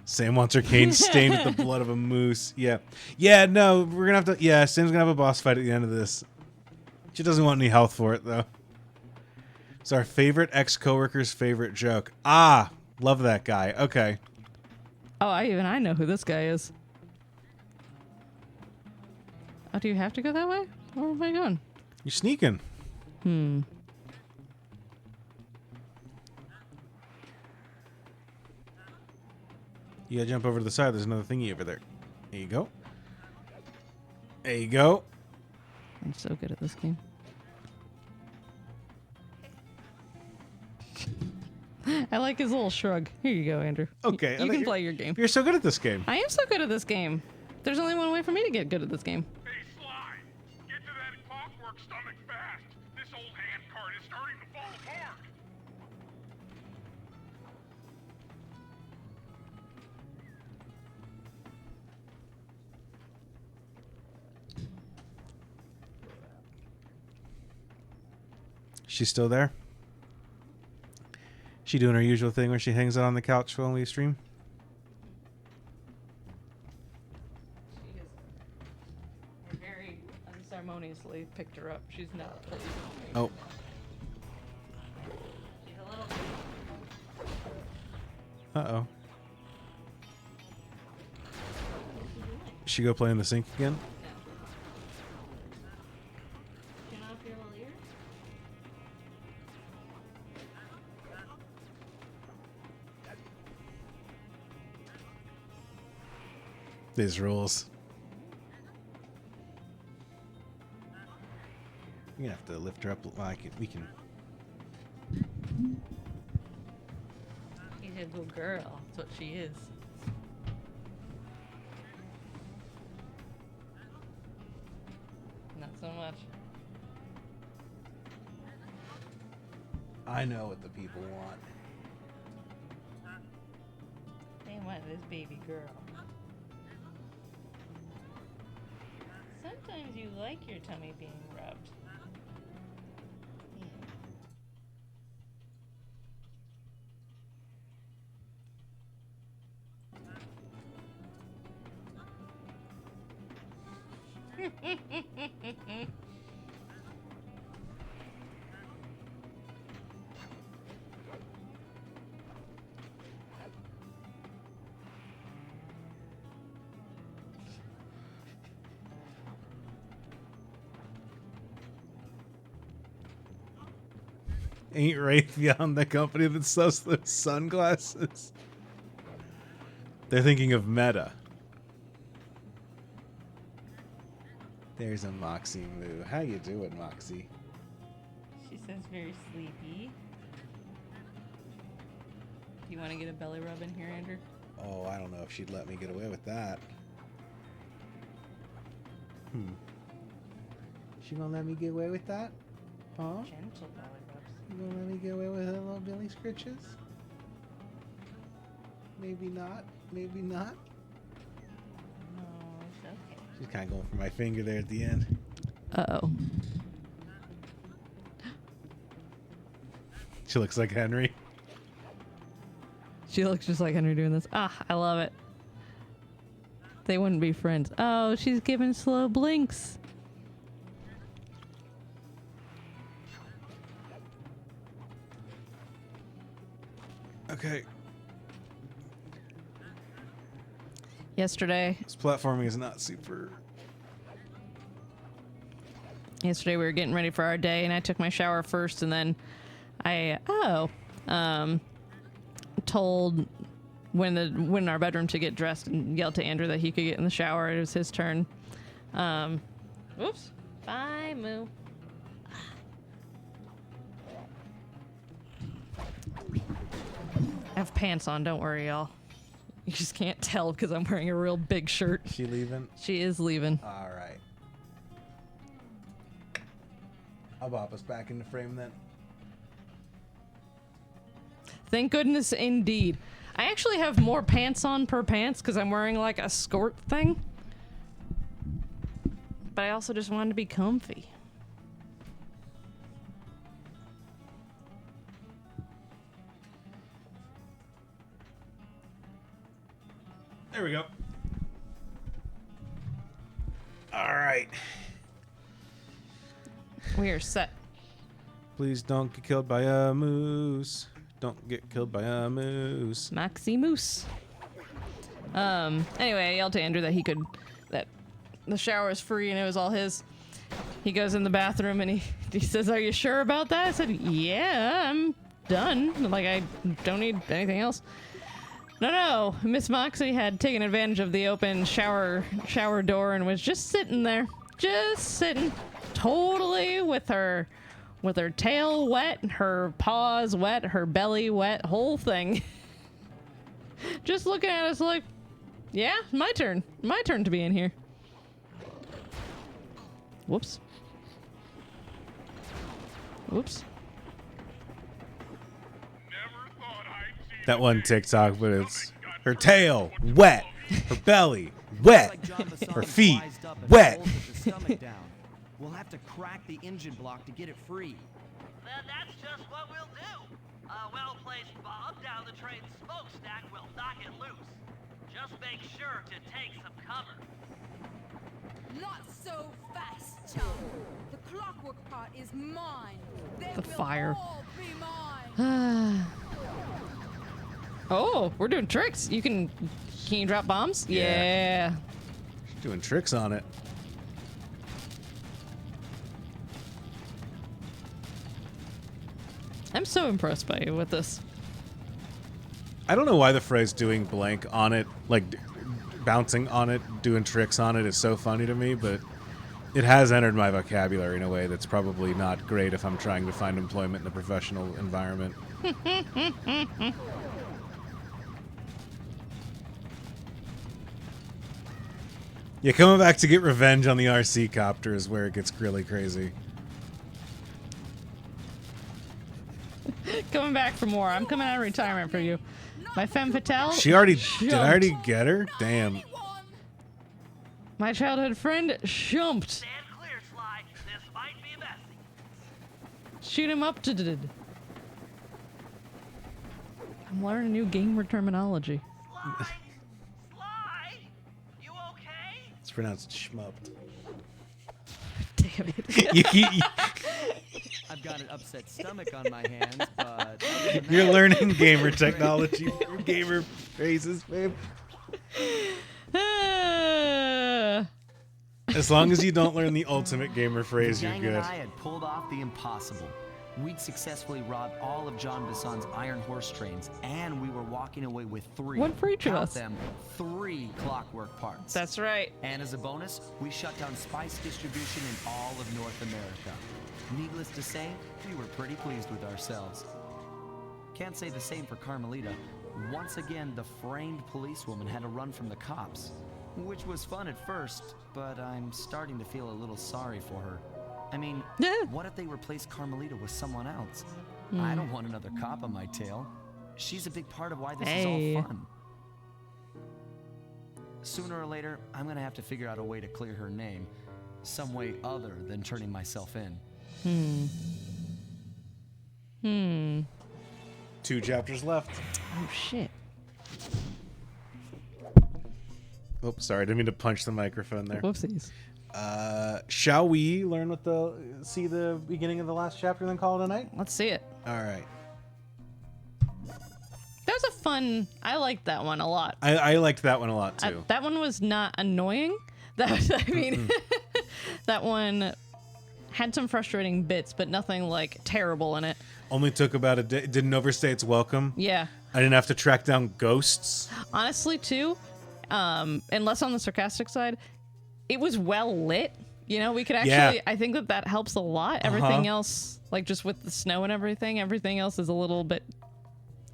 Sam wants her cane stained with the blood of a moose. Yeah. Yeah, no, we're gonna have to. Yeah, Sam's gonna have a boss fight at the end of this. She doesn't want any health for it, though. It's our favorite ex-coworker's favorite joke. Ah, love that guy. Okay. oh, I know who this guy is. Oh, do you have to go that way? Where am I going? You're sneaking. You gotta jump over to the side. There's another thingy over there. There you go. There you go. I'm so good at this game. I like his little shrug. Here you go, Andrew. Okay. You can play your game. You're so good at this game. I am so good at this game. There's only one way for me to get good at this game. Hey, Sly, get to that clockwork stomach fast. This old hand cart is starting to fall apart. She's still there? She doing her usual thing where she hangs out on the couch while we stream? Very unceremoniously picked her up. She's not. Oh. She's a little. Uh-oh. She go play in the sink again? Turn off your little ears. These rules. You're gonna have to lift her up like it. We can. She's a good girl. That's what she is. Not so much. I know what the people want. They want this baby girl. Sometimes you like your tummy being rubbed. Ain't Raytheon the company that sells those sunglasses? They're thinking of Meta. There's a Moxie Moo. How you doing, Moxie? She says very sleepy. Do you want to get a belly rub in here, Andrew? Oh, I don't know if she'd let me get away with that. She gonna let me get away with that? Huh? Gentle belly rubs. You gonna let me get away with her little Billy scritches? Maybe not. Maybe not. No, it's okay. She's kind of going for my finger there at the end. Uh-oh. She looks like Henry. She looks just like Henry doing this. Ah, I love it. They wouldn't be friends. Oh, she's giving slow blinks. Okay. Yesterday This platforming is not super. we were getting ready for our day, and I took my shower first, and then I told went in our bedroom to get dressed and yelled to Andrew that he could get in the shower. It was his turn. Oops. Bye, Moo. I have pants on. Don't worry, y'all. You just can't tell because I'm wearing a real big shirt. She leaving? She is leaving. All right. I'll bop us back in the frame then. Thank goodness, indeed. I actually have more pants on per pants because I'm wearing like a skirt thing. But I also just wanted to be comfy. There we go. All right. We are set. Please don't get killed by a moose. Don't get killed by a moose. Maxi Moose. Anyway, I yelled to Andrew that that the shower is free and it was all his. He goes in the bathroom and he says, "Are you sure about that?" I said, "Yeah, I'm done. Like, I don't need anything else." No. Miss Moxie had taken advantage of the open shower door and was just sitting there. Just sitting. Totally with her tail wet, her paws wet, her belly wet, whole thing. Just looking at us like, yeah, my turn to be in here. Whoops. That one TikTok, but it's her tail wet, her belly wet, her feet wet. We'll have to crack the engine block to get it free. Then that's just what we'll do. A well-placed bomb down the train's smokestack will knock it loose. Just make sure to take some cover. Not so fast, chum. The clockwork part is mine. They The will fire. all be mine. Oh, we're doing tricks. Can you drop bombs? Yeah. Doing tricks on it. I'm so impressed by you with this. I don't know why the phrase doing blank on it, like bouncing on it, doing tricks on it is so funny to me, but it has entered my vocabulary in a way that's probably not great if I'm trying to find employment in a professional environment. Yeah, coming back to get revenge on the RC copter is where it gets really crazy. Coming back for more. I'm coming out of retirement for you. My femme fatale. She already jumped. did. I already get her. Damn. My childhood friend jumped. Stand clear, Sly. This might be messy. Shoot him up to did. I'm learning new gamer terminology. Sly? Sly? You okay? It's pronounced schmupped. Damn it. I've got an upset stomach on my hands, but You're learning gamer technology, gamer phrases, babe. As long as you don't learn the ultimate gamer phrase, the you're gang good. and I had pulled off the impossible. We'd successfully robbed all of John Bisson's iron horse trains, and we were walking away with 3. One for each of count us. them, 3 clockwork parts. That's right. And as a bonus, we shut down spice distribution in all of North America. Needless to say, we were pretty pleased with ourselves. Can't say the same for Carmelita. Once again, the framed policewoman had to run from the cops, which was fun at first, but I'm starting to feel a little sorry for her. I mean, what if they replaced Carmelita with someone else? I don't want another cop on my tail. She's a big part of why this is all fun. Sooner or later, I'm gonna have to figure out a way to clear her name, some way other than turning myself in. 2 chapters left. Oh shit. Oops, sorry, I didn't mean to punch the microphone there. Whoopsies. Shall we learn see the beginning of the last chapter and then call it a night? Let's see it. All right. That was a fun. I liked that one a lot. I liked that one a lot too. That one was not annoying. That was, I mean, that one had some frustrating bits, but nothing like terrible in it. Only took about a day. Didn't overstay its welcome. Yeah. I didn't have to track down ghosts. Honestly, too, and less on the sarcastic side, it was well lit. You know, we could actually, I think that helps a lot. Everything else, like just with the snow and everything else is a little bit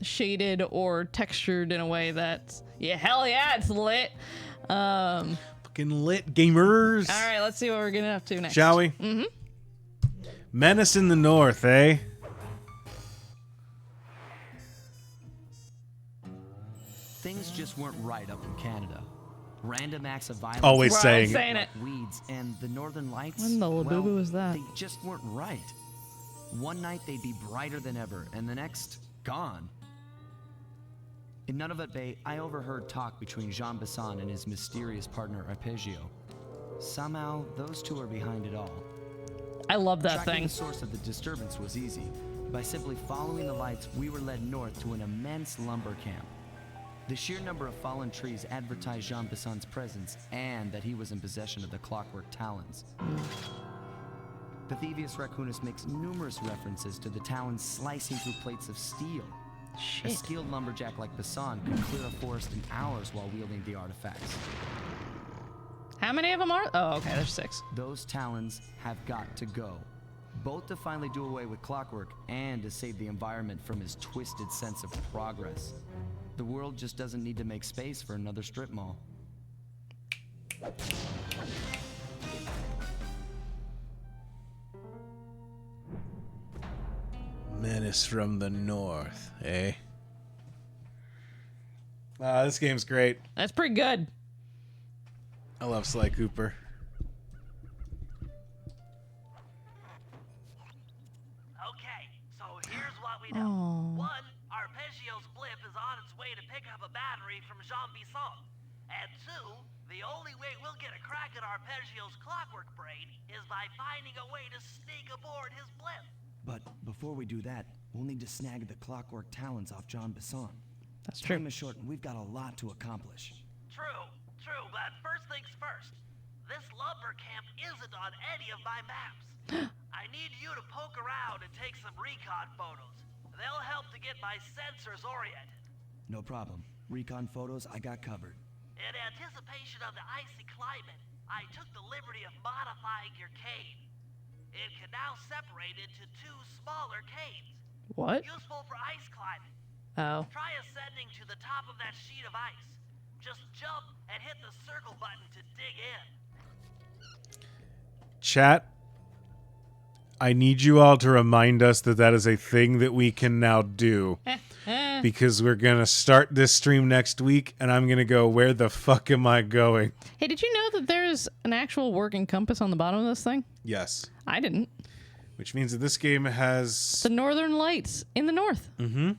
shaded or textured in a way that's, hell yeah, it's lit. Fucking lit gamers. All right, let's see what we're getting up to next. Shall we? Mm-hmm. Menace in the North, eh? Things just weren't right up in Canada. Random acts of violence. Always saying it. Weeds and the Northern Lights. When the labubu was that? They just weren't right. One night they'd be brighter than ever, and the next, gone. In Nunavut Bay, I overheard talk between Jean Besson and his mysterious partner Arpeggio. Somehow, those two are behind it all. I love that Tracking thing. the source of the disturbance was easy. By simply following the lights, we were led north to an immense lumber camp. The sheer number of fallen trees advertised Jean Besson's presence and that he was in possession of the clockwork talons. The Thievius Raccoonus makes numerous references to the talons slicing through plates of steel. Shit. A skilled lumberjack like Besson could clear a forest in hours while wielding the artifacts. How many of them are? Oh, okay, there's 6. Those talons have got to go. Both to finally do away with clockwork and to save the environment from his twisted sense of progress. The world just doesn't need to make space for another strip mall. Menace from the North, eh? This game's great. That's pretty good. I love SLY COOPER. Okay, so here's what we know. 1, Arpeggio's blimp is on its way to pick up a battery from Jean Bisson. And 2, the only way we'll get a crack at Arpeggio's clockwork brain is by finding a way to sneak aboard his blimp. But before we do that, we'll need to snag the clockwork talons off John Besson. That's true. Time is short and we've got a lot to accomplish. True. true, but first things first. This lumber camp isn't on any of my maps. I need you to poke around and take some recon photos. They'll help to get my sensors oriented. No problem. Recon photos, I got covered. In anticipation of the icy climate, I took the liberty of modifying your cane. It can now separate into 2 smaller canes. What? Useful for ice climbing. Oh. Try ascending to the top of that sheet of ice. Just jump and hit the circle button to dig in. Chat, I need you all to remind us that that is a thing that we can now do. Because we're going to start this stream next week, and I'm going to go, where the fuck am I going? Hey, did you know that there's an actual working compass on the bottom of this thing? Yes. I didn't. Which means that this game has... The northern lights in the north. Mm-hmm.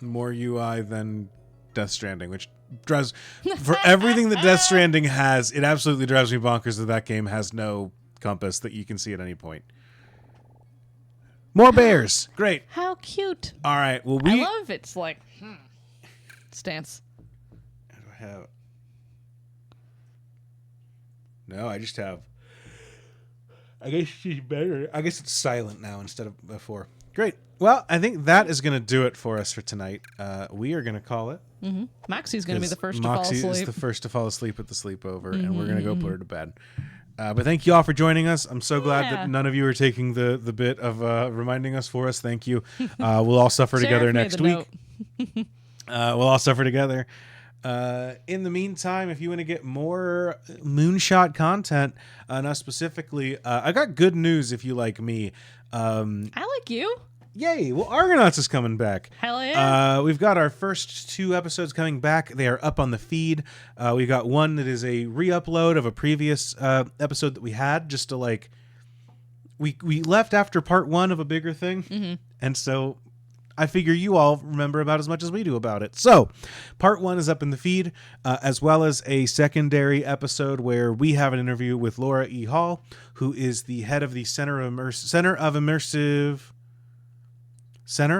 More UI than Death Stranding, which drives... For everything that Death Stranding has, it absolutely drives me bonkers that that game has no compass that you can see at any point. More bears. Great. How cute. All right. Well, I love its like stance. What do I have? No, I just have. I guess she's better. I guess it's silent now instead of before. Great. Well, I think that is going to do it for us for tonight. We are going to call it. Mm-hmm. Moxie's going to be the first to fall asleep. Moxie is the first to fall asleep at the sleepover, and we're going to go put her to bed. But thank you all for joining us. I'm so glad that none of you are taking the bit of reminding us for us. Thank you. We'll all suffer together next week. We'll all suffer together. In the meantime, if you want to get more Moonshot content on us specifically, I got good news if you like me. I like you. Yay! Well, Argonauts is coming back. Hell yeah! We've got our first 2 episodes coming back. They are up on the feed. We got one that is a re-upload of a previous episode that we had, just to like. We left after part 1 of a bigger thing, and so I figure you all remember about as much as we do about it. So, part 1 is up in the feed, as well as a secondary episode where we have an interview with Laura E. Hall, who is the head of the Center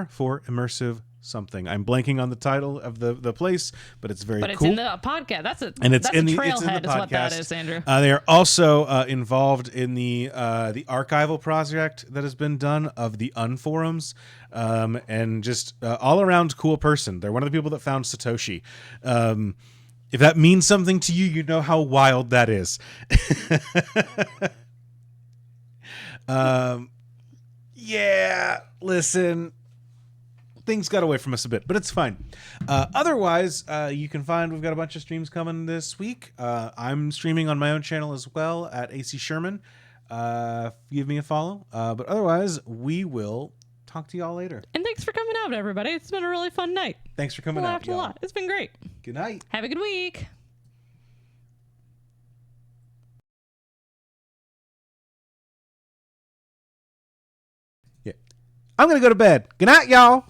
for Immersive something. I'm blanking on the title of the place, but it's very cool. But it's in the podcast. That's a podcast. trailhead is what that is, Andrew. They are also involved in the archival project that has been done of the Unforums, and just all around cool person. They're one of the people that found Satoshi. If that means something to you, you know how wild that is. Yeah, listen, things got away from us a bit, but it's fine. Otherwise, you can find we've got a bunch of streams coming this week. I'm streaming on my own channel as well at AC Sherman. Give me a follow. But otherwise, we will talk to y'all later. And thanks for coming out, everybody. It's been a really fun night. Thanks for coming out, laughed a lot. It's been great. Good night. Have a good week. I'm going to go to bed. Good night, y'all.